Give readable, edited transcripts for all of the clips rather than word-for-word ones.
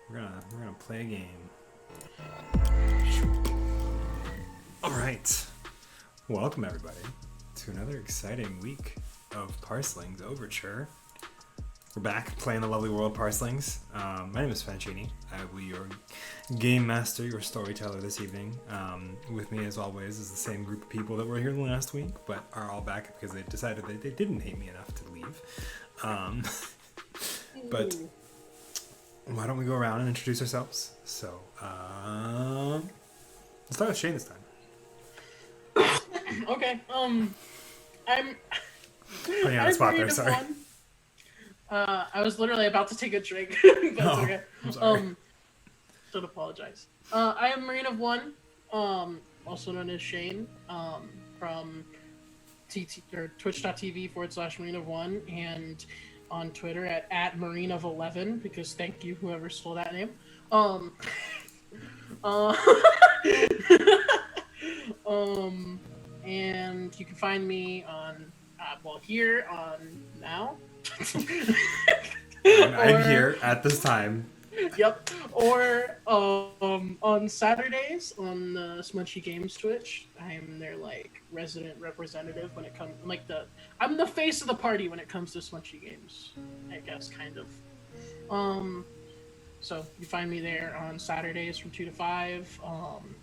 We're gonna play a game. All right. Welcome everybody to another exciting week of Parselings Overture. We're back playing the lovely world Parselings. My name is Fancini. I will be your game master, your storyteller this evening. With me, as always, is the same group of people that were here last week, but are all back because they decided that they didn't hate me enough to leave. But why don't we go around and introduce ourselves? So, let's start with Shane this time. Okay. I'm putting you on the spot there. Sorry. I was literally about to take a drink. That's okay. I'm sorry. Don't apologize. I am Marine of One, also known as Shane, from twitch.tv/Marine of One, and on Twitter at Marine of 11, because thank you whoever stole that name. And you can find me on here on now. I'm here at this time. Yep. Or on Saturdays on the Smunchy Games Twitch. I am their resident representative when it comes I'm the face of the party when it comes to Smunchy Games, I guess, kind of. So you find me there on Saturdays from 2 to 5,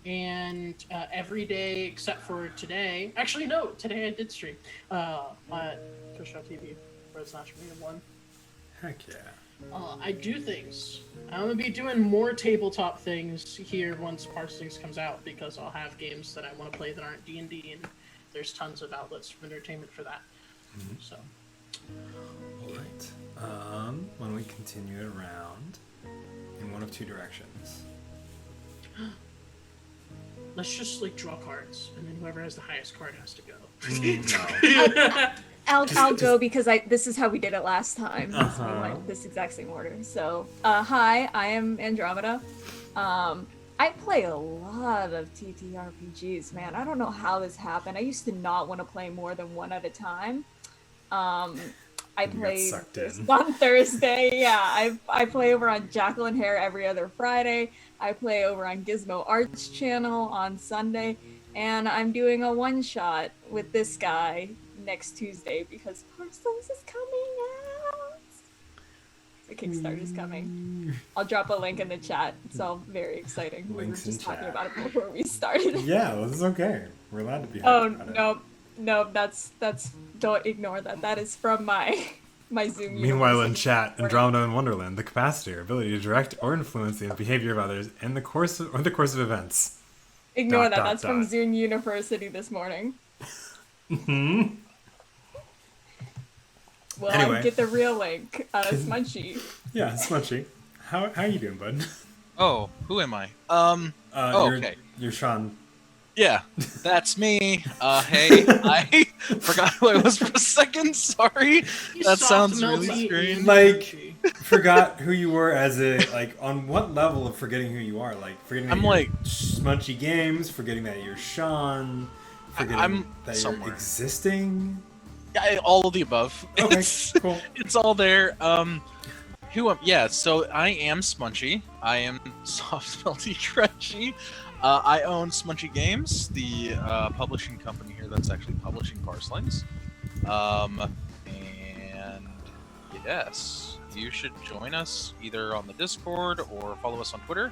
and every day except for today. Actually, no, today I did stream at twitch.tv/Marine1. Heck yeah. I do things. I'm gonna be doing more tabletop things here once Parselings comes out, because I'll have games that I want to play that aren't D&D, and there's tons of outlets of entertainment for that. Mm-hmm. So. All right. Why don't we continue it around in one of two directions? Let's just draw cards, and then whoever has the highest card has to go. No. I'll go because this is how we did it last time. Uh-huh. We went this exact same order. So, hi, I am Andromeda. I play a lot of TTRPGs, man. I don't know how this happened. I used to not want to play more than one at a time. I play on Thursday. Yeah, I play over on Jackal and Hare every other Friday. I play over on Gizmo Arts channel on Sunday, and I'm doing a one-shot with this guy next Tuesday because Parselings is coming out. The Kickstarter is coming. I'll drop a link in the chat. It's all very exciting. Links we were just talking chat. about it before we started. Yeah, well, this is okay. We're allowed to be happy about it. No, that's don't ignore that. That is from my Zoom. Meanwhile, in chat, Andromeda and Wonderland, the capacity or ability to direct or influence the behavior of others in the course of events. Ignore that. That's from Zoom University this morning. Mm-hmm. Well, anyway. I get the real link. Smunchy. Yeah, Smunchy. How are you doing, bud? Oh, who am I? Okay. You're Sean. Yeah, that's me. Hey, I forgot who I was for a second. Sorry. That sounds really strange. Forgot who you were as on what level of forgetting who you are? Forgetting that you're Smunchy Games, forgetting that you're Sean, forgetting that you're existing? Yeah, all of the above. Okay, cool. It's all there. So I am Smunchy. I am soft, melty, crunchy. I own Smunchy Games, the publishing company here that's actually publishing Parselings. And yes, you should join us either on the Discord or follow us on Twitter.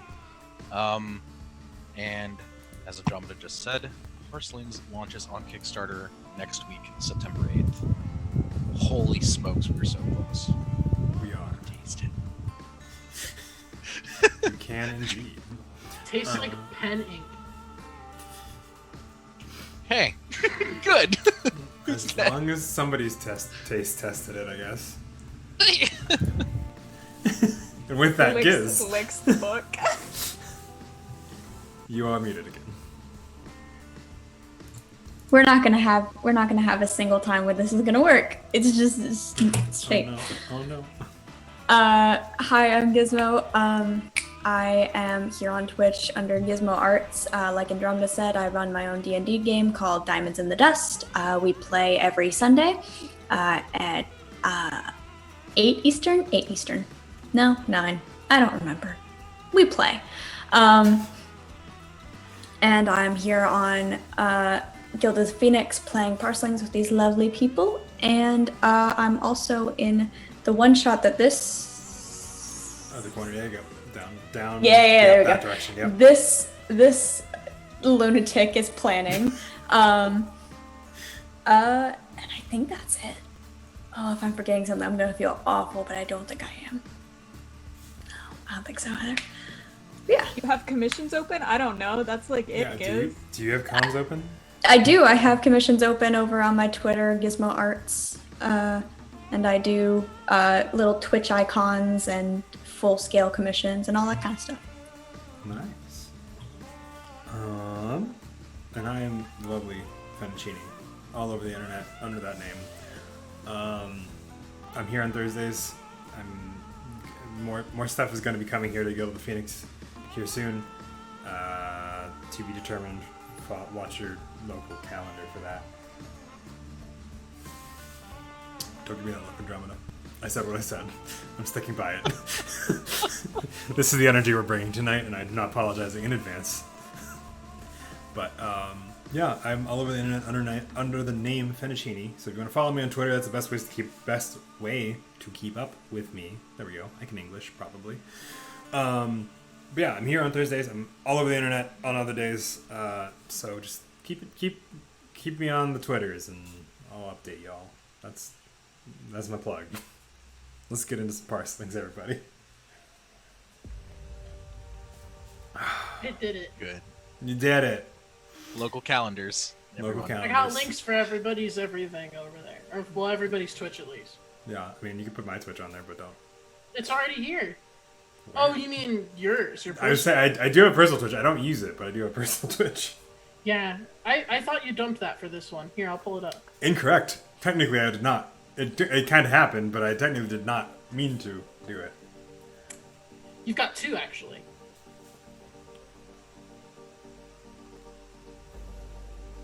And as Andromeda just said, Parselings launches on Kickstarter next week, September 8th. Holy smokes, we're so close. We are. Taste it. You can indeed. Tastes like pen ink. Hey, good. As long as somebody's taste tested it, I guess. And with that, Giz. Licks the book. You are muted again. We're not gonna have a single time where this is gonna work. It's fake. Oh no. Hi, I'm Gizmo. I am here on Twitch under Gizmo Arts. Like Andromeda said, I run my own D&D game called Diamonds in the Dust. We play every Sunday at 8 Eastern? 8 Eastern. No, 9. I don't remember. we play. And I'm here on Guild of the Phoenix playing Parselings with these lovely people. And I'm also in the one shot that this... Oh, the corner, there you go. Down. Yeah, there we that go. direction, yep. This lunatic is planning. And I think that's it. Oh, if I'm forgetting something, I'm gonna feel awful, but I don't think I am. No, I don't think so either. Yeah. You have commissions open? I don't know. That's like it Yeah, goes. do you have comms open? I do. I have commissions open over on my Twitter, Gizmo Arts. And I do little Twitch icons and full-scale commissions and all that kind of stuff. Nice. And I am the lovely Fettuccine, all over the internet under that name. I'm here on Thursdays. More stuff is going to be coming here to Guild of the Phoenix here soon. To be determined. Watch your local calendar for that. Don't give me that look, Andromeda. I said what I said. I'm sticking by it. This is the energy we're bringing tonight, and I'm not apologizing in advance. But yeah, I'm all over the internet under the name Fettuccine. So if you want to follow me on Twitter, that's the best way to keep up with me. There we go. I can English probably. But yeah, I'm here on Thursdays. I'm all over the internet on other days. So just keep me on the Twitters, and I'll update y'all. That's my plug. Let's get into some Parselings, everybody. It did it. Good. You did it. Local calendars. Local everyone. calendars. I got links for everybody's everything over there. Or, well, everybody's Twitch at least. Yeah, I mean, you can put my Twitch on there, but don't. It's already here. Where? Oh, you mean yours? Your I would say I do have personal Twitch. I don't use it, but I do have personal Twitch. Yeah, I thought you dumped that for this one. Here, I'll pull it up. Incorrect. Technically, I did not. It kind of happened, but I technically did not mean to do it. You've got two, actually.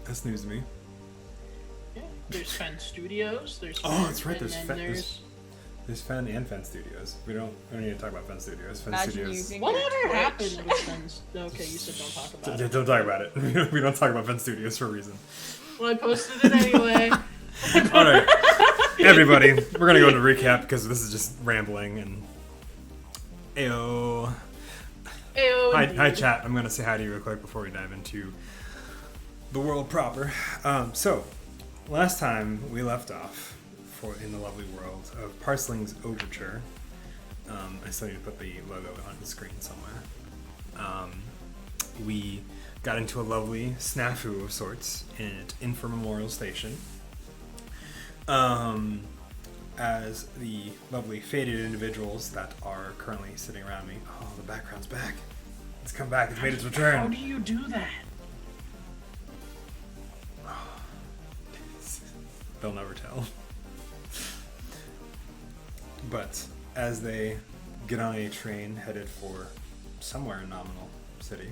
That's news to me. Yeah. There's Fen Studios. There's Oh, Fen, that's right. and There's then There's Fen and Fen Studios. We don't need to talk about Fen Studios. Fen Imagine Studios. using Whatever Twitch. happened with Fen's... Okay, you said don't talk about it. Don't talk about it. We don't talk about Fen Studios for a reason. Well, I posted it anyway. All right, everybody, we're gonna go into recap because this is just rambling and. Ayo. Ayo, Hi, indeed. chat. I'm gonna say hi to you real quick before we dive into the world proper. So, last time we left off in the lovely world of Parselings Overture. I still need to put the logo on the screen somewhere. We got into a lovely snafu of sorts at Infer Memorial Station. As the lovely faded individuals that are currently sitting around me. Oh, the background's back. It's come back. It's made its return. How do you do that? They'll never tell. But as they get on a train headed for somewhere in Nominal City,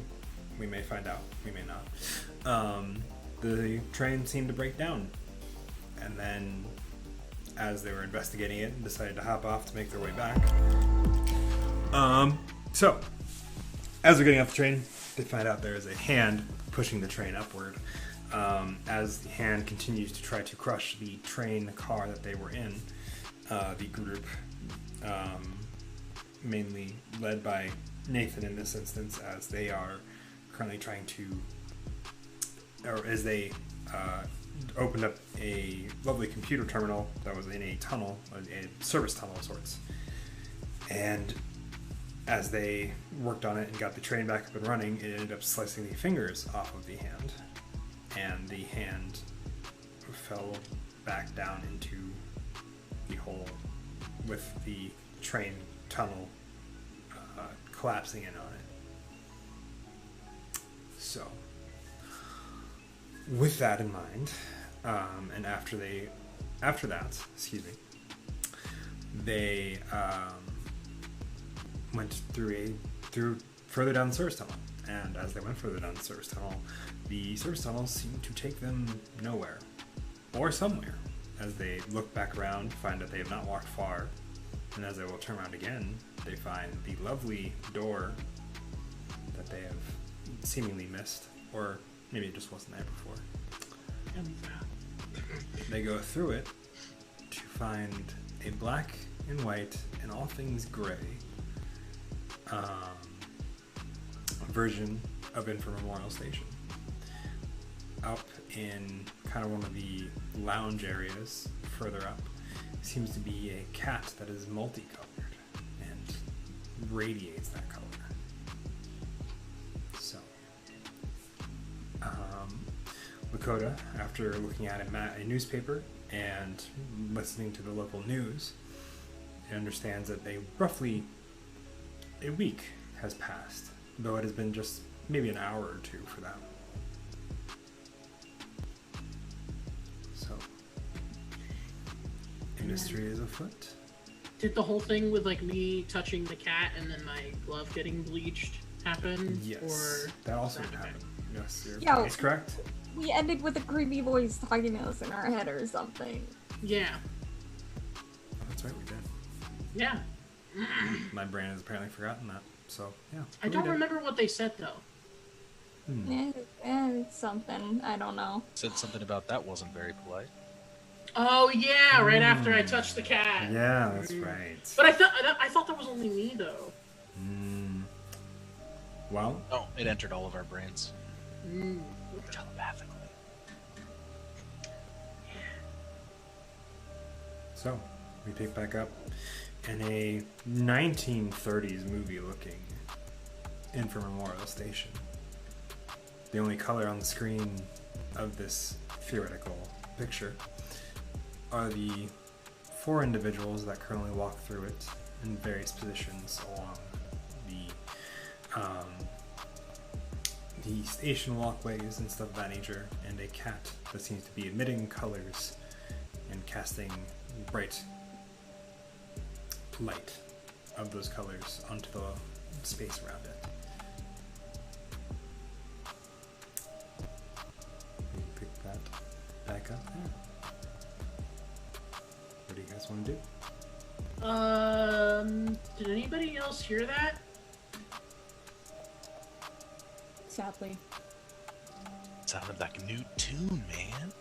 we may find out, we may not. The train seemed to break down, and then as they were investigating it, decided to hop off to make their way back. So as they're getting off the train, they find out there is a hand pushing the train upward. As the hand continues to try to crush the train car that they were in, the group, mainly led by Nathan in this instance, as they are currently trying to, or as they opened up a lovely computer terminal that was in a tunnel, a service tunnel of sorts. And as they worked on it and got the train back up and running, it ended up slicing the fingers off of the hand. And the hand fell back down into the hole with the train tunnel collapsing in on it. So, with that in mind, and after that, they went through further down the service tunnel. And as they went further down the service tunnel seemed to take them nowhere, or somewhere. As they look back around, find that they have not walked far, and as they will turn around again, they find the lovely door that they have seemingly missed, or maybe it just wasn't there before. They go through it to find a black and white and all things gray version of Infant Memorial Station. Up in kind of one of the lounge areas further up seems to be a cat that is multicolored and radiates that color. So, Lakota, after looking at a newspaper and listening to the local news, understands that roughly a week has passed, though it has been just maybe an hour or two for them. So, a mystery is afoot. Did the whole thing with like me touching the cat and then my glove getting bleached happen? Yes, Or that also that happened. Yes, Yo. that's correct. We ended with a creepy voice talking to us in our head or something. Yeah. Oh, that's right, we did. Yeah. My brain has apparently forgotten that. So, yeah. I we don't did. remember what they said though. It's something. I don't know. Said something about that wasn't very polite. Oh yeah, right after I touched the cat. Yeah, that's right. But I thought that was only me though. Well, Oh, it entered all of our brains. Telepathically. so we pick back up in a 1930s movie looking Infant Memorial Station. The only color on the screen of this theoretical picture are the 4 individuals that currently walk through it in various positions along the station walkways and stuff of that nature, and a cat that seems to be emitting colors and casting bright light of those colors onto the space around it. We pick that back up there. What do you guys want to do? Did anybody else hear that? Sadly. Sounded like a new tune, man.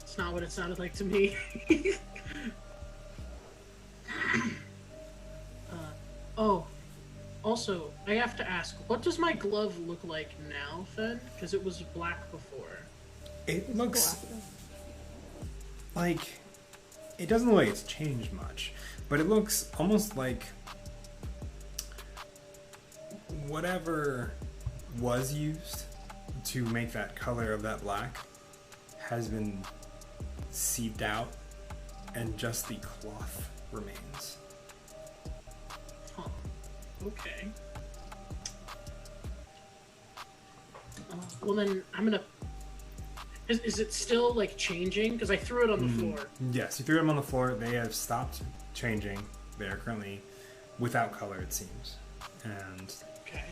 It's not what it sounded like to me. Oh, also, I have to ask, what does my glove look like now, Fed? Because it was black before. It looks like it doesn't look like it's changed much, but it looks almost like whatever was used to make that color of that black has been seeped out and just the cloth remains. Huh. Okay. Well then, I'm gonna... Is it still, like, changing? Because I threw it on the floor. Yes, you threw them on the floor. They have stopped changing. They are currently without color, it seems. And Okay.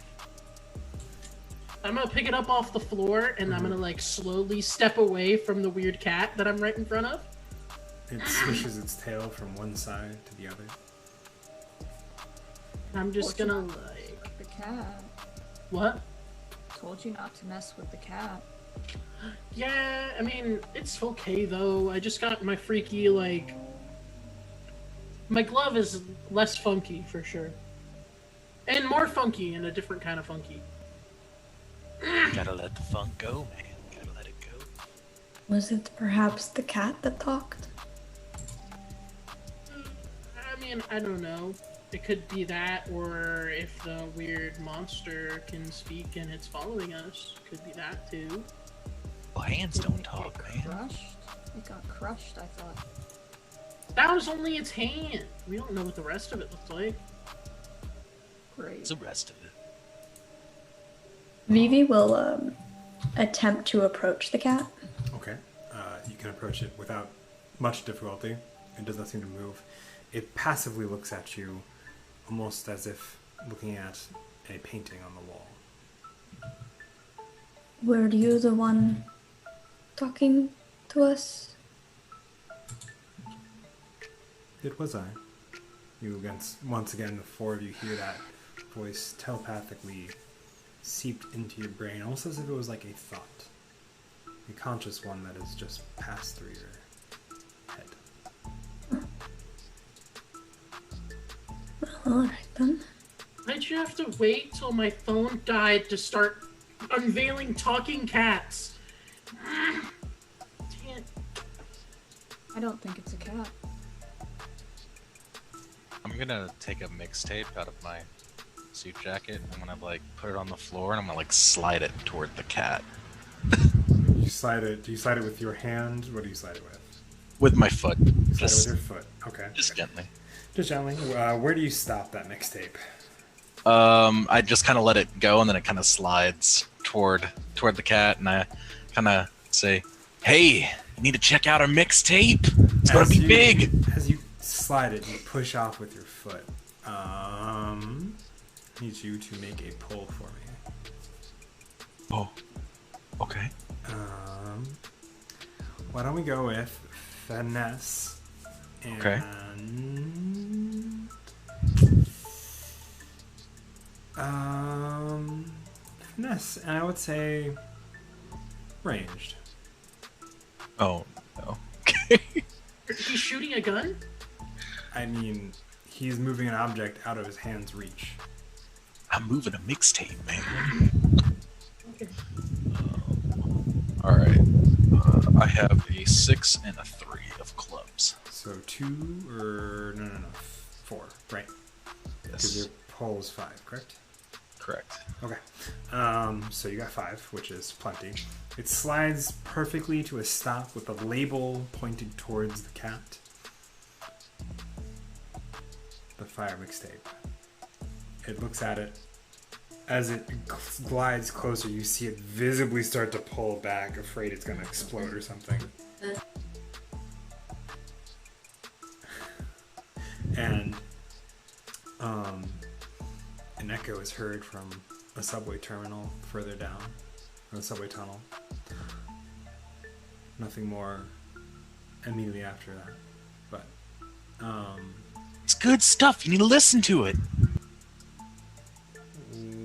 I'm gonna pick it up off the floor, and I'm gonna, like, slowly step away from the weird cat that I'm right in front of. it swishes its tail from one side to the other. I'm just Told you gonna, not to like... with the cat. What? Told you not to mess with the cat. Yeah, I mean, it's okay, though. I just got my freaky, like... My glove is less funky, for sure. And more funky, and a different kind of funky. Gotta let the funk go, man. Gotta let it go. Was it perhaps the cat that talked? I mean, I don't know. It could be that, or if the weird monster can speak and it's following us, could be that too. Well, hands Didn't don't it talk, get man. Crushed? It got crushed, I thought. That was only its hand. We don't know what the rest of it looked like. Great. What's the rest of it? Vivi will attempt to approach the cat. Okay. You can approach it without much difficulty. It does not seem to move. It passively looks at you, almost as if looking at a painting on the wall. Were you the one talking to us? It was I. You once again, the 4 of you hear that voice telepathically seeped into your brain, almost as if it was like a thought, a conscious one that has just passed through your head. Alright then. Why'd you have to wait till my phone died to start unveiling talking cats? Damn. I don't think it's a cat. I'm gonna take a mixtape out of my suit jacket. I'm gonna like put it on the floor and I'm gonna like slide it toward the cat You slide it. Do you slide it with your hand? What do you slide it with? with my foot, Slide it with just your foot. Okay. gently. Just gently. Where do you stop that mixtape? I just kind of let it go and then it kind of slides toward the cat and I kind of say, "Hey, you need to check out our mixtape. It's gonna be big." As you slide it, you push off with your foot. I need you to make a pull for me. Oh, okay. Why don't we go with finesse and Okay. Finesse, and I would say ranged. Oh no. Okay. He's shooting a gun? I mean, he's moving an object out of his hand's reach. I'm moving a mixtape, man. Okay. All right. I have a 6 and a 3 of clubs. So 2 or no, 4, right? Because Yes. your pull is 5, correct? Correct. Okay. So you got 5, which is plenty. It slides perfectly to a stop with a label pointed towards the cat. The fire mixtape. It looks at it. As it glides closer, you see it visibly start to pull back, afraid it's going to explode or something. And an echo is heard from a subway terminal further down, or the subway tunnel. Nothing more immediately after that. But, It's good stuff. You need to listen to it.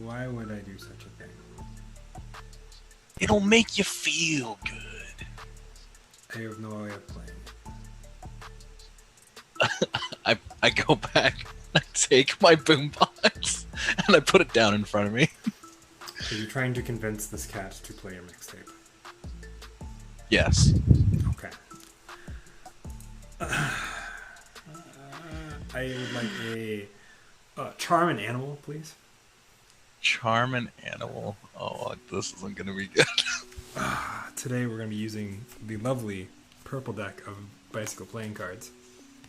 why would I do such a thing? It'll make you feel good. I have no way of playing. I go back, I take my boombox, and I put it down in front of me. Are you trying to convince this cat to play your mixtape? Yes. Okay. I would like a charm an animal, please. Charm an animal. Oh, this isn't gonna be good. Today we're going to be using the lovely purple deck of bicycle playing cards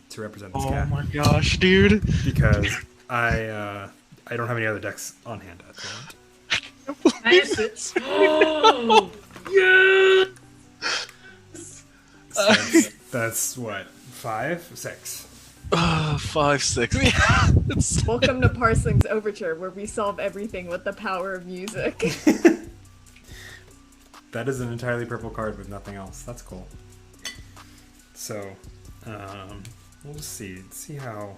to represent this Oh cat. my gosh, dude. Because I don't have any other decks on hand at the moment. Nice. Oh, yeah. So that's what, 5, 6. 5, 6. Yeah. It's, Welcome to Parselings Overture, where we solve everything with the power of music. That is an entirely purple card with nothing else. That's cool. So, we'll see how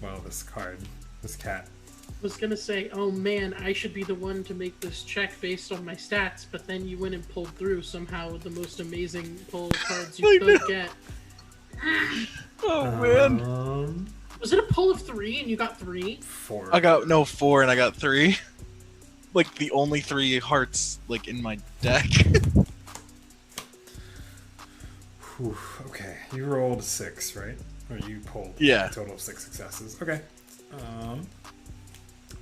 well this cat. I was gonna say, oh man, I should be the one to make this check based on my stats, but then you went and pulled through somehow with the most amazing pull cards you could get. oh man. Was it a pull of 3 and you got 3? 4. I got 4 and I got 3. Like the only 3 hearts like in my deck. Whew, okay, you rolled 6, right? Or you pulled Yeah. a total of 6 successes. Okay.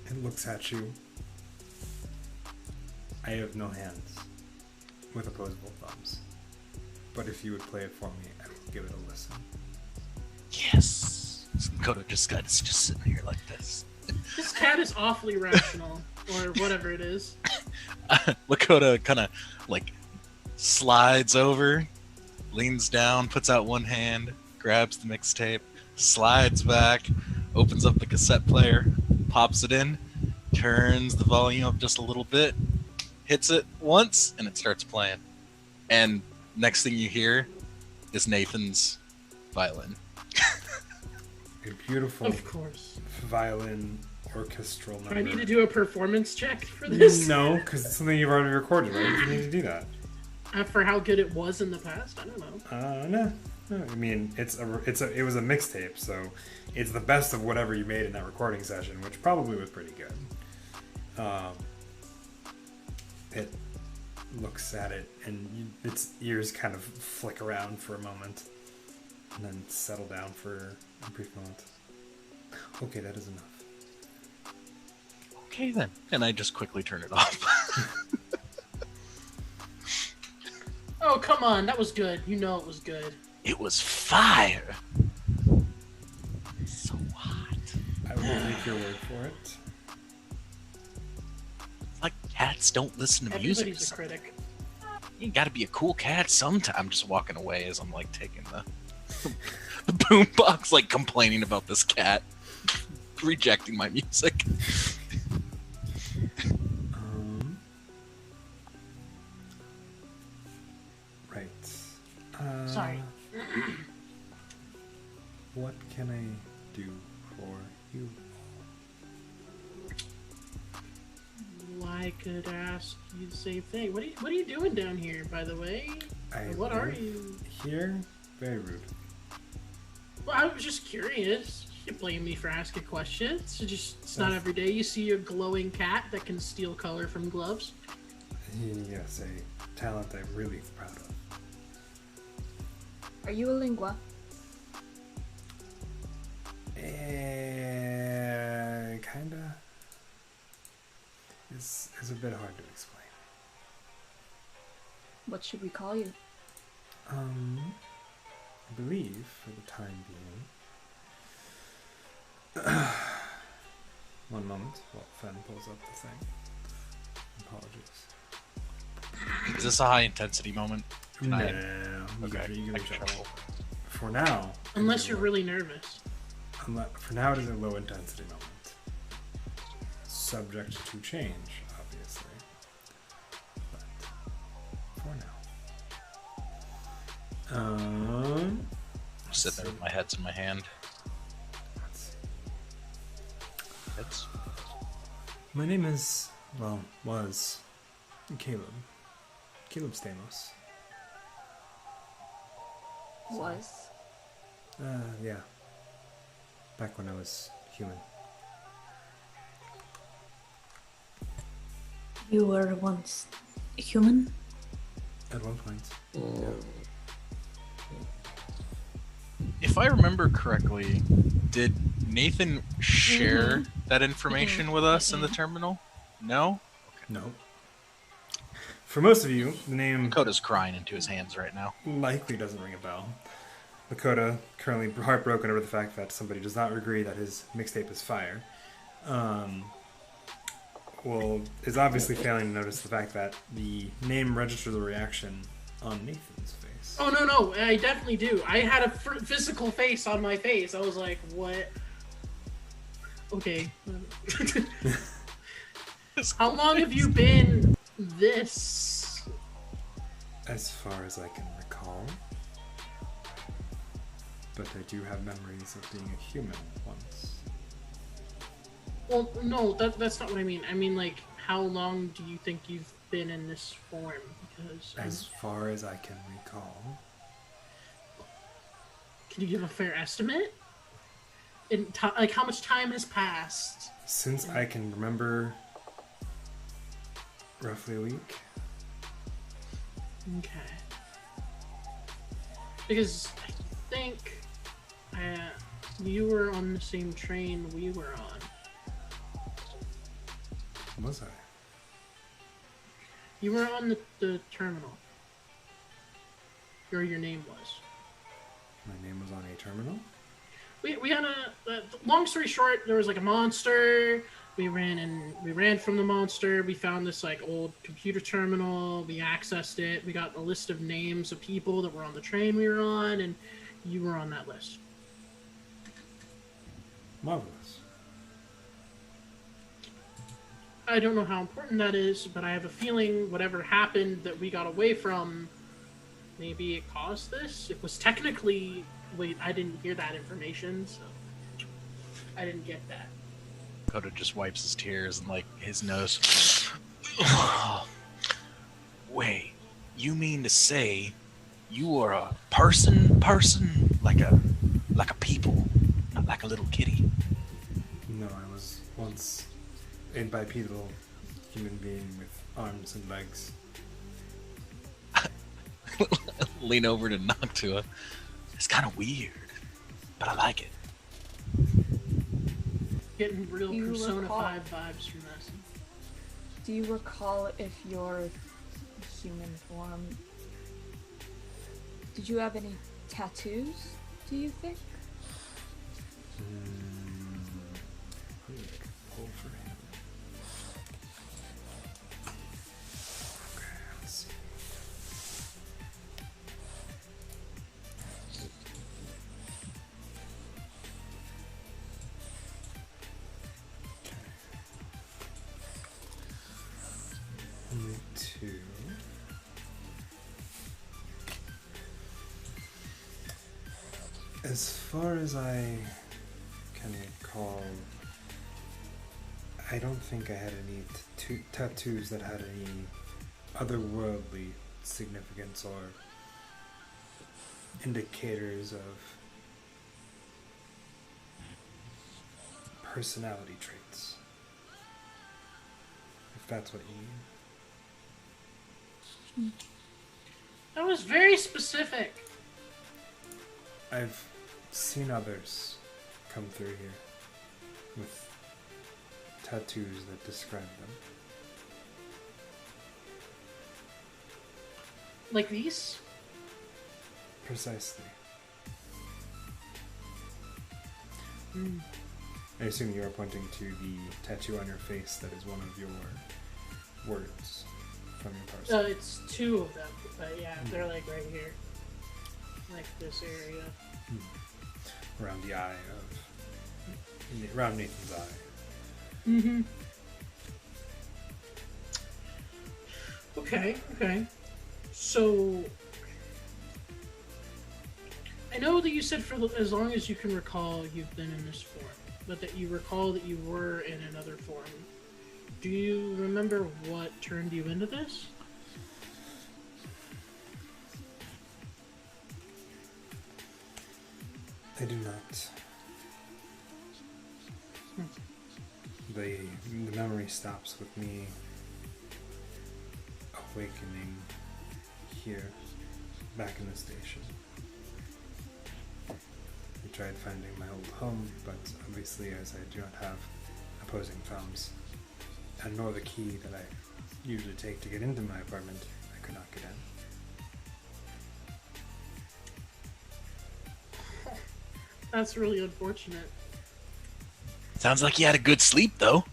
It looks at you. I have no hands with opposable thumbs. But if you would play it for me, I will give it a listen. Yes. Dakota just sitting here like this. This cat is awfully rational, or whatever it is. Lakota kind of like slides over, leans down, puts out one hand, grabs the mixtape, slides back, opens up the cassette player, pops it in, turns the volume up just a little bit, hits it once, and it starts playing. And next thing you hear is Nathan's violin. A beautiful Of course. violin orchestral number. Do I need to do a performance check for this? No, because it's something you've already recorded, right? You need to do that. For how good it was in the past? I don't know. No. I mean, it was a mixtape, so it's the best of whatever you made in that recording session, which probably was pretty good. It looks at it, and its ears kind of flick around for a moment, and then settle down for a brief moment. Okay, that is enough. Okay then. And I just quickly turn it off. Oh, come on. That was good. You know it was good. It was fire. So hot. I will take your word for it. Like cats don't listen to music. Everybody's a critic. You gotta be a cool cat sometime. I'm just walking away as I'm like taking the boombox, like complaining about this cat rejecting my music. Right. Sorry. What can I do for you? Well, I could ask you the same thing. What are you doing down here, by the way? What are you? Here? Very rude. Well, I was just curious. You can blame me for asking questions. It's not every day you see a glowing cat that can steal color from gloves. Yes, a talent I'm really proud of. Are you a lingua? Kinda. It's a bit hard to explain. What should we call you? I believe, for the time being... One moment while Fen pulls up the thing. Apologies. Is this a high intensity moment? No, Okay. you I can can shuffle. For now... Unless you're really nervous. For now, it is a low intensity moment. Subject to change, obviously. But for now. I'm sitting there with my heads in my hand. Let's see. Heads. My name is, was Caleb. Caleb Stamos. Was. Yeah. Back when I was human. You were once human? At one point. If I remember correctly, did Nathan share that information with us in the terminal? No? No. For most of you, the name Dakota's crying into his hands right now. likely doesn't ring a bell. Lakota, currently heartbroken over the fact that somebody does not agree that his mixtape is fire, is obviously failing to notice the fact that the name registers a reaction on Nathan's face. Oh, no, I definitely do. I had a physical face on my face. I was like, what? Okay. How long have you been this? As far as I can recall. But I do have memories of being a human once. Well, no, that's not what I mean. I mean, like, how long do you think you've been in this form? Because As far as I can recall. can you give a fair estimate? Like, how much time has passed? Since I can remember, roughly a week. Okay. Because I think you were on the same train we were on. Was I? You were on the terminal. Or your name was. My name was on a terminal? We had long story short, there was like a monster. We ran from the monster. We found this like old computer terminal. We accessed it. We got a list of names of people that were on the train we were on, and you were on that list. Marvelous. I don't know how important that is, but I have a feeling whatever happened that we got away from, maybe it caused this. It was technically... Wait, I didn't hear that information, so... I didn't get that. Coda just wipes his tears and like his nose. Wait, you mean to say you are a person like a people, not like a little kitty? No, I was once a bipedal human being with arms and legs. Lean over to Noctua. It's kind of weird, but I like it. Getting real You Persona recall- 5 vibes from this. Do you recall if your human form... Did you have any tattoos, do you think? Let me make a poll for him. Okay, let's see. Only two. As far as I can recall, I don't think I had any tattoos that had any otherworldly significance or indicators of personality traits. If that's what you mean. That was very specific. I've seen others come through here with tattoos that describe them. Like these? Precisely. Mm. I assume you are pointing to the tattoo on your face that is one of your words from your parcel. It's two of them, but yeah, they're like right here. Like this area. Around the eye of... around Nathan's eye. Mm-hmm. Okay. So... I know that you said for as long as you can recall you've been in this form, but that you recall that you were in another form. Do you remember what turned you into this? I do not. The memory stops with me awakening here, back in the station. I tried finding my old home, but obviously as I do not have opposing thumbs, and nor the key that I usually take to get into my apartment, I could not get in. That's really unfortunate. Sounds like you had a good sleep, though.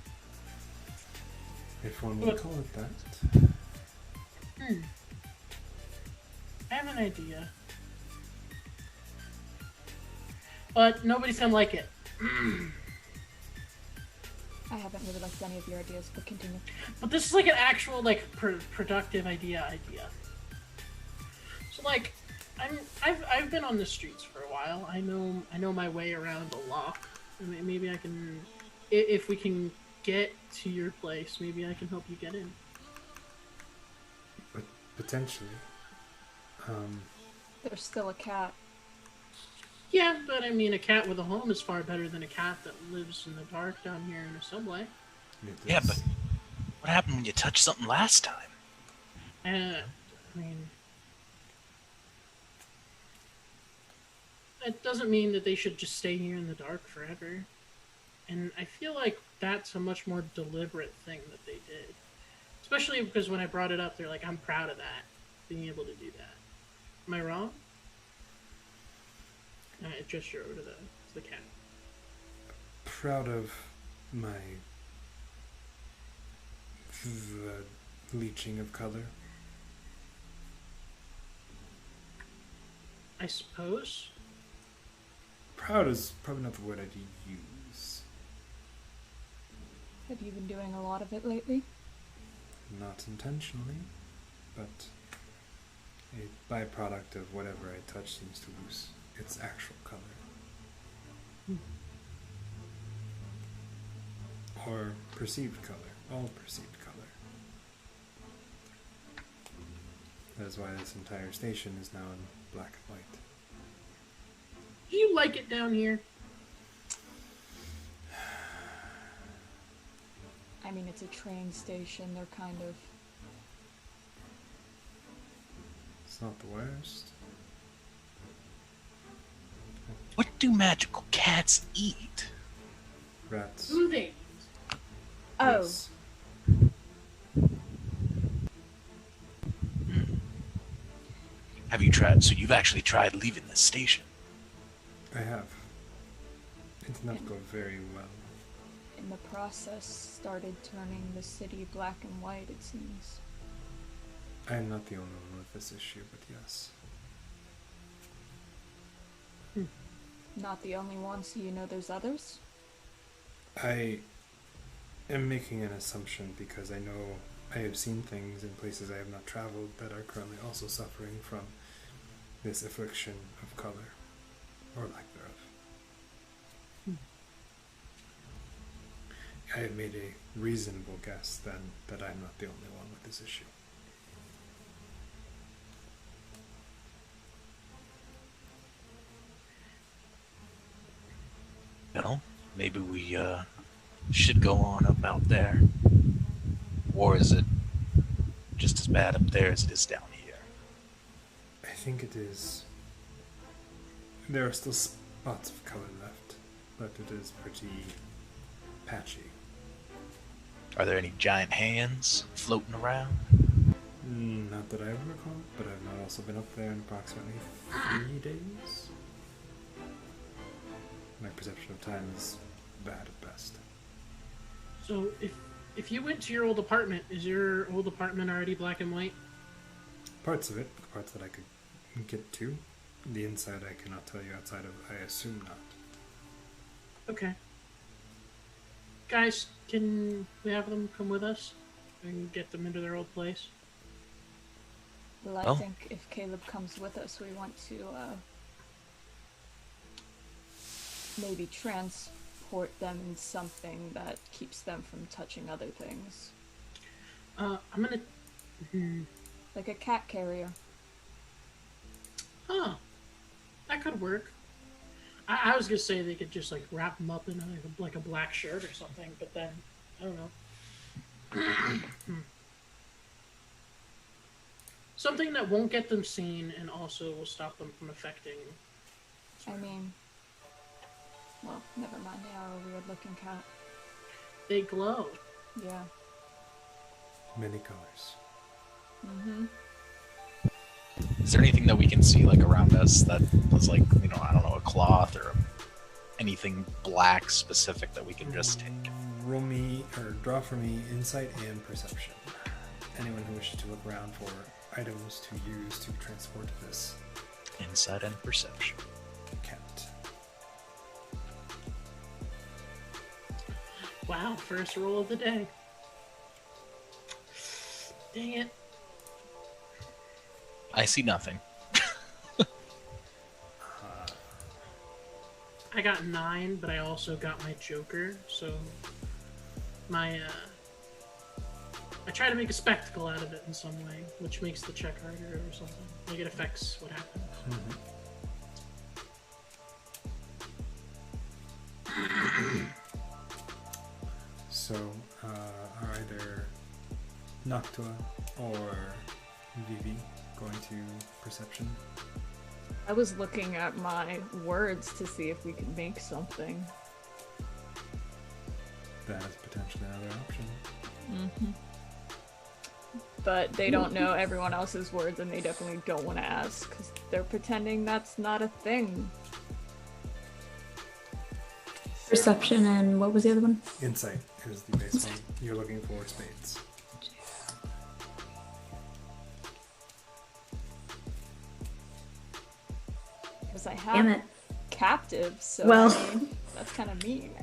If one would call it that. I have an idea. But nobody's gonna like it. I haven't really liked any of your ideas, but continue. But this is like an actual, like, productive idea. So, like, I've been on the streets for a while. I know my way around a lock. I mean, maybe I can, if we can get to your place, maybe I can help you get in. But potentially. There's still a cat. Yeah, but I mean, a cat with a home is far better than a cat that lives in the dark down here in a subway. Yeah, but what happened when you touched something last time? I mean, it doesn't mean that they should just stay here in the dark forever. And I feel like that's a much more deliberate thing that they did. Especially because when I brought it up, they're like, I'm proud of that, being able to do that. Am I wrong? I gesture over to the cat. Proud of my the bleaching of color. I suppose. Proud is probably not the word I'd use. Have you been doing a lot of it lately? Not intentionally, but a byproduct of whatever I touch seems to lose its actual color. or perceived color. All perceived color. That is why this entire station is now in black and white. Do you like it down here? I mean, it's a train station. They're kind of... It's not the worst. What do magical cats eat? Rats. Do they? Oh, Yes. Have you tried? So you've actually tried leaving the station? I have. It did not go very well. in the process started turning the city black and white, it seems. I am not the only one with this issue, but yes. Not the only one, so you know there's others? I am making an assumption because I know I have seen things in places I have not traveled that are currently also suffering from this affliction of color, or lack thereof. I have made a reasonable guess then that I'm not the only one with this issue. Well, maybe we should go on up out there. Or is it just as bad up there as it is down here? I think it is. There are still spots of color left, but it is pretty patchy. Are there any giant hands floating around? Not that I recall, but I've not also been up there in approximately 3 days. My perception of time is bad at best. So if you went to your old apartment, is your old apartment already black and white? Parts of it, parts that I could get to. The inside I cannot tell you outside of, I assume not. Okay. Guys, can we have them come with us and get them into their old place? Well, I Oh. think if Caleb comes with us, we want to maybe transport them in something that keeps them from touching other things. I'm gonna. Like a cat carrier. Huh. That could work. I was gonna say they could just like wrap them up in like a black shirt or something, but then I don't know. Something that won't get them seen and also will stop them from affecting. I mean, well, never mind, they are a weird looking cat. They glow. Yeah. Many colors. Mm-hmm. Is there anything that we can see like around us that was like, you know, I don't know, a cloth or anything black specific that we can just take? Roll me, or draw for me, insight and perception. Anyone who wishes to look around for items to use to transport this Insight and perception. cat. Wow, first roll of the day. Dang it. I see nothing. I got 9, but I also got my Joker, so my I try to make a spectacle out of it in some way, which makes the check harder or something. Like it affects what happens. So, are either Noctua or Vivi going to perception? I was looking at my words to see if we could make something. That is potentially another option. Mm-hmm. But they don't know everyone else's words, and they definitely don't want to ask, because they're pretending that's not a thing. Perception and what was the other one? Insight is the base one. You're looking for spades. Because I Damn have it. captives, so Well. I mean, that's kind of mean.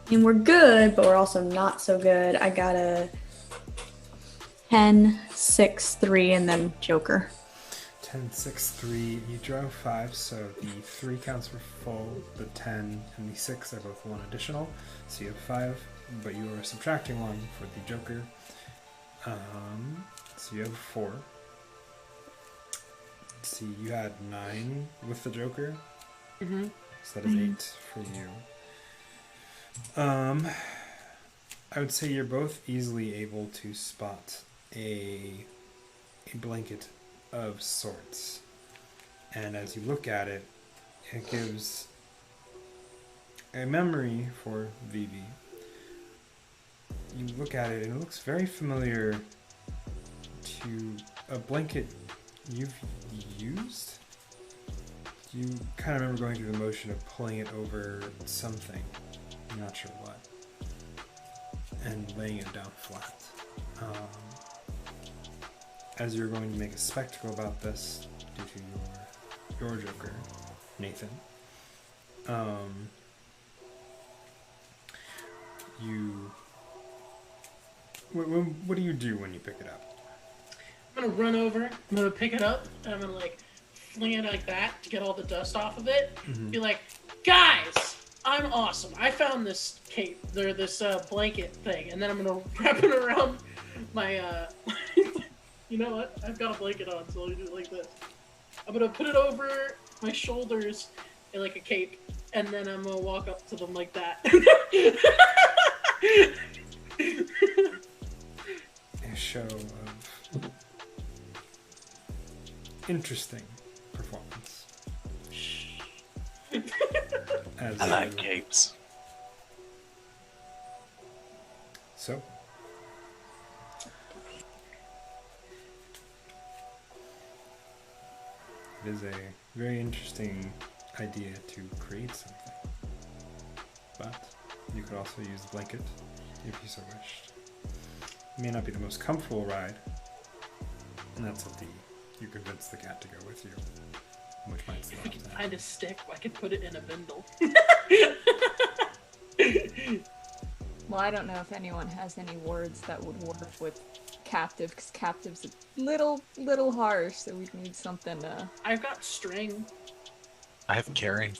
I mean, we're good, but we're also not so good. I got a 10, 6, 3, and then Joker. 10, 10, 6, 3. You draw 5, so the 3 counts for full, the 10 and the 6 are both 1 additional, so you have 5, but you are subtracting 1 for the Joker. So you have 4. Let's see, you had 9 with the Joker, so that is 8 for you. I would say you're both easily able to spot a blanket of sorts, and as you look at it, it gives a memory for Vivi. You look at it and it looks very familiar to a blanket you've used. You kind of remember going through the motion of pulling it over something, I'm not sure what, and laying it down flat. As you're going to make a spectacle about this due to your Joker, Nathan, what do you do when you pick it up? I'm gonna run over, I'm gonna pick it up, and I'm gonna like fling it like that to get all the dust off of it. Be like, guys, I'm awesome. I found this cape, this blanket thing, and then I'm gonna wrap it around my you know what? I've got a blanket on, so I'll do it like this. I'm gonna put it over my shoulders in like a cape, and then I'm gonna walk up to them like that. A show of interesting performance. I like capes. So, it is a very interesting idea to create something, but you could also use the blanket if you so wished. It may not be the most comfortable ride, and that's until you convince the cat to go with you, which might still If we have could to find happen. a stick, I could put it in a bindle. Well, I don't know if anyone has any words that would work with captive, because captive's a little harsh, so we'd need something I've got string. I have caring.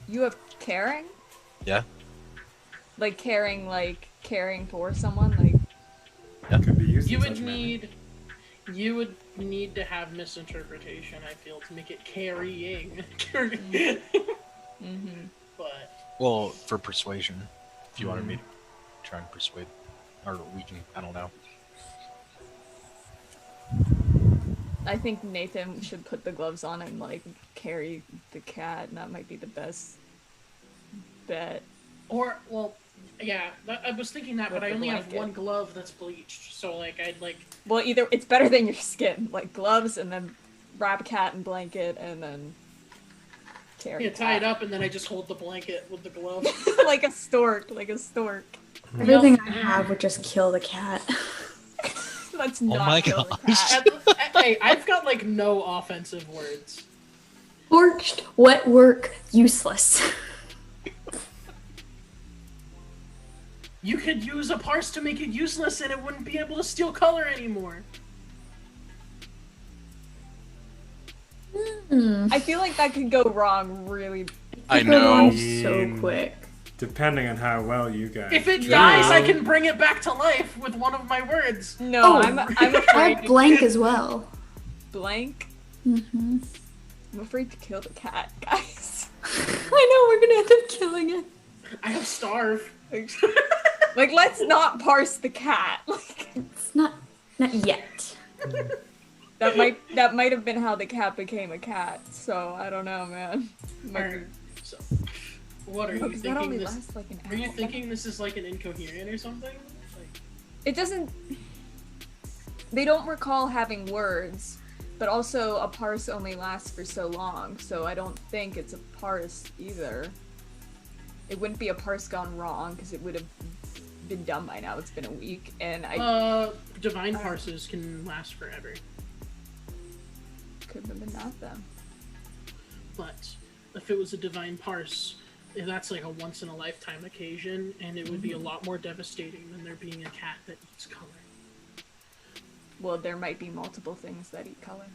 You have caring? Yeah. Like caring for someone? Like, Could be used You in would such a manner. you would need to have misinterpretation, I feel, to make it carrying. But Well, for persuasion, if you wanted me to try and persuade, or we can, I don't know. I think Nathan should put the gloves on and like carry the cat, and that might be the best bet. or well, yeah, I was thinking that, With but I the only have blanket. one glove that's bleached, so like I'd like Well, either it's better than your skin, like gloves, and then wrap a cat in blanket, and then carry. tie it up, and then I just hold the blanket with the glove. like a stork. Everything I have would just kill the cat. Let's Oh not my kill the gosh. cat. Hey, I've got like no offensive words. Scorched, wet work, useless. You could use a parse to make it useless, and it wouldn't be able to steal color anymore. I feel like that could go wrong really. I Go on know. so quick. Depending on how well you guys. If it do. dies, I can bring it back to life with one of my words. No, Oh, I'm I afraid. have blank as well. Blank. Mm-hmm. I'm afraid to kill the cat, guys. I know, we're gonna end up killing it. I have starve. Like, let's not parse the cat. Like, It's not yet. that might have been how the cat became a cat. So I don't know, man. Alright, so, what are you Because that thinking? only This, lasts like an hour. are you thinking this is like an incoherent or something? Like, It doesn't. They don't recall having words, but also a parse only lasts for so long, so I don't think it's a parse either. It wouldn't be a parse gone wrong because it would have been done by now. It's been a week, and I divine parses can last forever, couldn't have been that then. but if it was a divine parse, that's like a once in a lifetime occasion, and it would be a lot more devastating than there being a cat that eats color. well, there might be multiple things that eat color.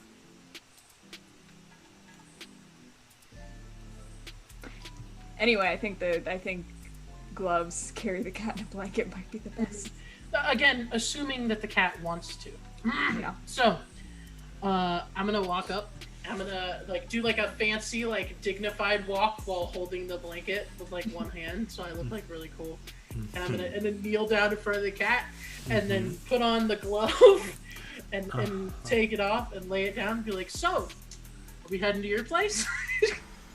Anyway, I think gloves carry the cat in a blanket might be the best. Again, assuming that the cat wants to. Yeah. So, I'm gonna walk up. I'm gonna do like a fancy, dignified walk while holding the blanket with one hand, so I look really cool. And I'm gonna then kneel down in front of the cat, and then put on the glove, and take it off and lay it down and be like, "So, are we heading to your place?"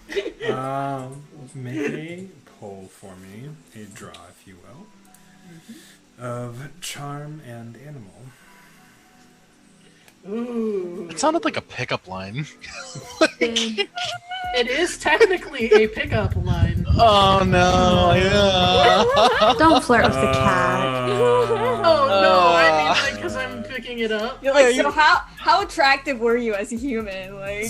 Make a poll for me, a draw, if you will, of charm and animal. Ooh. It sounded like a pickup line. It is technically a pickup line. Oh no! Yeah. Don't flirt with the cat. Oh no! I mean, because I'm picking it up. You're like, so how attractive were you as a human? Like,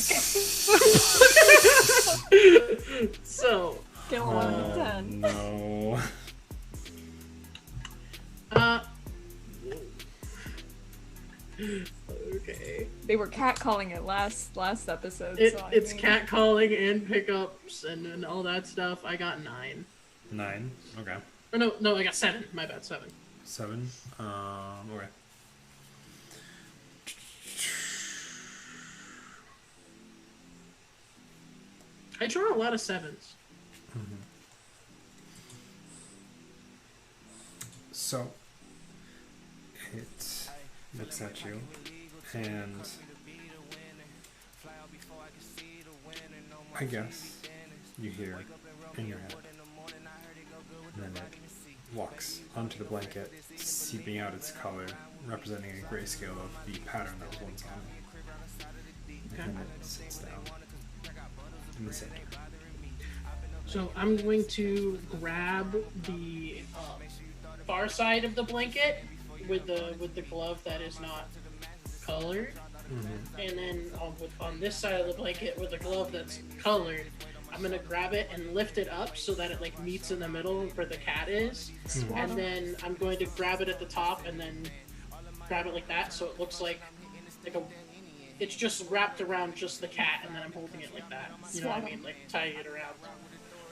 so. Get a 1 to 10. No. Okay. They were catcalling it last episode. It's catcalling and pickups and all that stuff. I got 9. 9. Okay. Or no, I got 7. My bad, 7. 7. Okay. I draw a lot of 7s. So, it looks at you, and I guess you hear in your head, and then it walks onto the blanket, seeping out its color, representing a grayscale of the pattern that was once on it. And then it sits down in the center. So I'm going to grab the far side of the blanket with the glove that is not colored, and then on this side of the blanket with the glove that's colored, I'm gonna grab it and lift it up so that it meets in the middle where the cat is, and then I'm going to grab it at the top and then grab it like that so it looks like it's just wrapped around just the cat, and then I'm holding it like that. You know what I mean? Tying it around.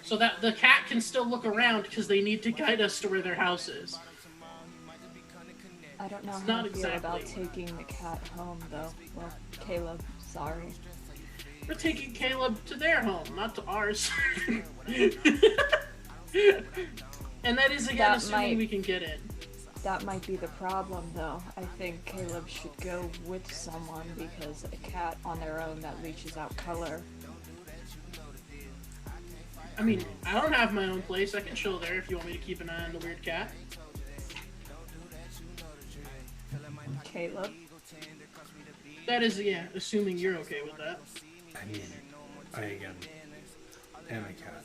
So that the cat can still look around because they need to guide us to where their house is. I don't know It's how not I feel about exactly- taking the cat home, though. Well, Caleb, sorry. We're taking Caleb to their home, not to ours. And that is, again, assuming we can get in. That might be the problem, though. I think Caleb should go with someone because a cat on their own that leaches out color. I mean, I don't have my own place. I can chill there if you want me to keep an eye on the weird cat. Caleb? That is, yeah, assuming you're okay with that. I mean, I again am a cat.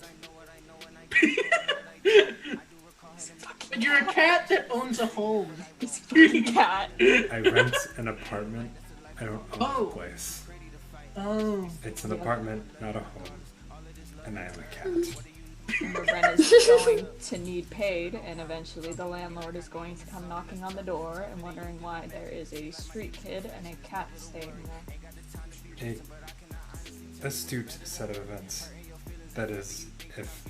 But you're a cat that owns a home. He's a fucking cat. I rent an apartment. I don't own a place. Oh. It's an apartment, not a home. And I am a cat. And the rent is going to need paid, and eventually the landlord is going to come knocking on the door and wondering why there is a street kid and a cat staying there. A astute set of events. That is, if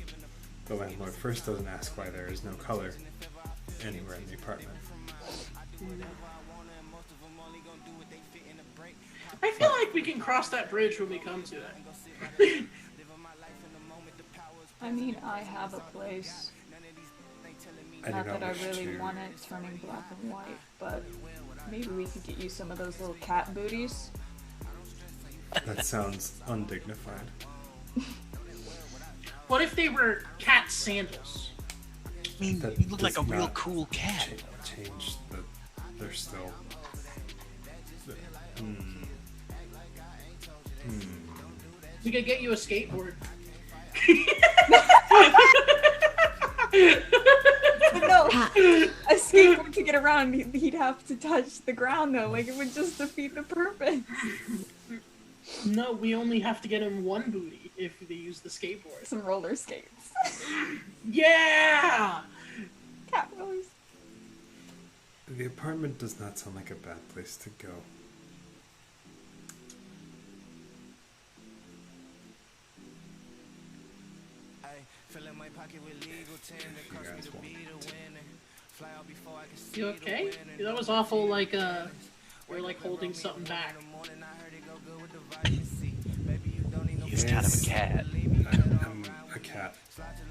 the landlord first doesn't ask why there is no color anywhere in the apartment. I feel like we can cross that bridge when we come to it. I mean, I have a place. I Not do not that I wish really to. want it turning black and white, but maybe we could get you some of those little cat booties. That sounds undignified. What if they were cat sandals? I mean, That you look like a does real not cool cat. Change the. They're still. We could get you a skateboard. No, a skateboard to get around, he'd have to touch the ground though, like it would just defeat the purpose. No, we only have to get him one booty if they use the skateboard. Some roller skates. Yeah! Cat rollers. The apartment does not sound like a bad place to go. You guys want You okay? That was awful. Like you're like holding something back. He's kind of a cat. I'm a cat,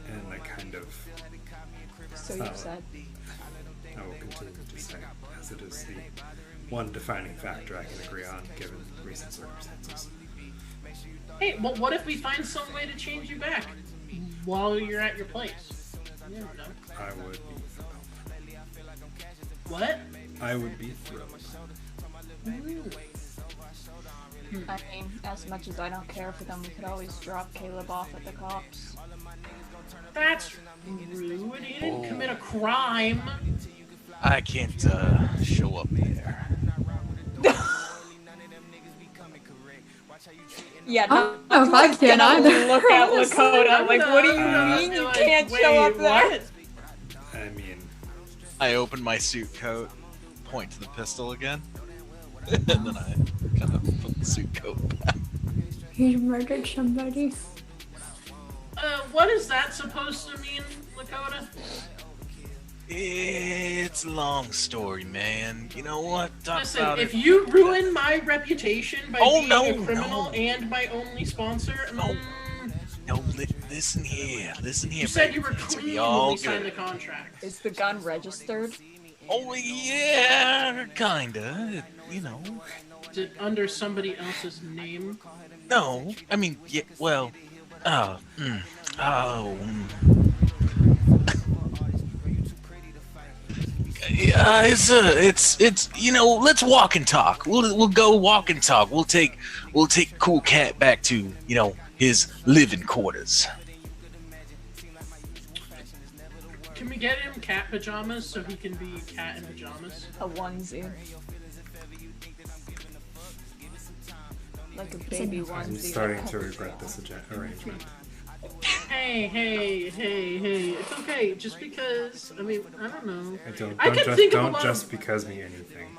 and I kind of. So you've said. I will continue to say, as it is the one defining factor I can agree on, given recent circumstances. Hey, well, what if we find some way to change you back while you're at your place? You never know. I would be thrilled. What? I would be thrilled. I mean, as much as I don't care for them, we could always drop Caleb off at the cops. That's rude. He didn't commit a crime. I can't show up there. Yeah, Oh, if I can't either. Look at Lakota. Like, what do you mean you can't show up there? What? I mean, I open my suit coat, point to the pistol again, and then I kind of put the suit coat back. You murdered somebody. What is that supposed to mean, Lakota? It's a long story, man. You know what? Talk Listen, about if it. you ruin my reputation by being no, a criminal no. and my only sponsor, No. No, listen here. Listen here, you said baby. you were It's gonna clean be when all we signed the good. contract. Is the gun registered? Oh, yeah, kinda. You know. Is it under somebody else's name? No, I mean, yeah, well, oh, yeah, it's you know, let's walk and talk. We'll go walk and talk. We'll take Cool Cat back to, you know, his living quarters. Can we get him cat pajamas so he can be cat in pajamas? A onesie. Like a baby onesie. I'm starting to regret this arrangement. Hey, it's okay. Just because, I mean, I don't know. Don't I can just, think of a don't lot just of... because me anything.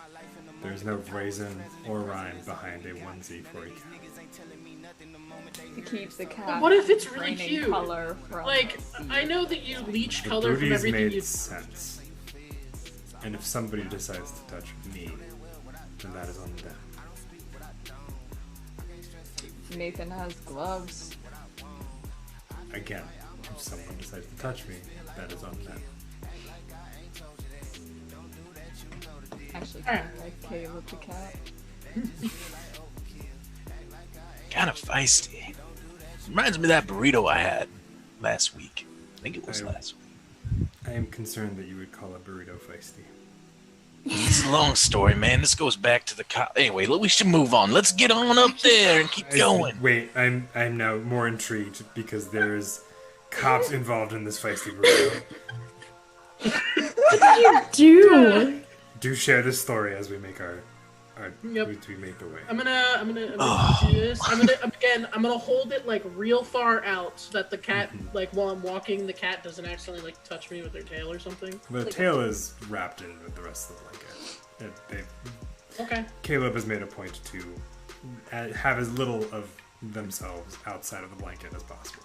There's no reason or rhyme behind a onesie for a cat. To keep the cat. But what if it's really raining cute? Color from Like, I know that you leech The color from booties everything made you... sense. And if somebody decides to touch me, then that is on them. Nathan has gloves. Again, if someone decides to touch me, that is on them. Actually, Alright. kind of like Caleb the cat. Kind of feisty. Reminds me of that burrito I had last week. I think it was last week. I am concerned that you would call a burrito feisty. It's a long story, man. This goes back to the anyway, we should move on. Let's get on up there and keep going. Wait, I'm now more intrigued because there's cops involved in this feisty burrito. What did you do? Do share this story as we make our Yep. we make the way. I'm gonna do this. I'm gonna hold it like real far out so that the cat, like while I'm walking, the cat doesn't accidentally like touch me with their tail or something. The tail is wrapped in with the rest of the blanket. Okay. Caleb has made a point to have as little of themselves outside of the blanket as possible.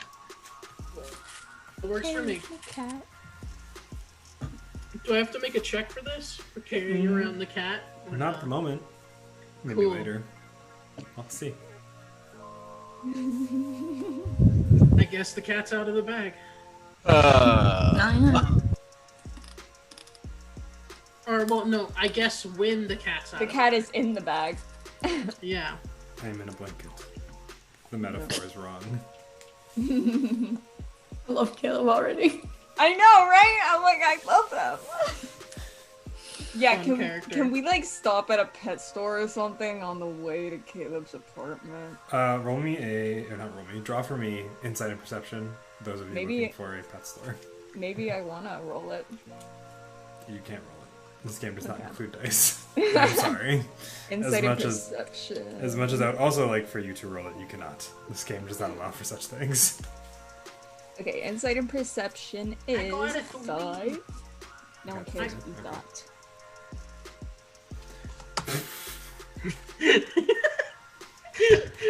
It works for me. Cat. Do I have to make a check for this? For carrying around the cat? Or Not at the moment. Maybe Cool. later. I'll see. I guess the cat's out of the bag. Or, well, no, I guess when the cat's out. The cat is in the bag. Yeah. I am in a blanket. The metaphor is wrong. I love Caleb already. I know, right? I'm like, I love them. Yeah, Fun character. can we like stop at a pet store or something on the way to Caleb's apartment? Draw for me insight and perception. Those of you Maybe- looking for a pet store. Maybe I wanna roll it. You can't roll it. This game does not Okay. include dice. I'm sorry. Insight and much as- perception. As much as I would also like for you to roll it, you cannot. This game does not allow for such things. Okay, insight and perception is got it for me. 5. No one cares Okay. what you got.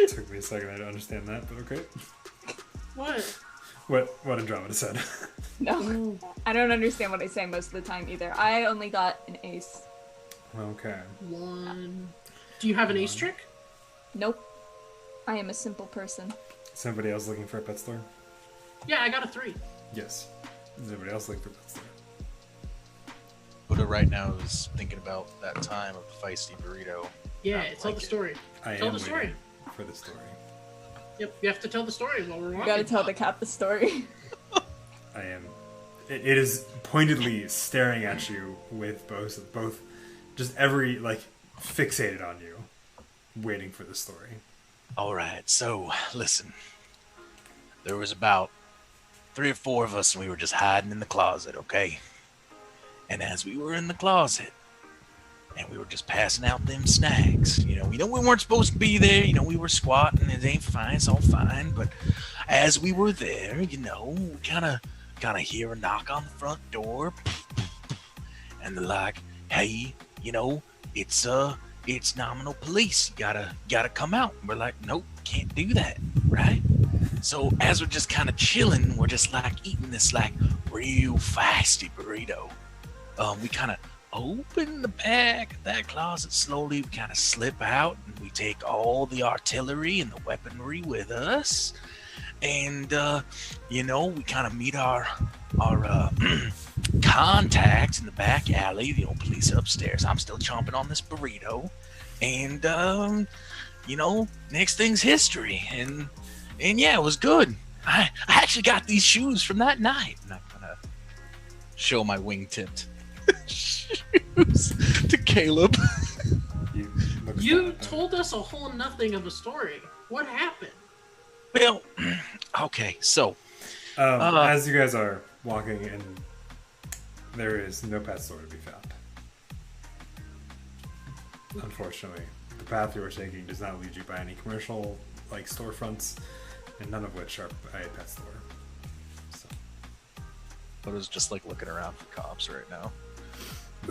Took me a second to understand that, but okay. What? What Andromeda said. No, I don't understand what I say most of the time either. I only got an ace. Okay. One. Do you have an ace trick? Nope. I am a simple person. Somebody else looking for a pet store? Yeah, I got a 3. Yes. Is anybody else looking for a pet store? Buddha right now is thinking about that time of the feisty burrito. Yeah, Not tell like the it. story. I Tell am the story. waiting for the story. Yep, you have to tell the story while we're You walking. gotta tell the cat the story. I am. It is pointedly staring at you with both, just every fixated on you, waiting for the story. All right, so listen. There was about 3 or 4 of us, and we were just hiding in the closet, okay? And as we were in the closet, and we were just passing out them snacks, we know we weren't supposed to be there. We were squatting. It ain't fine. It's all fine. But as we were there, we kind of hear a knock on the front door, and they're like, "Hey, it's nominal police. You gotta come out." And we're like, "Nope, can't do that, right?" So as we're just kind of chilling, we're just eating this real feisty burrito. We kind of open the back of that closet slowly. We kind of slip out, and we take all the artillery and the weaponry with us. And we kind of meet our contacts in the back alley. The old police upstairs. I'm still chomping on this burrito, and next thing's history. And yeah, it was good. I actually got these shoes from that night, and I kind of show my wingtipped shoes to Caleb. You told us a whole nothing of a story. What happened? Well, okay, so as you guys are walking in, there is no pet store to be found. Unfortunately, the path you are taking does not lead you by any commercial storefronts, and none of which are a pet store. So, I was just looking around for cops right now.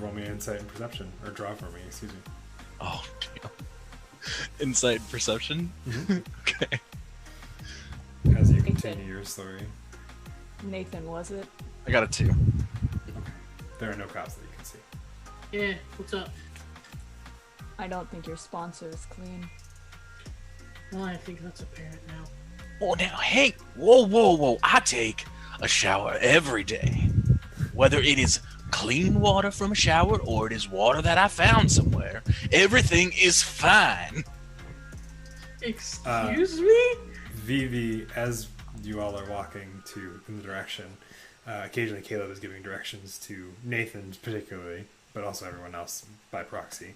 roll me insight and perception, or draw for me. Excuse me. Oh, damn. Insight and perception? Mm-hmm. Okay. As you continue your story, Nathan, was it? I got a 2. there are no cops that you can see. Yeah, what's up? I don't think your sponsor is clean. Well, I think that's apparent now. Oh, now, hey, whoa. I take a shower every day. Whether it is clean water from a shower or it is water that I found somewhere, everything is fine. Excuse me? Vivi, as you all are walking in the direction, occasionally Caleb is giving directions to Nathan particularly, but also everyone else by proxy.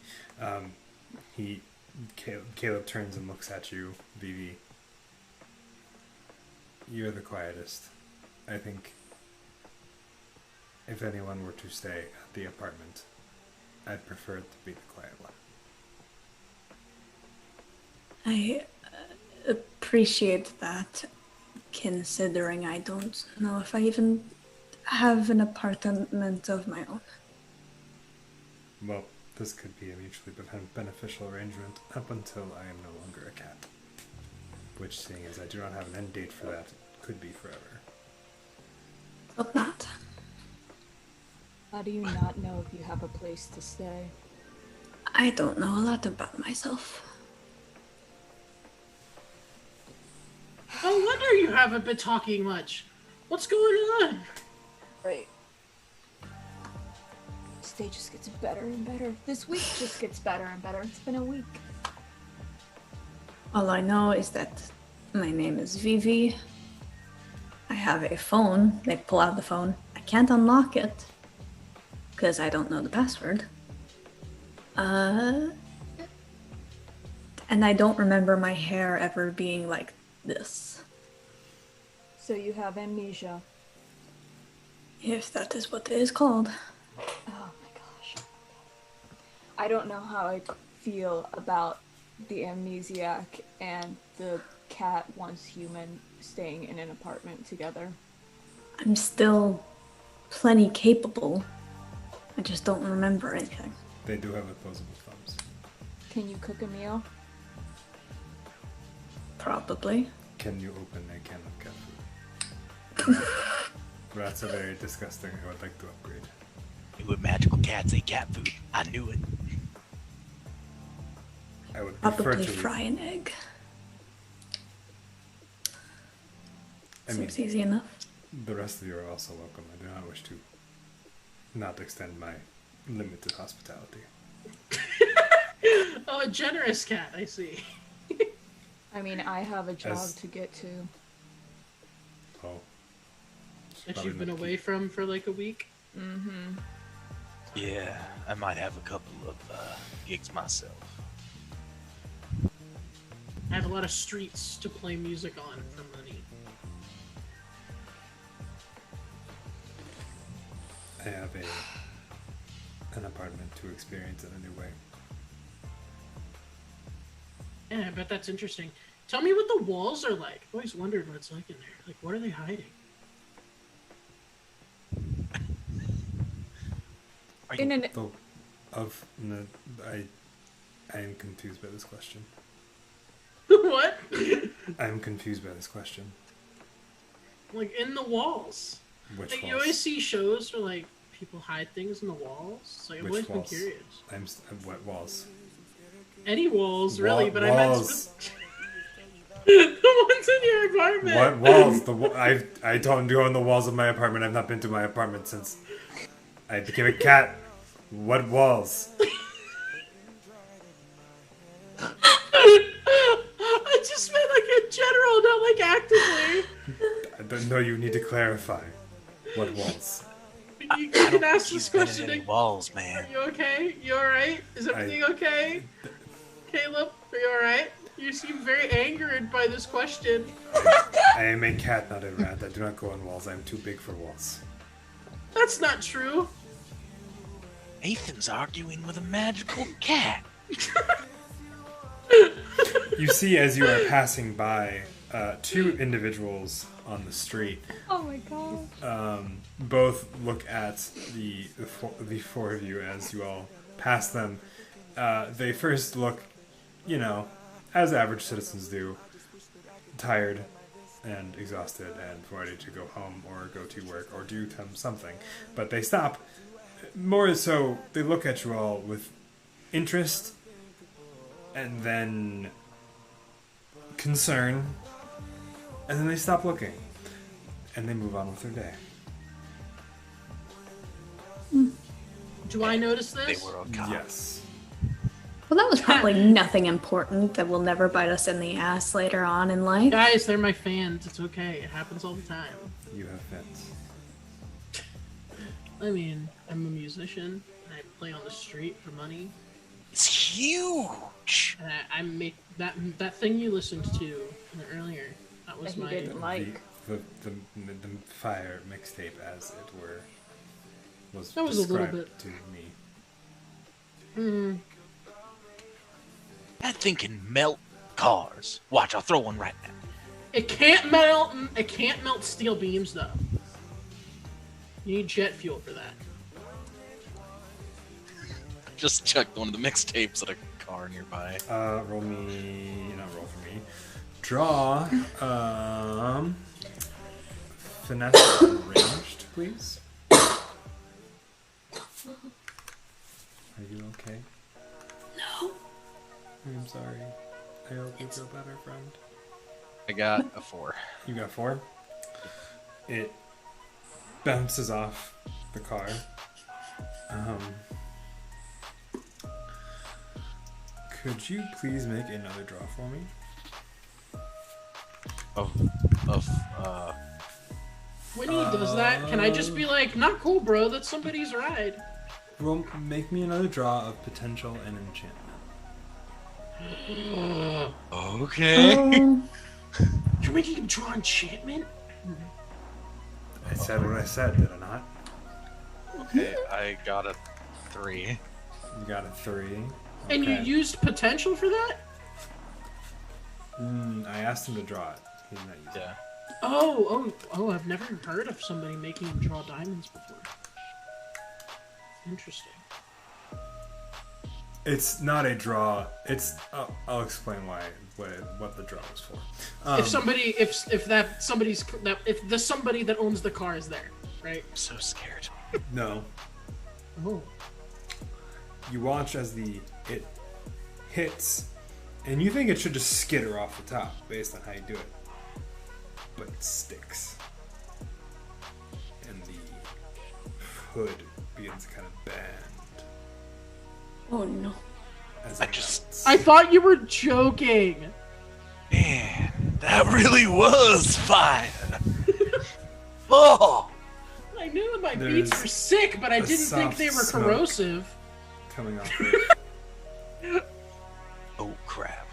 Caleb turns and looks at you, Vivi. You're the quietest. I think if anyone were to stay at the apartment, I'd prefer it to be the quiet one. I appreciate that, considering I don't know if I even have an apartment of my own. Well, this could be a mutually beneficial arrangement up until I am no longer a cat. Which, seeing as I do not have an end date for that, could be forever. Hope not. How do you not know if you have a place to stay? I don't know a lot about myself. No wonder you haven't been talking much. What's going on? Right. This day just gets better and better. This week just gets better and better. It's been a week. All I know is that my name is Vivi. I have a phone. They pull out the phone. I can't unlock it because I don't know the password. And I don't remember my hair ever being like this. So you have amnesia. If that is what it is called. Oh my gosh. I don't know how I feel about the amnesiac and the cat once human staying in an apartment together. I'm still plenty capable. I just don't remember anything. They do have opposable thumbs. Can you cook a meal? Probably. Can you open a can of cat food? Rats are very disgusting. I would like to upgrade. With magical cats ate cat food. I knew it. I would prefer Probably to. fry an egg. I mean, Seems easy enough. the rest of you are also welcome. I do not wish to not extend my limited hospitality. Oh, a generous cat. I see. I mean, I have a job As- to get to. Oh. That you've been away from for like a week. Mm-hmm. Yeah, I might have a couple of gigs myself. I have a lot of streets to play music on for money. I have an apartment to experience in a new way. Yeah, I bet that's interesting. Tell me what the walls are like. I've always wondered what it's like in there. Like, what are they hiding? Are In you, an Though, I am confused by this question. What? I am confused by this question. Like, in the walls. Which Like, you walls? always see shows where, like, people hide things in the walls. So I've Which always walls? been curious. What walls? Any walls, really, Wa- but I meant walls. the ones in your apartment. What walls? I don't go on the walls of my apartment. I've not been to my apartment since I became a cat. What walls? I just meant like in general, not like actively. I don't know. You need to clarify. What walls? You can ask this been in question. any Are walls, man. you okay? You alright? Is everything okay? Caleb, are you alright? You seem very angered by this question. I am a cat, not a rat. I do not go on walls. I am too big for walls. That's not true. Ethan's arguing with a magical cat. You see, as you are passing by, two individuals on the street. Oh my god. Both look at the four of you as you all pass them. They first look, as average citizens do, tired and exhausted and ready to go home or go to work or do something. But they stop. More so, they look at you all with interest and then concern, and then they stop looking and they move on with their day. Do I notice They this? were a cop. Yes. Well, that was probably nothing important that will never bite us in the ass later on in life. Guys, they're my fans. It's okay. It happens all the time. You have fence. I mean, I'm a musician. And I play on the street for money. It's huge. And I make that thing you listened to earlier. That was That he my. didn't like. The fire mixtape, as it were, was That was a little described bit- to me. That thing can melt cars. Watch, I'll throw one right now. It can't melt. It can't melt steel beams though. You need jet fuel for that. Just checked one of the mixtapes at a car nearby. Not roll for me. Draw, finesse ranged, please. Are you okay? No. I'm sorry. I hope you feel better, friend. I got a 4. You got 4? It bounces off the car. Could you please make another draw for me? When he does that, can I just be like, not cool, bro? That's somebody's ride. Roll, make me another draw of potential and enchantment. Okay. You're making him draw enchantment? I said what I said, did I not? Okay, I got a 3. You got a 3. And you Okay. used potential for that? I asked him to draw it. He's not using Yeah. Oh, I've never heard of somebody making him draw diamonds before. Interesting. It's not a draw. It's I'll explain what the draw is for. If the somebody that owns the car is there, right? I'm so scared. No, Oh. you watch as it hits, and you think it should just skitter off the top based on how you do it, but it sticks, and the hood begins to kind of bend. Oh no. As I it just- melts. I thought you were joking. Man, that really was fire. Oh, I knew that my There's beats were sick, but I a didn't think soft they were smoke. corrosive. Coming off it. oh crap.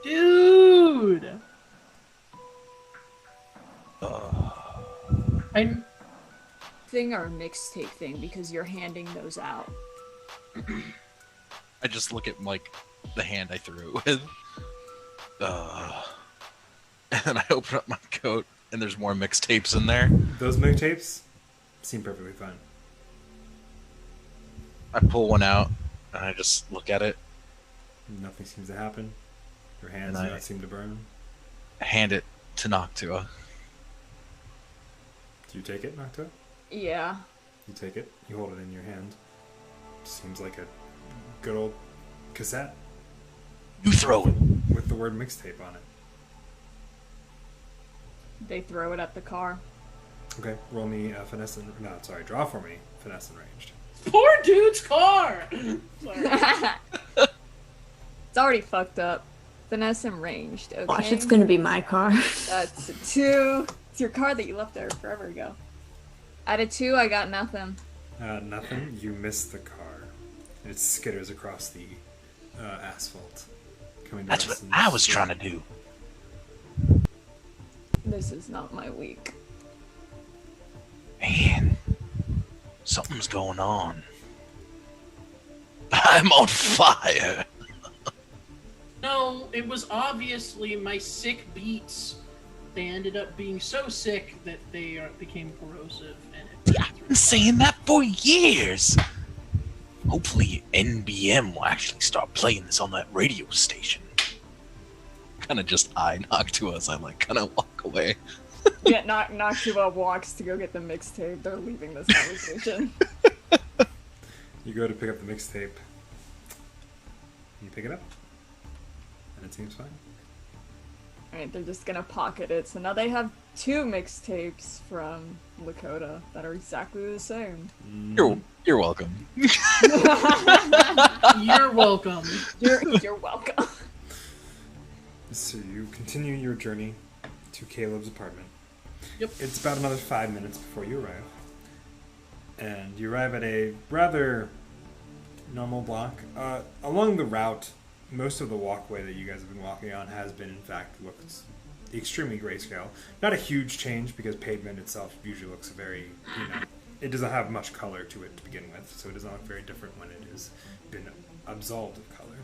Dude. I Thing or a mixtape thing because you're handing those out. I just look at like the hand I threw it with. And I open up my coat and there's more mixtapes in there. Those mixtapes seem perfectly fine. I pull one out and I just look at it, Nothing seems to happen. Your hands And do I- not seem to burn. hand it to Noctua. Do you take it, Noctua? Yeah. You take it. You hold it in your hand. Seems like a good old cassette You throw it. with the word mixtape on it. They throw it at the car. Okay, roll me finesse and... No, sorry, draw for me. Finesse and ranged. poor dude's car. Sorry. It's already fucked up. Finesse and ranged, okay? Watch, it's gonna be my car. That's a 2. It's your car that you left there forever ago. Out of 2, I got nothing. Nothing. You miss the car. It skitters across the asphalt. Coming to That's us what and I was trying to do. This is not my week. Man, something's going on. I'm on fire. No, it was obviously my sick beats. They ended up being so sick that they became corrosive, and I've been saying that for years. Hopefully NBM will actually start playing this on that radio station. Kind of just eye knock to us. I like kind of walk away. Yeah, Noctua walks to go get the mixtape. They're leaving this conversation. You go to pick up the mixtape. You pick it up. And it seems fine. Alright, they're just gonna pocket it. So now they have 2 mixtapes from Lakota that are exactly the same. You're welcome. you're welcome. You're welcome. So you continue your journey to Caleb's apartment. Yep. It's about another 5 minutes before you arrive. And you arrive at a rather normal block. Along the route, most of the walkway that you guys have been walking on has been, in fact, looks extremely grayscale. Not a huge change because pavement itself usually looks very, it doesn't have much color to it to begin with, so it does not look very different when it has been absolved of color.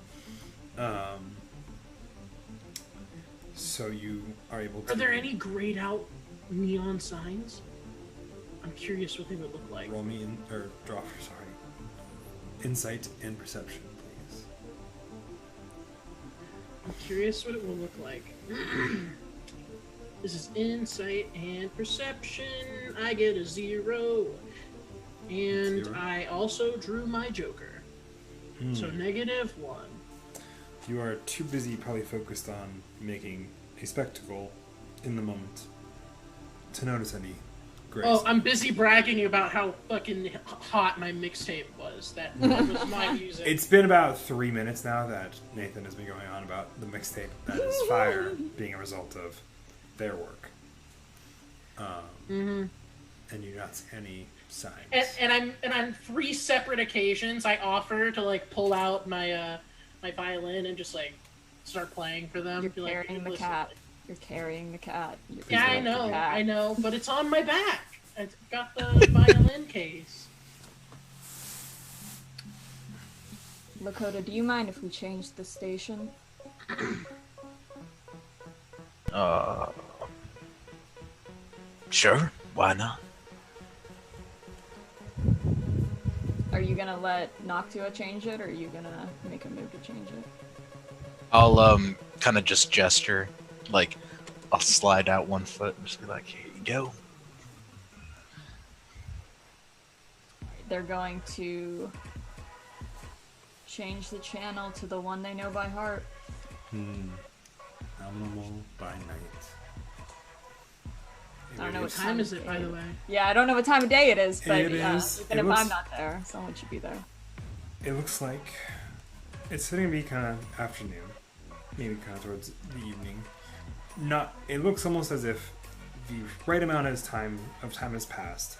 So you are able to... Are there any grayed out neon signs? I'm curious what they would look like. Roll me in, or draw, sorry. Insight and perception, please. I'm curious what it will look like. This is insight and perception. I get a 0. And 0? I also drew my Joker. So -1. You are too busy, probably focused on making a spectacle in the moment to notice any grace. Oh, I'm busy bragging about how fucking hot my mixtape was. That was my music. It's been about 3 minutes now that Nathan has been going on about the mixtape that is fire being a result of their work. And you do not see any signs. and on 3 separate occasions, I offer to like pull out my my violin and just like start playing for them. You're Be like, carrying the "Listen." cat. You're carrying the cat. Yeah, I Please know, the cat. I know, but it's on my back. I got the violin case. Lakota, do you mind if we change the station? Sure, why not? Are you gonna let Noctua change it, or are you gonna make a move to change it? I'll kind of just gesture, like I'll slide out one foot and just be like, "Here you go." They're going to change the channel to the one they know by heart. Nominal by night. I don't know What time is it, by the way? Yeah, I don't know what time of day it is, but It is. even It if looks- I'm not there, someone should be there. It looks like it's going to be kind of afternoon, maybe kind of towards the evening. Not. It looks almost as if the right amount of time has passed,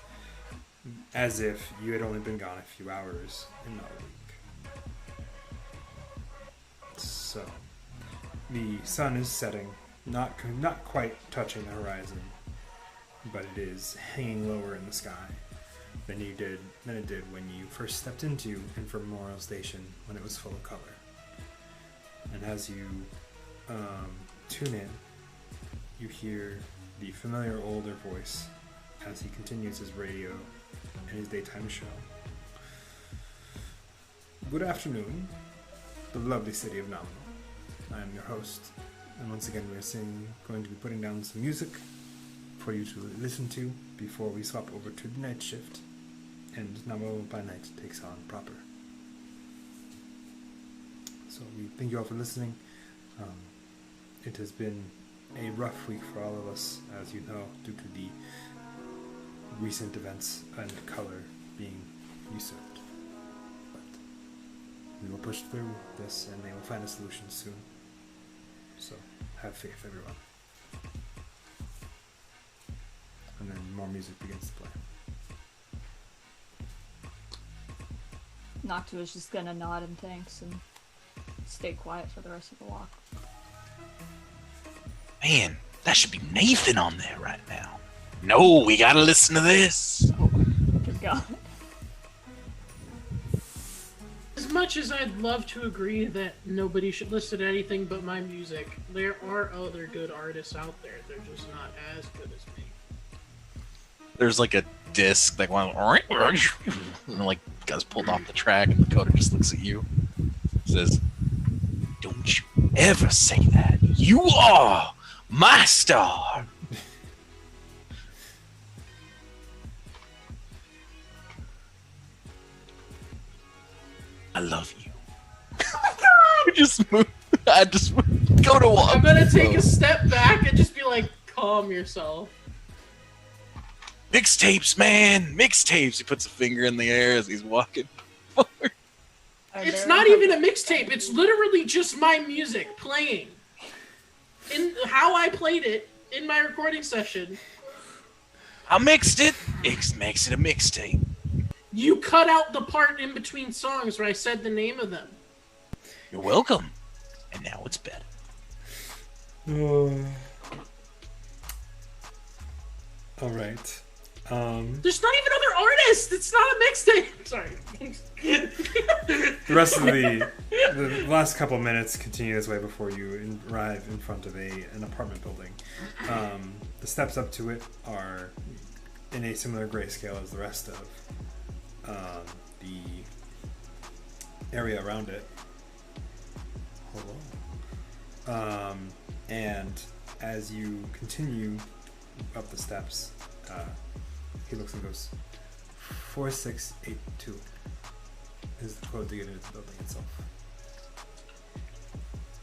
as if you had only been gone a few hours and not a week. So the sun is setting, not quite touching the horizon, but it is hanging lower in the sky than it did when you first stepped into Memorial Station when it was full of color. And as you tune in, you hear the familiar older voice as he continues his radio and his daytime show. Good afternoon, the lovely city of Nominal. I am your host, and once again we are going to be putting down some music for you to listen to before we swap over to the night shift and Nominal by Night takes on proper. So we thank you all for listening. It has been a rough week for all of us, as you know, due to the recent events and color being usurped. But we will push through this and they will find a solution soon. So have faith, everyone. And then more music begins to play. Noctua's just gonna nod in thanks and stay quiet for the rest of the walk. Man, that should be Nathan on there right now. No, we gotta listen to this. Good God. As much as I'd love to agree that nobody should listen to anything but my music, there are other good artists out there. They're just not as good as me. There's like a disc, like one, and like guys pulled off the track, and the coder just looks at you, says, "Don't you ever say that. You are my star." I love you. I just go to walk. I'm gonna take a step back and just be like, calm yourself. Mixtapes, man, mixtapes. He puts a finger in the air as he's walking forward. It's not even a mixtape. It's literally just my music playing. In how I played it in my recording session. I mixed it. It makes it a mixtape. You cut out the part in between songs where I said the name of them. You're welcome. And now it's better. All right. There's not even other artists. It's not a mixtape. Sorry. The rest of the last couple minutes continue this way before you arrive in front of an apartment building. The steps up to it are in a similar grayscale as the rest of the area around it. Hello. And as you continue up the steps, he looks and goes, 4682 is the code to get into the building itself.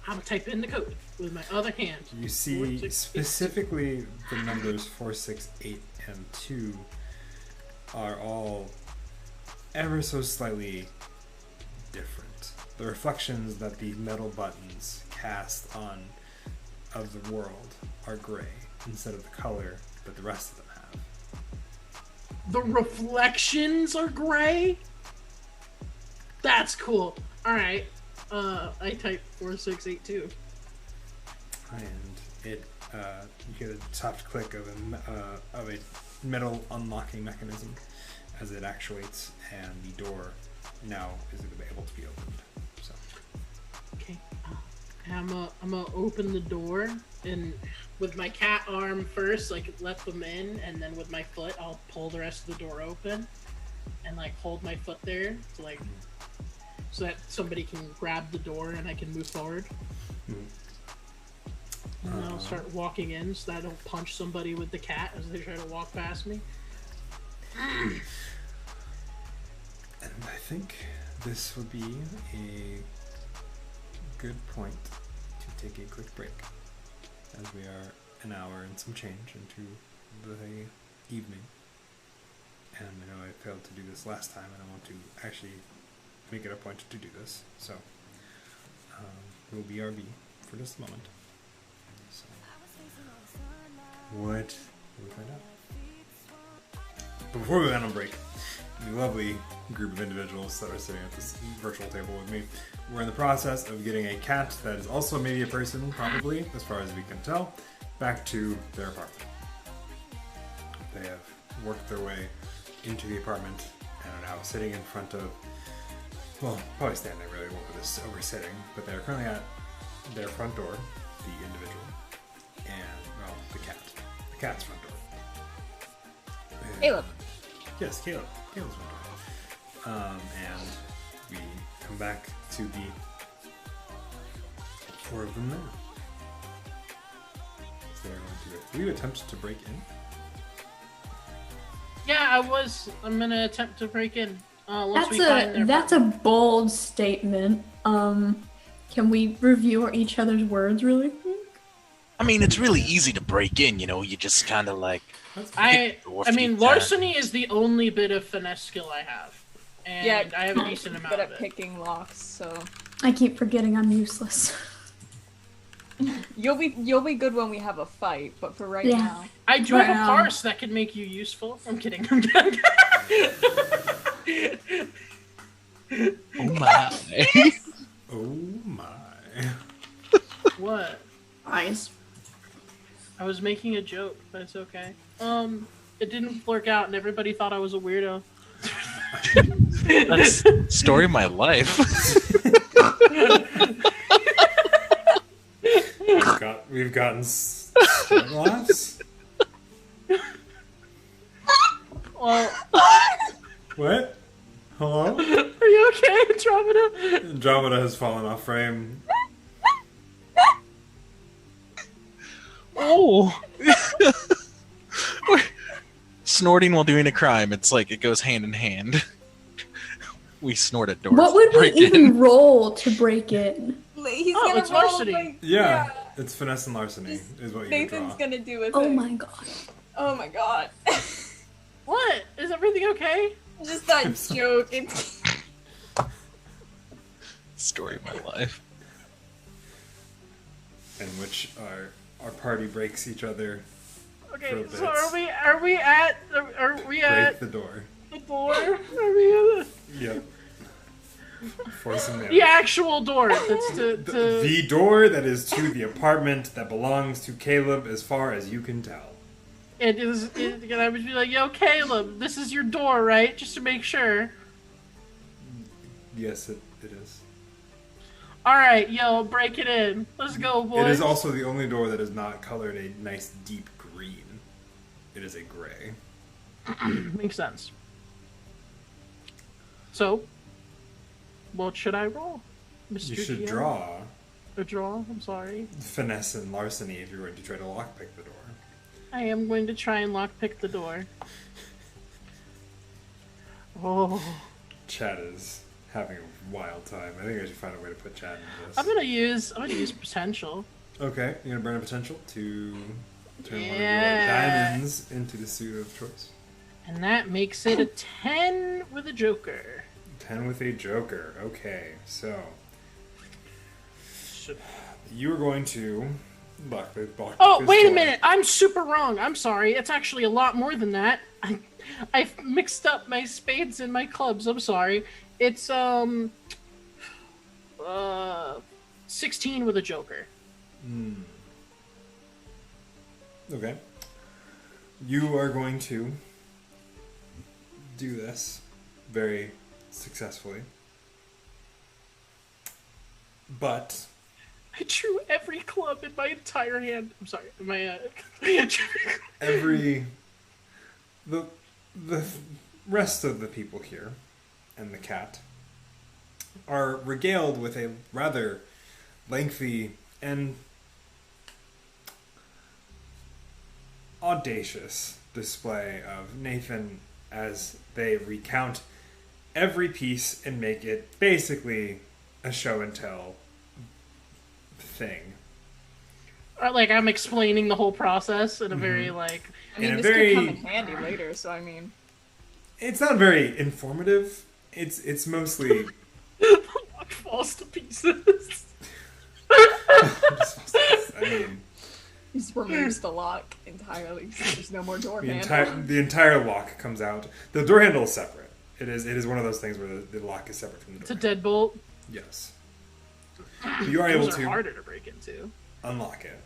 I'm typing the code with my other hand. You see 4682. specifically the numbers 468 and 2 are all ever so slightly different. The reflections that the metal buttons cast on of the world are gray instead of the color that the rest of them have. The reflections are gray? That's cool. Alright. I type 4682. And it you get a soft click of a metal unlocking mechanism as it actuates, and the door now is able to be opened. So Okay. I'm gonna open the door, and with my cat arm first, like let them in, and then with my foot, I'll pull the rest of the door open. and like hold my foot there to like so that somebody can grab the door and I can move forward. And then I'll start walking in so that I don't punch somebody with the cat as they try to walk past me. And I think this would be a good point to take a quick break, as we are an hour and some change into the evening. And I know I failed to do this last time, and I want to actually make it a point to do this. So we'll BRB for just a moment. So, what will we find out? But before we went on break, the lovely group of individuals that are sitting at this virtual table with me, we're in the process of getting a cat that is also maybe a person, probably, as far as we can tell, back to their apartment. They have worked their way into the apartment and are now sitting in front of, well, probably standing really over this, over sitting, but they're currently at their front door, the individual, and, well, the cat's front door. And, Caleb. Yes, Caleb's front door. And we come back to the four of them now. So they're going to, will you attempt to break in? Yeah, I'm gonna attempt to break in. Once we find their That's a bold statement. Can we review each other's words really quick? I mean, it's really easy to break in, you know, you just kind of like... I mean, larceny is the only bit of finesse skill I have. And Yeah, I have a decent amount good of at it. picking locks, so I keep forgetting I'm useless. you'll be good when we have a fight, but for right Yeah. now. I do have a parse that can make you useful. I'm kidding. I'm kidding. Oh my. Oh my. What? Eyes. I was making a joke, but it's okay. It didn't work out, and everybody thought I was a weirdo. That's the story of my life. We've gotten laughs. Well, What? Hello? are you okay, Andromeda? Andromeda has fallen off frame. Oh. Snorting while doing a crime. It's like it goes hand in hand. We snort at doors. What would we Break in. even roll to break in? He's Oh, gonna it's roll, larceny. like- Yeah, it's finesse and larceny is what you Nathan's draw. gonna do a Oh thing. my god. Oh my god. What? Is everything okay? Just that joke. It's Story of my life. In which our party breaks each other. Okay, For so bits. are we at Break the door. the door? Are we at Yep. Force him the down. actual door? That's to The door that is to the apartment that belongs to Caleb, as far as you can tell. It is. I would be like, yo, Caleb, this is your door, right? Just to make sure. Yes, it is. All right, yo, break it in. Let's go, boys. It is also the only door that is not colored a nice deep green. It is a gray. Makes sense. So, what should I roll, Mr. You should GM? draw A draw. I'm sorry. finesse and larceny if you're going to try to lockpick the door. I am going to try and lockpick the door. Oh, Chad is having a wild time. I think I should find a way to put Chad into this. I'm gonna use potential. Okay, you're gonna burn a potential to turn one of your Yeah. diamonds into the suit of choice. And that makes it a 10 with a joker. 10 with a joker. Okay, so you are going to block this. Oh, wait a minute. I'm super wrong. I'm sorry. It's actually a lot more than that. I mixed up my spades and my clubs. I'm sorry. It's 16 with a joker. Okay. You are going to do this very successfully. But I drew every club in my entire hand. I'm sorry. My every the rest of the people here and the cat are regaled with a rather lengthy and audacious display of Nathan as they recount every piece and make it basically a show and tell thing. Or like I'm explaining the whole process in a very like. I mean, In a this very- could come in handy later, so I mean... It's not very informative. It's mostly Lock falls to pieces. I mean, He just removes the lock entirely, so there's no more door the handle. entire lock comes out. The door handle is separate. It is one of those things where the lock is separate from the door. It's a handle. deadbolt. Yes. But you are able Those are to harder to break into. unlock it.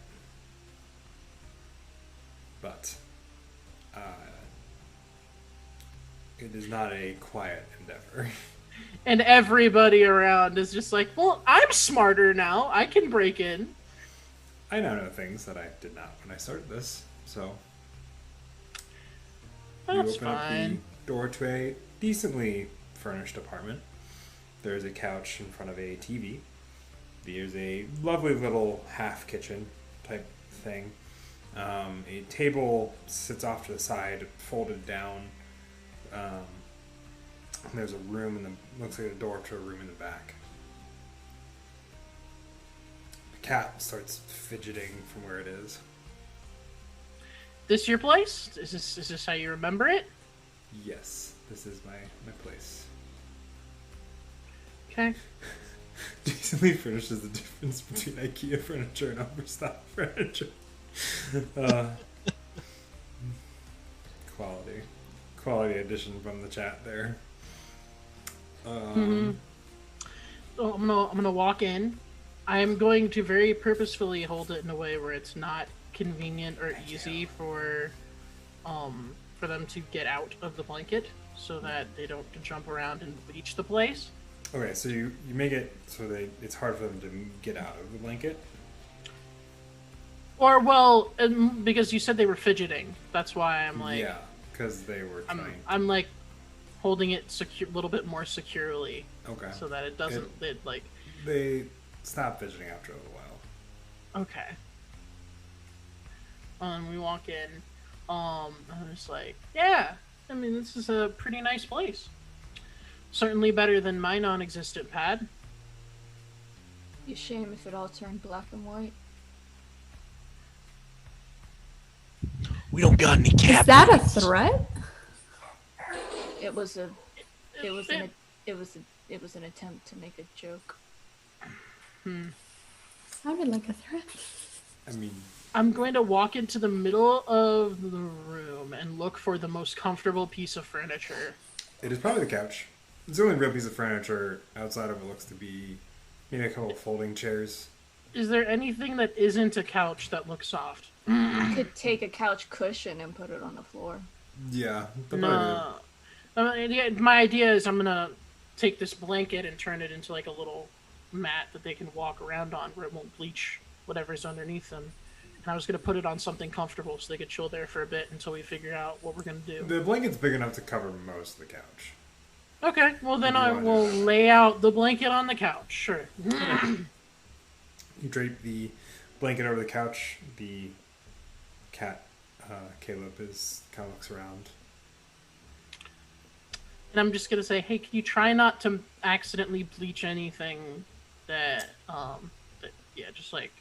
But it is not a quiet endeavor. And everybody around is just like, well, I'm smarter now. I can break in. I now know things that I did not when I started this, so That's you open fine. up the door to a decently furnished apartment. There's a couch in front of a TV. There's a lovely little half kitchen type thing. A table sits off to the side, folded down. There's a room in the looks like a door to a room in the back. The cat starts fidgeting from where it is. This your place? Is this how you remember it? Yes, this is my place. Okay. Decently furnished is the difference between IKEA furniture and overstock furniture. Quality addition from the chat there. So I'm gonna walk in. I am going to very purposefully hold it in a way where it's not convenient or easy for them to get out of the blanket, so that they don't jump around and breach the place. Okay, so you make it so that it's hard for them to get out of the blanket. Or well, because you said they were fidgeting. That's why I'm like, Yeah, because they were trying. I'm like holding it a little bit more securely, Okay. so that it doesn't. They stop fidgeting after a little while. Okay. We walk in. I'm just like, yeah. I mean, this is a pretty nice place. Certainly better than my non-existent pad. Be a shame if it all turned black and white. We don't got any cat. Is that a babies. threat? It was an attempt to make a joke. Sounded like a threat. I mean, I'm going to walk into the middle of the room and look for the most comfortable piece of furniture. it is probably the couch. It's the only real piece of furniture outside of what looks to be maybe a couple of folding chairs. Is there anything that isn't a couch that looks soft? You could take a couch cushion and put it on the floor. Yeah. No. My idea is I'm gonna take this blanket and turn it into like a little mat that they can walk around on, where it won't bleach whatever's underneath them. And I was gonna put it on something comfortable so they could chill there for a bit until we figure out what we're gonna do. The blanket's big enough to cover most of the couch. Okay, well then You I wanna do will that. lay out the blanket on the couch. Sure. You drape the blanket over the couch. The cat, Caleb, kind of looks around. And I'm just gonna say, hey, can you try not to accidentally bleach anything that just like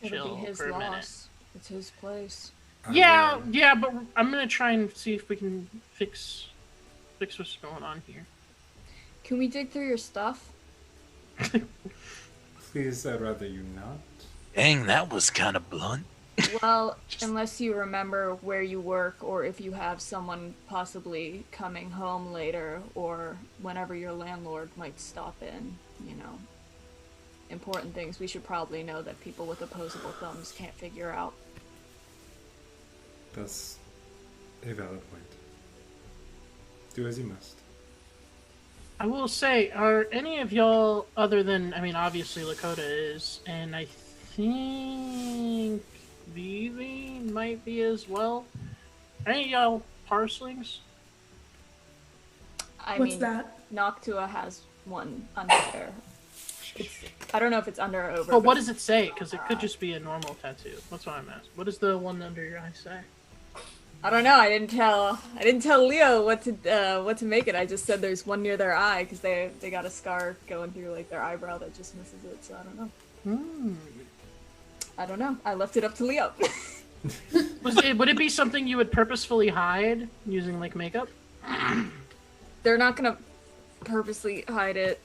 It'll chill be his for a minute. loss. It's his place. Yeah, but I'm gonna try and see if we can fix what's going on here. Can we dig through your stuff? Please, I'd rather you not. Dang, that was kind of blunt. Well, unless you remember where you work, or if you have someone possibly coming home later, or whenever your landlord might stop in, important things we should probably know that people with opposable thumbs can't figure out. That's a valid point. Do as you must. I will say, are any of y'all other than obviously Lakota is, and I think Vivi might be as well. Are any of y'all Parselings? I What's mean, that? Noctua has one under there. I don't know if it's under or over. But what does it say? Because it could just be a normal tattoo. That's what I'm asking. What does the one under your eye say? I don't know. I didn't tell Leo what to make it. I just said there's one near their eye because they got a scar going through like their eyebrow that just misses it. So I don't know. I don't know. I left it up to Leo. Would it be something you would purposefully hide using like makeup? They're not gonna purposely hide it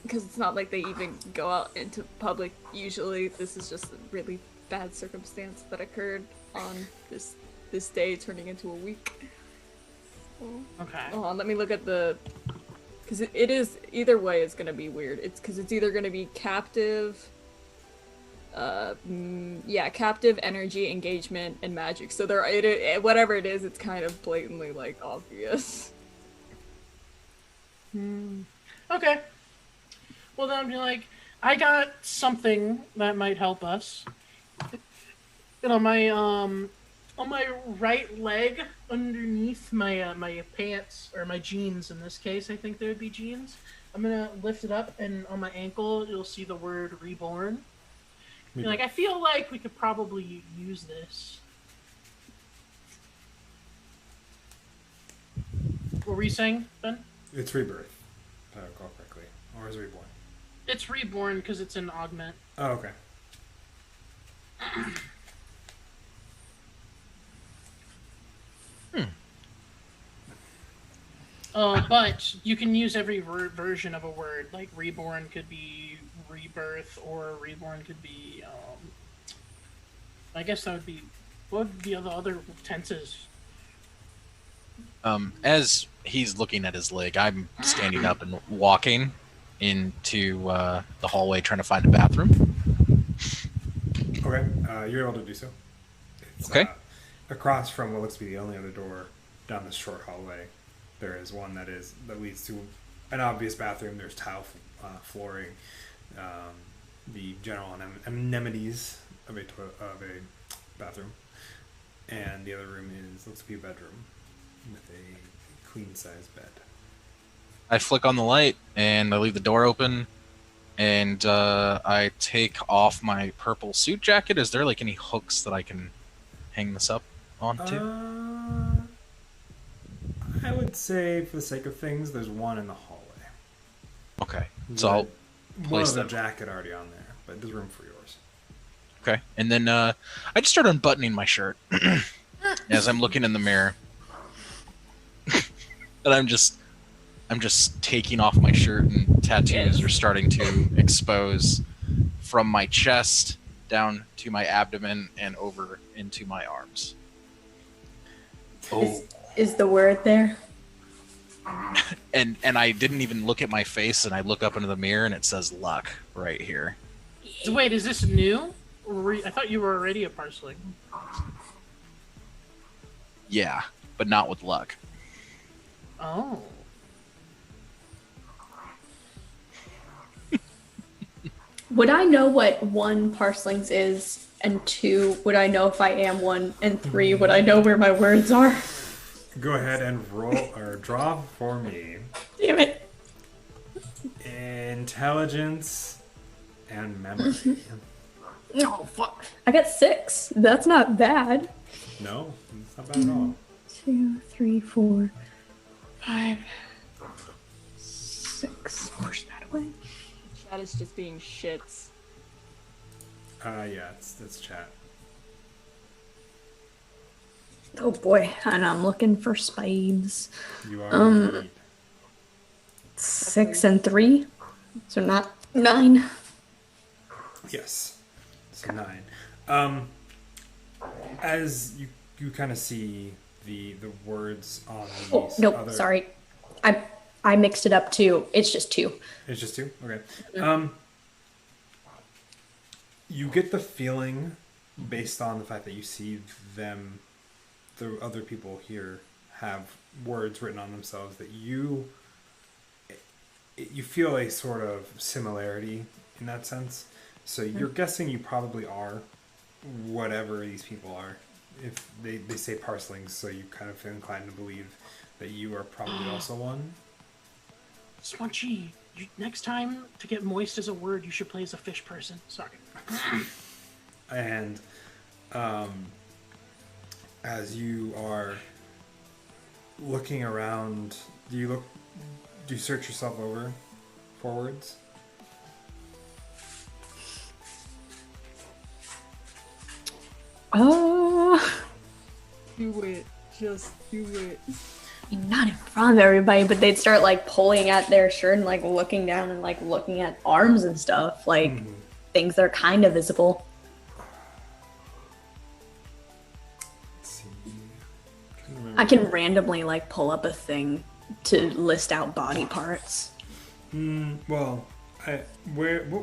because it's not like they even go out into public. Usually, this is just a really bad circumstance that occurred on this day turning into a week. Okay. Hold on, let me look at the... Because it is... Either way, it's gonna be weird. It's because it's either gonna be captive... captive, energy, engagement, and magic. So whatever it is, it's kind of blatantly, like, obvious. Okay. Well, then I'd be like, I got something that might help us. And on my right leg, underneath my my pants, or my jeans in this case, I think they would be jeans. I'm gonna lift it up, and on my ankle, you'll see the word reborn. And like, I feel like we could probably use this. What were you saying, Ben? It's rebirth, if I recall correctly. Or is it reborn? It's reborn because it's an augment. Oh, okay. But you can use every version of a word. Like reborn could be rebirth, or reborn could be. I guess that would be. What would be the other tenses? As he's looking at his leg, I'm standing up and walking into the hallway trying to find a bathroom. Okay, you're able to do so. It's, Okay. Across from what looks to be the only other door down this short hallway, there is one that leads to an obvious bathroom. There's tile flooring, the general amenities of a bathroom, and the other room looks to be a bedroom with a queen size bed. I flick on the light and I leave the door open, and I take off my purple suit jacket. Is there like any hooks that I can hang this up onto? I would say, for the sake of things, there's one in the hallway. Okay, so I'll place the that. jacket already on there, but there's room for yours. Okay, and then I just start unbuttoning my shirt as I'm looking in the mirror, and I'm just taking off my shirt, and tattoos are starting to expose from my chest down to my abdomen and over into my arms. Oh. Is the word there? And I didn't even look at my face, and I look up into the mirror, and it says luck right here. So wait, is this new? I thought you were already a parseling. Yeah, but not with luck. Oh. Would I know what 1 Parselings is, and 2, would I know if I am one, and 3, would I know where my words are? Go ahead and roll or draw for me. Damn it. Intelligence and memory. Oh, fuck. I got 6. That's not bad. No, it's not bad at all. 2, 3, 4, 5, 6. Push that away. That is just being shits. Yeah, it's chat. Oh boy, and I'm looking for spades. You are indeed. 6 and 3, so not 9. Yes, so 9. As you kind of see the words on these. Oh nope, sorry, I mixed it up too. It's just 2. It's just 2? Okay. You get the feeling, based on the fact that you see them, the other people here, have words written on themselves, that you feel a sort of similarity in that sense. So you're guessing you probably are whatever these people are. If they say parselings, so you kind of feel inclined to believe that you are probably also one. Smunchy, next time to get moist as a word, you should play as a fish person. Sorry. And as you are looking around, do you search yourself over forwards? Oh, Do it. Just do it. not in front of everybody, but they'd start like pulling at their shirt and like looking down and like looking at arms and stuff, like things that are kind of visible. Let's see. I can randomly like pull up a thing to list out body parts. What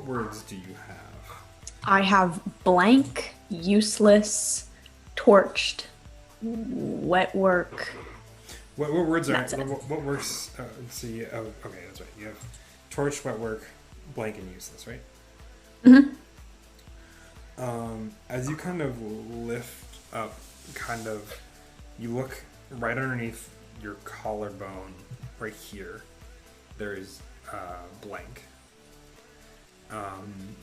words do you have? I have blank, useless, torched, wet work. What words are That's it. what works? Let's see. Oh, okay, that's right. You have torch, wet work, blank, and useless, right? Mhm. As you kind of lift up, you look right underneath your collarbone, right here. There is blank.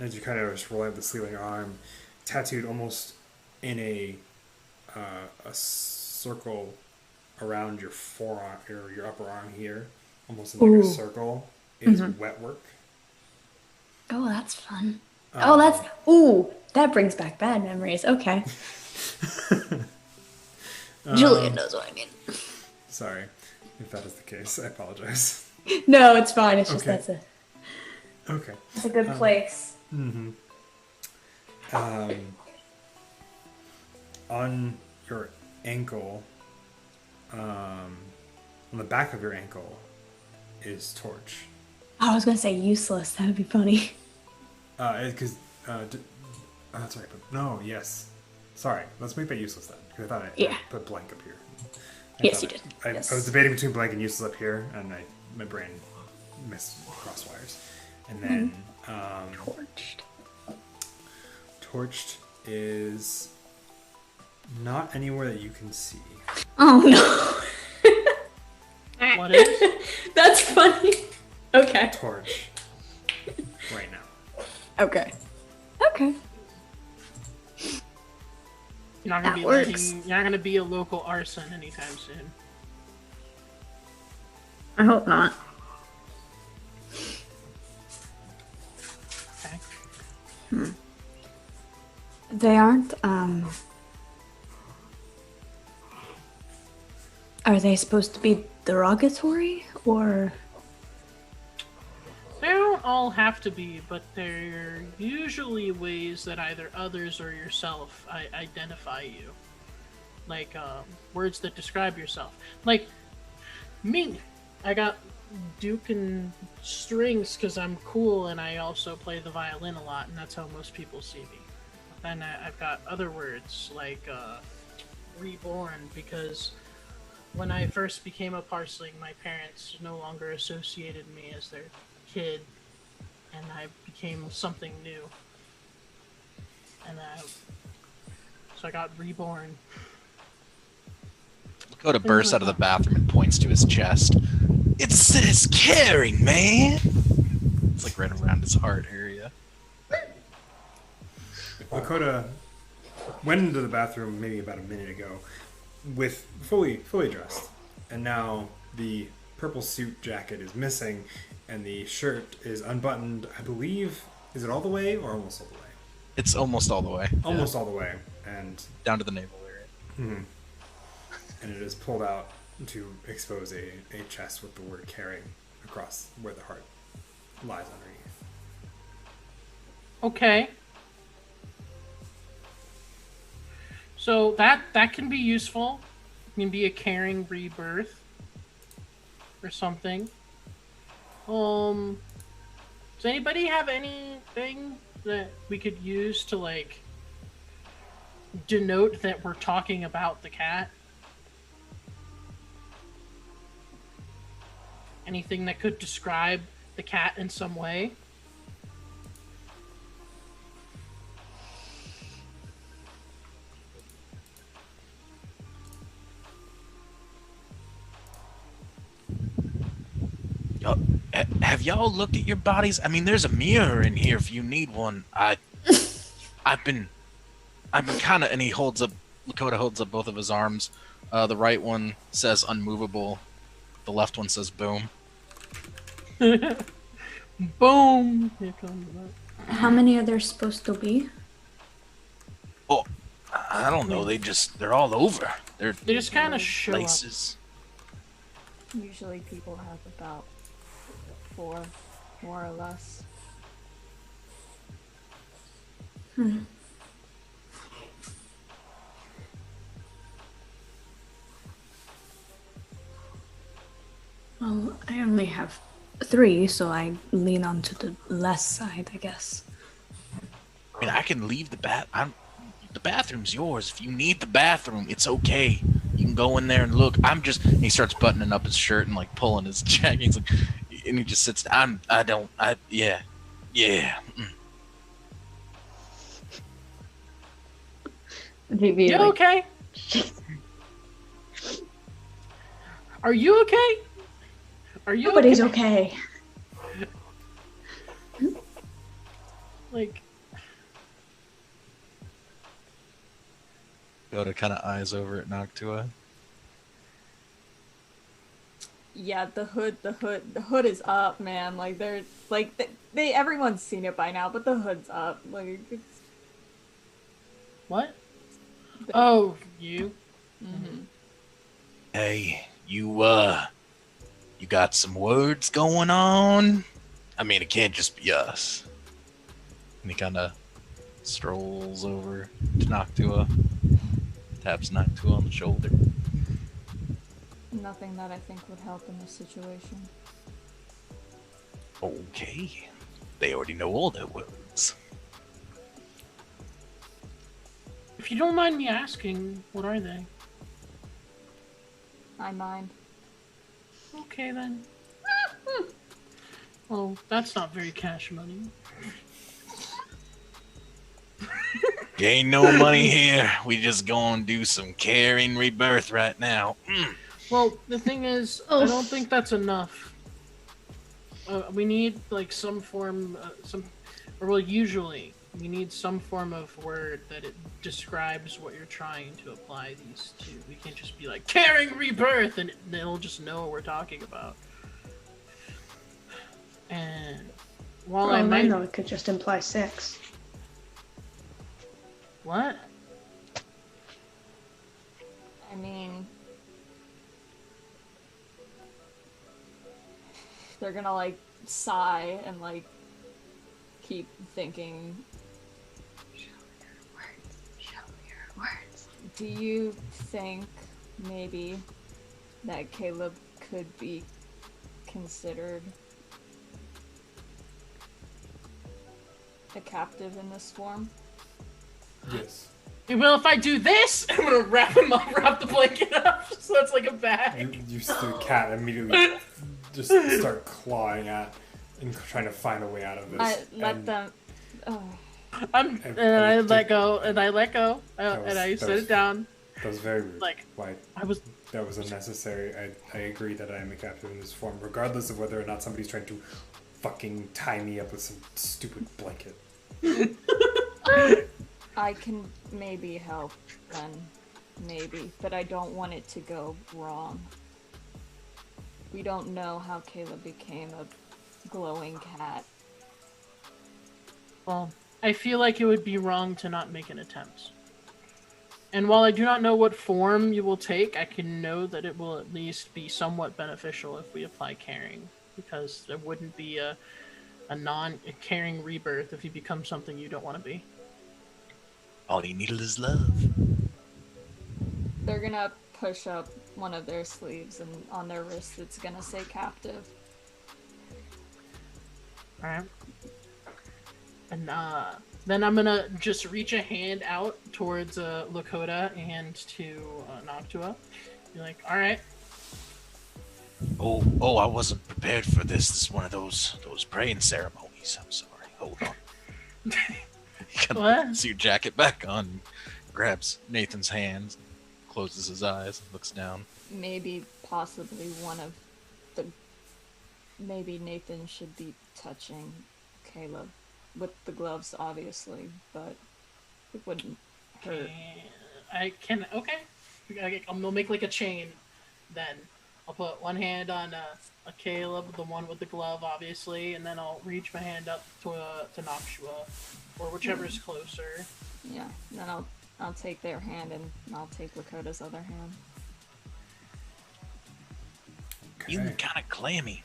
As you kind of just roll out the sleeve of your arm, tattooed almost in a circle around your forearm or your upper arm here, almost in like a circle, is wet work. Oh, that's fun. That brings back bad memories. Okay. Julia knows what I mean. Sorry if that is the case. I apologize. No, it's fine. It's just Okay. Okay. It's a good place. On your ankle, on the back of your ankle, is torch. I was gonna say useless. That would be funny. Because that's right. But no, yes. Sorry. Let's make that useless then. Because I thought I put blank up here. Yes, you did. I was debating between blank and useless up here, and my brain missed crosswires. And then Torched. torched is not anywhere that you can see. Oh no. What is? That's funny. Okay. Torch. Right now. Okay. Okay. You're not gonna That be works. you're not gonna be a local arson anytime soon. I hope not. Okay. They aren't, are they supposed to be derogatory, or? They don't all have to be, but they're usually ways that either others or yourself identify you. Like, words that describe yourself. Like, me. I got Duke and strings because I'm cool and I also play the violin a lot, and that's how most people see me. Then I've got other words like reborn, because when I first became a parseling, my parents no longer associated me as their kid, and I became something new. And so I got reborn. Dakota bursts out of the bathroom and points to his chest. It says caring, man! It's like right around his heart area. Lakota went into the bathroom maybe about a minute ago with fully dressed, and now the purple suit jacket is missing and the shirt is unbuttoned. I believe, is it all the way or almost all the way? It's almost all the way. Almost all the way, and Down to the navel area. and it is pulled out to expose a chest with the word caring across where the heart lies underneath. Okay. So that can be useful. It can be a caring rebirth or something. Does anybody have anything that we could use to like denote that we're talking about the cat? Anything that could describe the cat in some way? have y'all looked at your bodies? I mean, there's a mirror in here if you need one. I've been kind of, and he holds up. Lakota holds up both of his arms. The right one says unmovable. The left one says boom. Boom! Here comes that. How many are there supposed to be? Oh, I don't know. They're all over. They just kind of show up. places. Usually people have about 4, more or less. Well, I only have 3, so I lean onto the less side, I guess. I mean, I can leave the the bathroom's yours. If you need the bathroom, it's okay. You can go in there and look. And he starts buttoning up his shirt and like pulling his jacket. He's like, and he just sits down. Yeah. Maybe You okay? Are you okay? Are you Nobody's okay. Like, Yoda kind of eyes over at Noctua. Yeah, the hood is up, man. Like they're like they everyone's seen it by now, but the hood's up. Like it's what? Oh, you? Mm-hmm. Hey, you got some words going on? I mean, it can't just be us. And he kind of strolls over to Noctua, taps Noctua on the shoulder. Nothing that I think would help in this situation. Okay, they already know all their words. If you don't mind me asking, what are they? I mind. Okay then. Well, that's not very cash money. Ain't no money here. We just gonna do some caring rebirth right now. Well, the thing is, I don't think that's enough. We need like some form, usually we need some form of word that it describes what you're trying to apply these to. We can't just be like caring rebirth and they'll just know what we're talking about. And while I might know, it could just imply sex. What? I mean, they're gonna like sigh and like keep thinking. Show your words. Do you think maybe that Caleb could be considered a captive in this form? Yes. Well, if I do this, I'm gonna wrap him up, wrap the blanket up, so it's like a bag. The cat immediately just start clawing at and trying to find a way out of this. I let them. And I let go, and I set it down. That was very rude. Like, Why? I was. That was unnecessary. I agree that I am a captive in this form, regardless of whether or not somebody's trying to fucking tie me up with some stupid blanket. I can maybe help then, maybe, but I don't want it to go wrong. We don't know how Caleb became a glowing cat. Well, I feel like it would be wrong to not make an attempt. And while I do not know what form you will take, I can know that it will at least be somewhat beneficial if we apply caring, because there wouldn't be a caring rebirth if you become something you don't want to be. All you need is love. They're gonna push up one of their sleeves, and on their wrist it's gonna say captive. Alright. And then I'm gonna just reach a hand out towards Lakota and to Noctua. Be like, alright. Oh, I wasn't prepared for this. This is one of those praying ceremonies. I'm sorry. Hold on. What? Puts your jacket back on, grabs Nathan's hands, closes his eyes, looks down. Maybe, possibly one of the maybe Nathan should be touching Caleb with the gloves, obviously, but it wouldn't hurt. I can. Okay. I'll make like a chain. Then I'll put one hand on a Caleb, the one with the glove, obviously, and then I'll reach my hand up to Noxua, or whichever is closer. Yeah. Then I'll take their hand and I'll take Lakota's other hand. Okay. You kind of clammy.